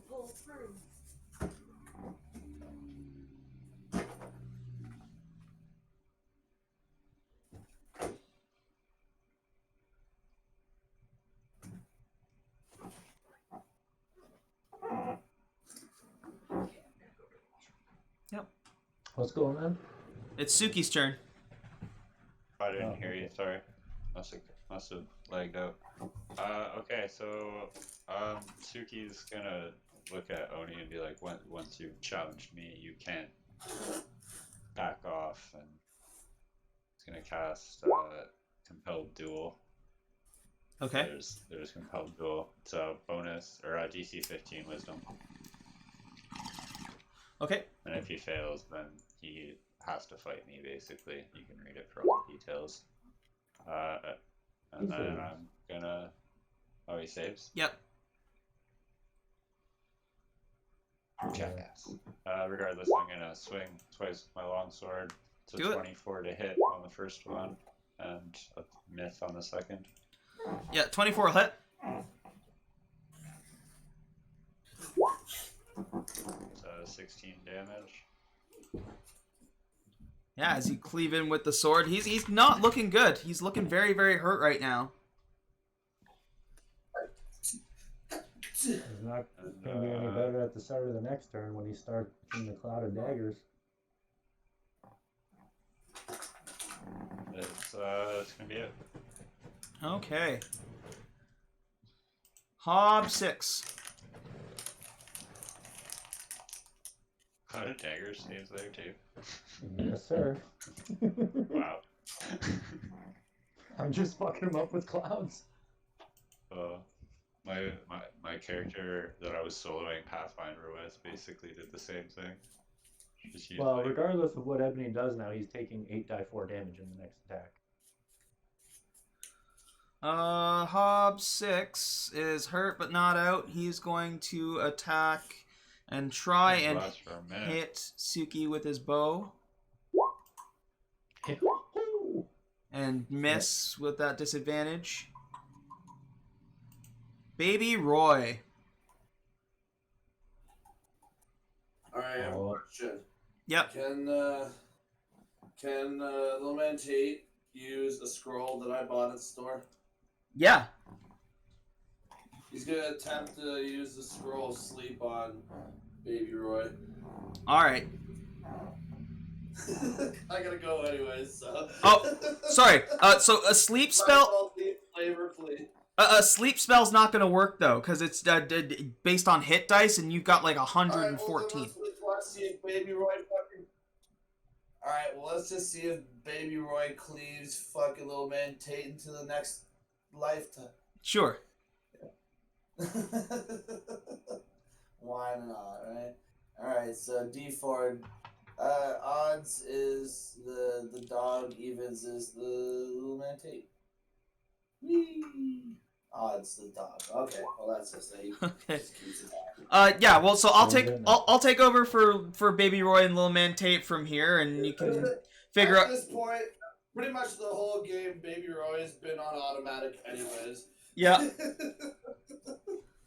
Pull through. Yep. What's going on? It's Suki's turn. I didn't hear you. Sorry. Must have lagged out. Okay, so Suki's gonna look at Oni and be like, once you've challenged me, you can't back off, and it's gonna cast Compelled Duel. Okay. There's Compelled Duel. It's a bonus, or a DC 15 Wisdom. Okay. And if he fails, then he has to fight me, basically. You can read it for all the details. And then I'm gonna... Oh, he saves? Yep. Jackass. Regardless, I'm gonna swing twice with my longsword. It's a Do it. 24 to hit on the first one, and a myth on the second. Yeah, 24 hit. So 16 damage. Yeah, as you cleave in with the sword, he's not looking good. He's looking very, very hurt right now. He's not going to be any better at the start of the next turn when he starts in the cloud of daggers. It's gonna be it. Okay. Hob 6. Cloud of Daggers stays there too. Yes, sir. Wow. I'm just fucking him up with clouds. My character that I was soloing Pathfinder with basically did the same thing. Well, regardless of what Ebony does now, he's taking 8d4 damage in the next attack. Hob 6 is hurt but not out. He's going to attack and try and hit Suki with his bow. And miss with that disadvantage. Baby Roy. Alright, I have a question. Yep. Can Little Man Tate use a scroll that I bought at the store? Yeah. He's gonna attempt to use the scroll sleep on Baby Roy. Alright. I gotta go anyways, so. Oh, sorry. So a sleep spell. Flavor, please. A sleep spell's not gonna work though, because it's based on hit dice, and you've got like 114. Alright, well, let's see if Baby Roy fucking. Alright, well, let's just see if Baby Roy cleaves fucking Little Man Tate into the next lifetime. Sure. Why not, right? Alright, so D4. Odds is the dog, evens is the Little Man Tate. Whee! Odds the dog. Okay, well that's just that. Okay. Just keeps it Yeah. Well, so I'll take over for Baby Roy and Little Man Tate from here, and you can figure out. At this point, pretty much the whole game, Baby Roy has been on automatic, anyways. Yeah.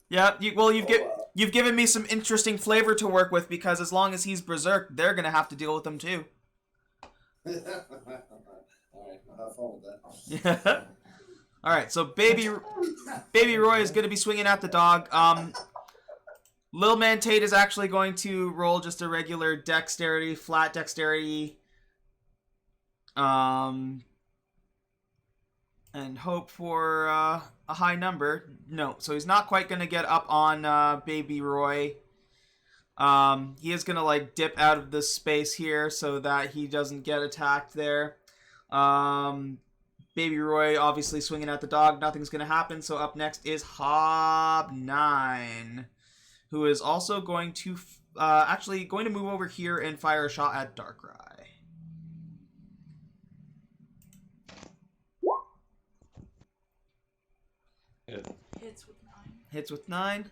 Yeah. You've given me some interesting flavor to work with, because as long as he's berserk, they're gonna have to deal with him too. Alright, I'll have fun with that. Yeah. All right, so Baby Roy is going to be swinging at the dog. Little Man Tate is actually going to roll just a regular dexterity, flat dexterity, and hope for a high number. No, so he's not quite going to get up on Baby Roy. He is going to like dip out of this space here so that he doesn't get attacked there. Baby Roy obviously swinging at the dog. Nothing's going to happen. So up next is Hob 9, who is also going to actually going to move over here and fire a shot at Darkrai. Good. Hits with 9. Hits with 9.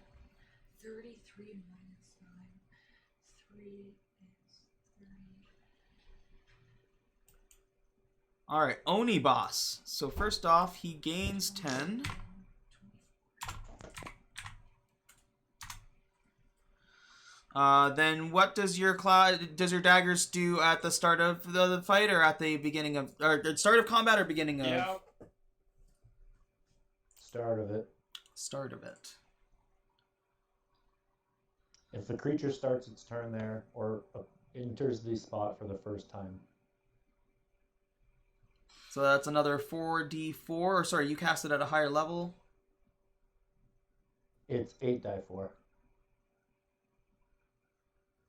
33 minus 9. 3 is 30. Alright, Oni boss. So first off, he gains 10. Then what does your daggers do at the start of the fight, or at the beginning of, or start of combat, or beginning of? Yeah. Start of it. Start of it. If the creature starts its turn there or enters the spot for the first time. So that's another 4d4. Or sorry, you cast it at a higher level. It's 8 die 4.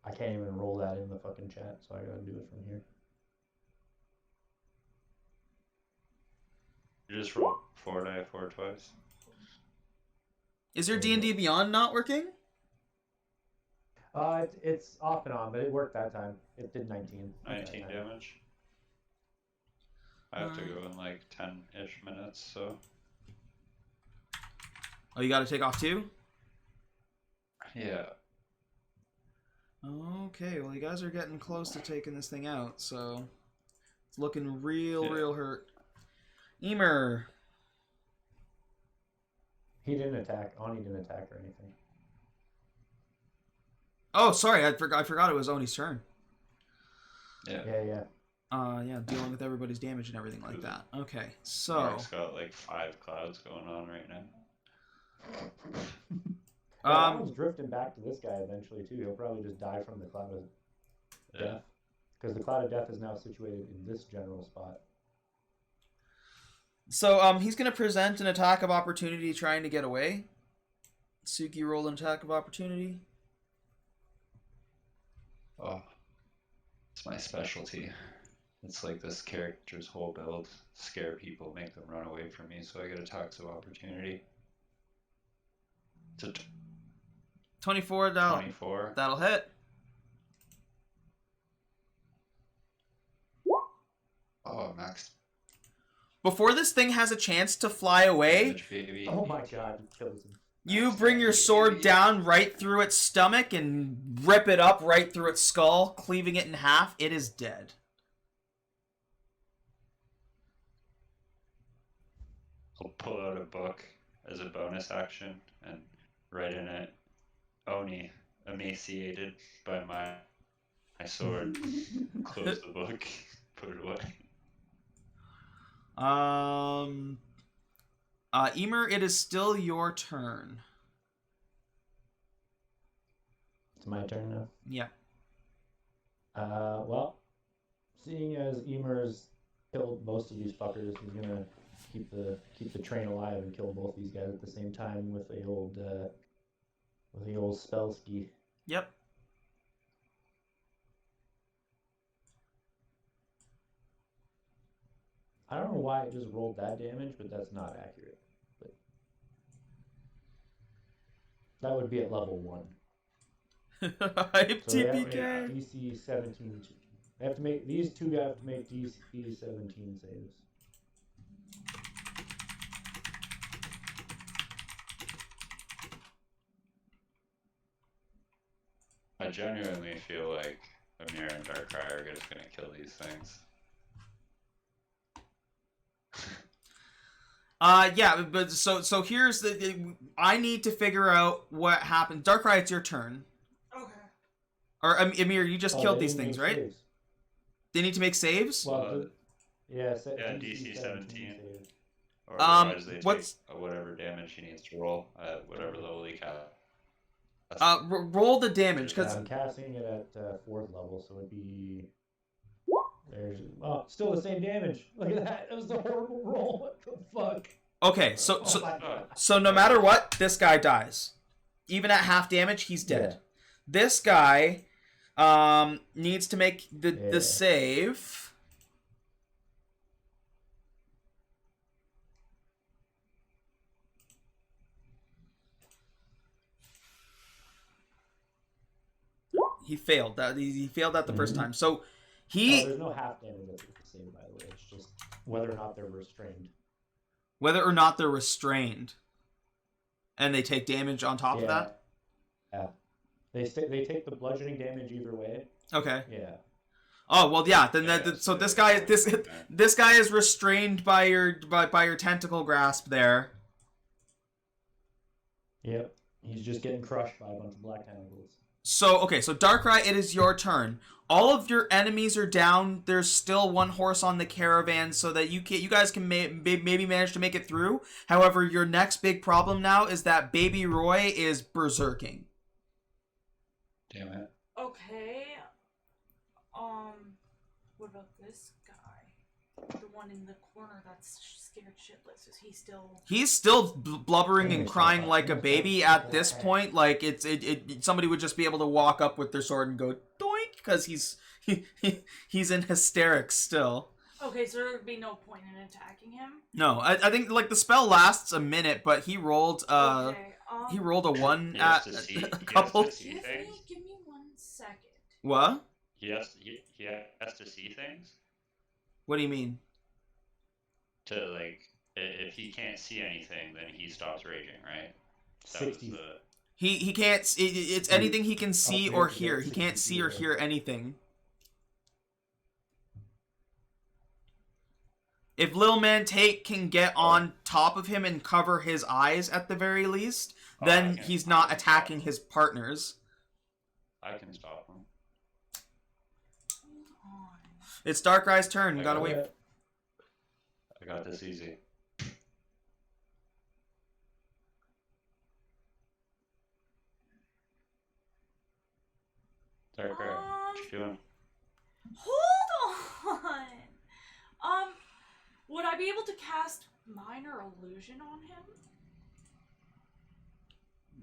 I can't even roll that in the fucking chat, so I gotta do it from here. You just roll 4 die 4 twice. Is your D&D Beyond not working? It's off and on, but it worked that time. It did 19. 19 that time. damage. I have to go in like 10-ish minutes, so. Oh, you got to take off too? Yeah. Okay, well, you guys are getting close to taking this thing out, so it's looking real hurt. Emer. He didn't attack. Oni didn't attack or anything. Oh, sorry, I forgot it was Oni's turn. Yeah. Yeah. Dealing with everybody's damage and everything like that. Okay, so Mark's got like 5 clouds going on right now. That one's drifting back to this guy eventually too. He'll probably just die from the cloud of death, because the cloud of death is now situated in this general spot. So he's gonna present an attack of opportunity, trying to get away. Suki, roll an attack of opportunity. Oh, it's my specialty. It's like this character's whole build: scare people, make them run away from me, so I get attacks of opportunity. It's a 24. 24. That'll hit. Oh, max Before this thing has a chance to fly away, damage, baby. Oh my god, he kills him. you bring your sword down right through its stomach and rip it up right through its skull, cleaving it in half. It is dead. I'll pull out a book as a bonus action and write in it, Oni, emaciated by my sword. Close the book, put it away. Emer, it is still your turn. It's my turn now. Yeah. Well, seeing as Emer's killed most of these fuckers, he's gonna keep the train alive and kill both these guys at the same time with the old spell ski. Yep. I don't know why it just rolled that damage, but that's not accurate. But that would be at level 1. Hype So they have to TPK. make DC 17. They have to make these two have to make DC 17 saves. I genuinely feel like Amir and Darkrai are just gonna kill these things. Yeah, but so here's I need to figure out what happened. Darkrai, it's your turn. Okay. Or Amir, you just killed they these didn't things, make right? saves. They need to make saves. Well, Yeah, DC DC 17. saves. Or otherwise they what's- take whatever damage he needs to roll at whatever level he cast. Roll the damage, because I'm casting it at 4th level, so it'd be. There's still the same damage. Look at that. That was a horrible roll. What the fuck? okay, so Oh my God. so no matter what, this guy dies. Even at half damage, he's dead. Yeah. This guy needs to make the Yeah. save. He failed that. He failed that the first time. So he, There's no half damage that's the same, by the way. It's just whether or not they're restrained. whether or not they're restrained, and they take damage on top of that. Yeah. They take the bludgeoning damage either way. Okay. Yeah. Oh well, yeah. Then Yeah, that. So so this guy, that's this guy is restrained by your tentacle grasp there. Yep. He's just getting crushed by a bunch of black tentacles. So okay, so Darkrai, it is your turn. All of your enemies are down. There's still one horse on the caravan, so that you guys can maybe manage to make it through. However, your next big problem now is that Baby Roy is berserking. Damn it. Okay. What about this guy? the one in the corner that's scared shitless? Is he still? He's still blubbering and crying like a baby at this point. Like somebody would just be able to walk up with their sword and go doink because he's in hysterics still. Okay, so there would be no point in attacking him. No, I think like the spell lasts a minute, but he rolled Okay. he rolled a 1 He has at to see- a he has couple. to see things. Give me 1 second. What? He has to see things What do you mean? to like. If he can't see anything, then he stops raging, right? That was 60. the. He can't. It's anything he can see or yeah, hear. He can't 60 see or feet hear anything. If Little Man Tate can get on top of him and cover his eyes at the very least, then he's not attacking his partners. I can stop him. Hold on. It's Darkrai's turn. You gotta wait. I got this easy. Darkrai, what you doing? Hold on. Would I be able to cast minor illusion on him?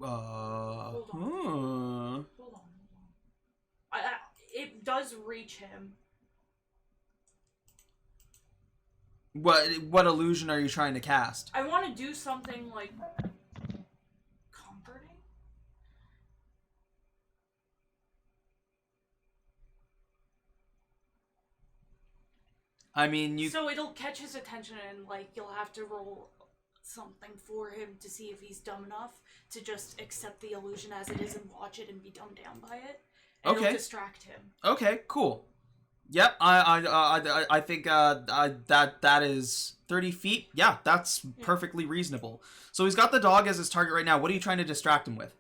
Hold on. It does reach him. What illusion are you trying to cast? I want to do something like comforting. I mean, you. So it'll catch his attention and like you'll have to roll something for him to see if he's dumb enough to just accept the illusion as it is and watch it and be dumbed down by it. And Okay. It'll distract him. Okay, cool. Yep, I think that is 30 feet. Yeah, that's perfectly reasonable. So he's got the dog as his target right now. What are you trying to distract him with?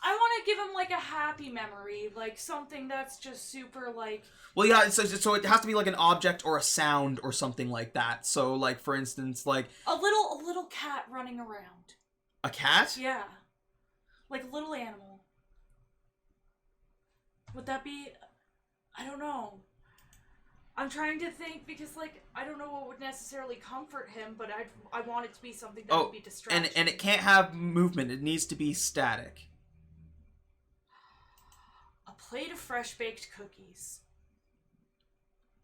I want to give him like a happy memory, like something that's just super like. Well, yeah, so it has to be like an object or a sound or something like that. So, like for instance, like A little cat running around. a cat. Yeah. Like a little animal. Would that be... I don't know. I'm trying to think because, like, I don't know what would necessarily comfort him, but I want it to be something that would be distraction. and it can't have movement. It needs to be static. A plate of fresh-baked cookies.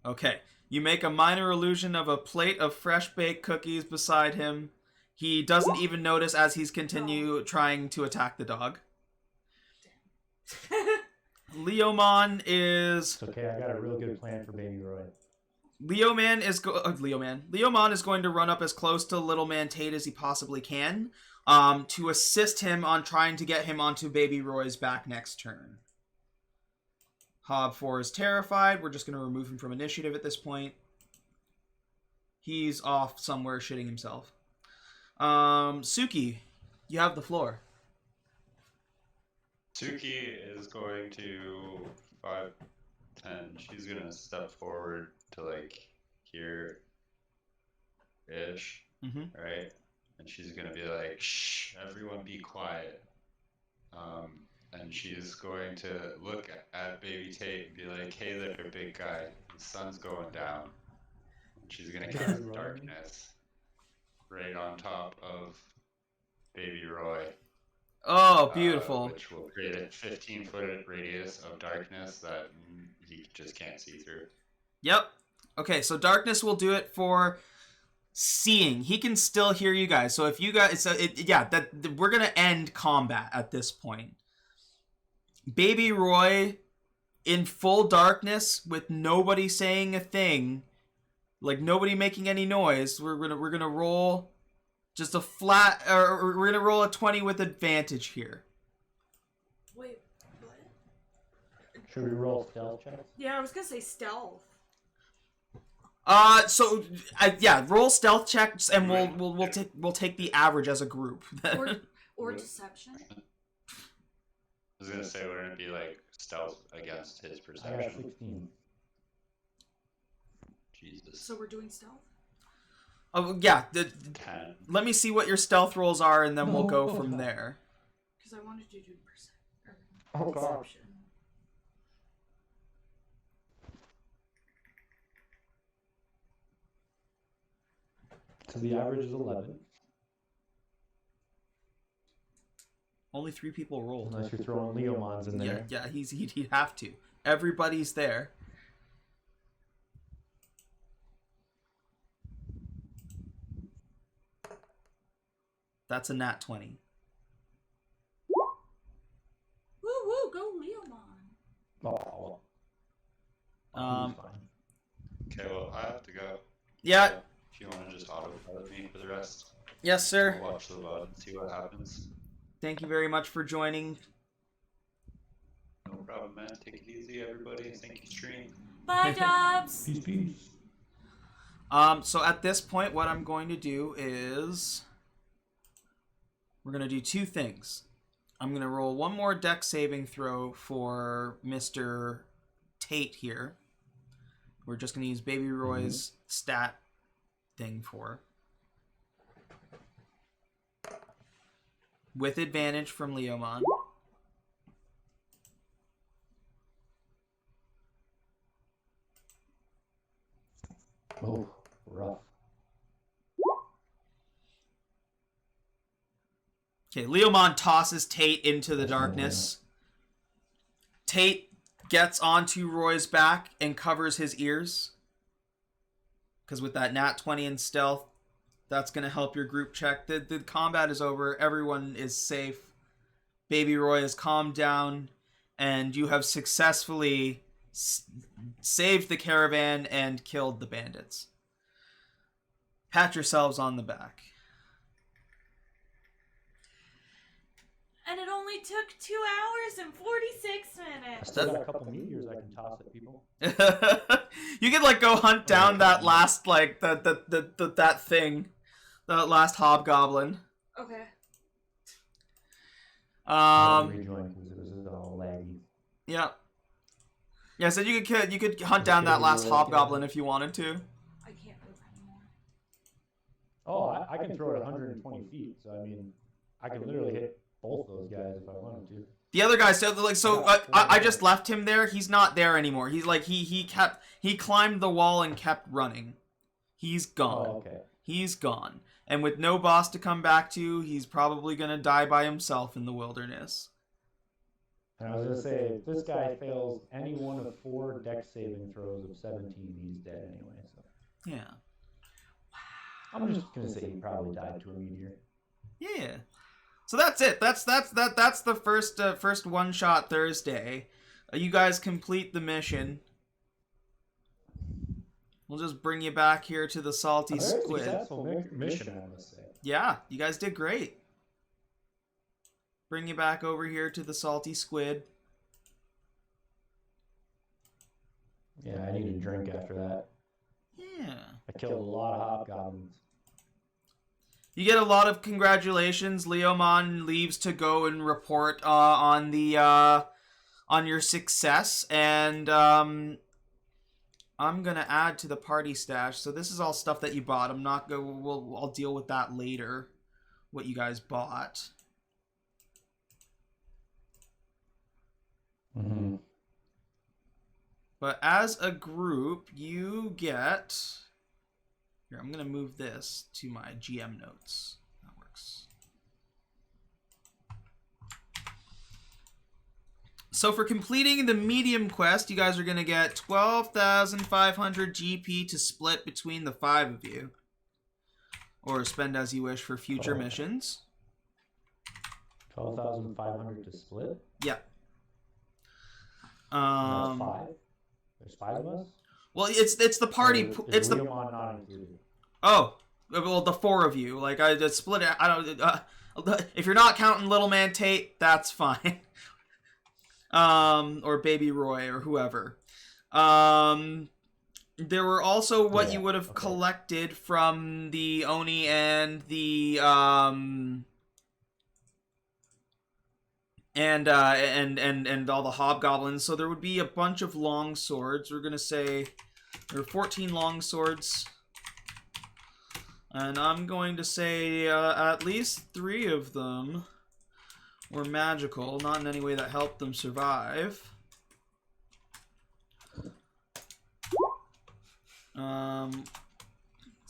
Okay. You make a minor illusion of a plate of fresh-baked cookies beside him. He doesn't even notice as he's continue trying to attack the dog. Leomon is... It's okay, I got a real good plan for Baby Roy. Leomon is going to run up as close to Little Man Tate as he possibly can, to assist him on trying to get him onto Baby Roy's back next turn. Hob 4 is terrified. We're just going to remove him from initiative at this point. He's off somewhere shitting himself. Suki, you have the floor. Suki is going to 5, 10. She's gonna step forward to like here ish, right? And she's gonna be like, "Shh, everyone, be quiet." And she's going to look at Baby Tate and be like, "Hey there, big guy. The sun's going down." And she's gonna cast darkness right on top of Baby Roy. Oh, beautiful. Which will create a 15-foot radius of darkness that he just can't see through. Yep. Okay, so darkness will do it for seeing. He can still hear you guys. So if you guys, we're gonna end combat at this point. Baby Roy, in full darkness with nobody saying a thing, like nobody making any noise. We're gonna roll. Just a flat, or we're gonna roll a 20 with advantage here. Wait, what? Should we roll stealth checks? Yeah, I was gonna say stealth. Roll stealth checks, and we'll take the average as a group. Or deception. I was gonna say, wouldn't it be like stealth against his I got perception? 16. Jesus. So we're doing stealth? Oh yeah. 10. Let me see what your stealth rolls are, and then we'll go from there. Because I wanted to do Oh, God. perception. so the average is 11. Only 3 people rolled. Unless you're throwing Leomons in there. Yeah, he'd have to. Everybody's there. That's a nat 20. Woo woo, go Leomon. Oh. Um, Okay, well, I have to go. Yeah. If you want to just autopilot me for the rest, Yes, sir. I'll watch the VOD and see what happens. Thank you very much for joining. No problem, man. Take it easy, everybody. Thank you, stream. Bye, Dobbs. Peace. So at this point, what I'm going to do is we're going to do 2 things. I'm going to roll 1 more dex saving throw for Mr. Tate here. We're just going to use Baby Roy's stat thing for. With advantage from Leomon. Oh, rough. Okay, Leomon tosses Tate into the darkness. Tate gets onto Roy's back and covers his ears. Because with that nat 20 in stealth, that's going to help your group check. The combat is over. Everyone is safe. Baby Roy has calmed down. And you have successfully saved the caravan and killed the bandits. Pat yourselves on the back. And it only took 2 hours and 46 I minutes. still got a couple meteors I can toss at people. You could like go hunt down that last like that thing, that last hobgoblin. Okay. Rejoin because it was all laggy. Yeah. Yeah, so you could hunt down that last hobgoblin if you wanted to. I can't move anymore. Oh, I can throw it 120 feet. So, I mean, I can literally hit both those guys if I wanted to. The other guy, I just left him there. He's not there anymore. He's like he climbed the wall and kept running. He's gone. Oh, okay. He's gone. And with no boss to come back to, he's probably gonna die by himself in the wilderness. And I was going to say, if this guy fails any one of 4 dex saving throws of 17, he's dead anyway. So Yeah. I'm just going to say he probably died to a meteor. Yeah. So that's it. That's the first one shot Thursday. You guys complete the mission. We'll just bring you back here to the salty A very squid. successful mission, I must say. Yeah, you guys did great. Bring you back over here to the salty squid. Yeah, I need a drink after that. Yeah. I killed a lot of hobgoblins. You get a lot of congratulations. Leomon leaves to go and report on your success, and I'm gonna add to the party stash. So this is all stuff that you bought. I'll deal with that later. What you guys bought. Mm-hmm. But as a group, you get... Here, I'm going to move this to my GM notes. That works. So for completing the medium quest, you guys are going to get 12,500 GP to split between the 5 of you. Or spend as you wish for future missions. 12,500 to split? Yeah. That's 5? There's 5 of us? Well, it's the party. It's the Leomon not included? Oh, well, the 4 of you. Like I just split it. I don't. If you're not counting Little Man Tate, that's fine. Or Baby Roy or whoever. There were also what you would have collected from the Oni and the and all the hobgoblins. So there would be a bunch of long swords. We're gonna say there are 14 long swords, and I'm going to say at least 3 of them were magical, not in any way that helped them survive.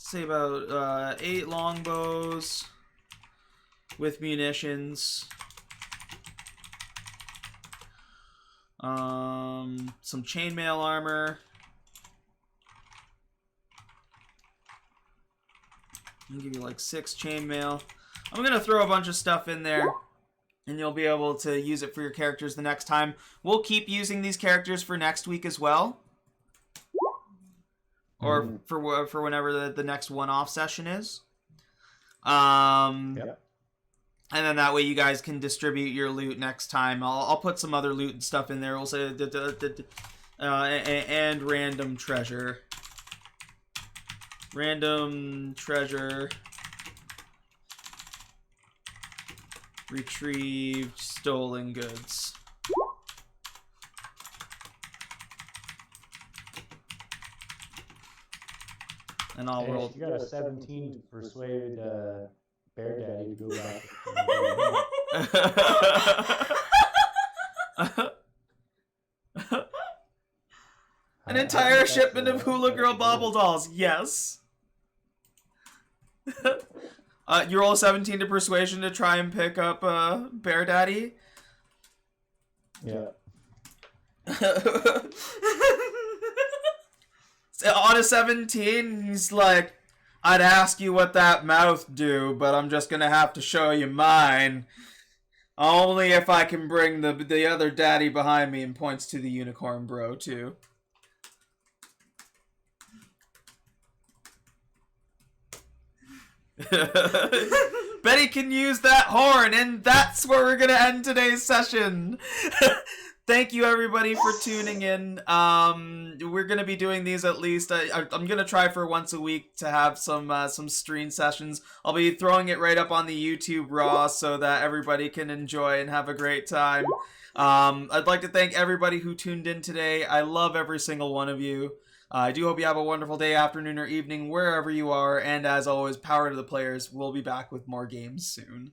say about 8 longbows with munitions. Some chainmail armor. I'll give you like 6 chainmail. I'm gonna throw a bunch of stuff in there, and you'll be able to use it for your characters the next time. We'll keep using these characters for next week as well, or for whenever the next one-off session is. Yep. And then that way you guys can distribute your loot next time. I'll put some other loot and stuff in there. We'll say and random treasure. Random treasure. Retrieved stolen goods. And I'll roll. You got a 17 to persuade Bear Daddy to go back. An entire shipment of Hula Girl Bobble dolls. Yes. You roll a 17 to persuasion to try and pick up Bear Daddy. Yeah. So on a 17, he's like, I'd ask you what that mouth do, but I'm just gonna have to show you mine. Only if I can bring the other daddy behind me, and points to the unicorn bro too. Betty can use that horn, and that's where we're gonna end today's session. Thank you everybody for tuning in. We're gonna be doing these at least. I'm gonna try for once a week to have some stream sessions. I'll be throwing it right up on the YouTube Raw so that everybody can enjoy and have a great time. I'd like to thank everybody who tuned in today. I love every single one of you. I do hope you have a wonderful day, afternoon, or evening, wherever you are. And as always, power to the players. We'll be back with more games soon.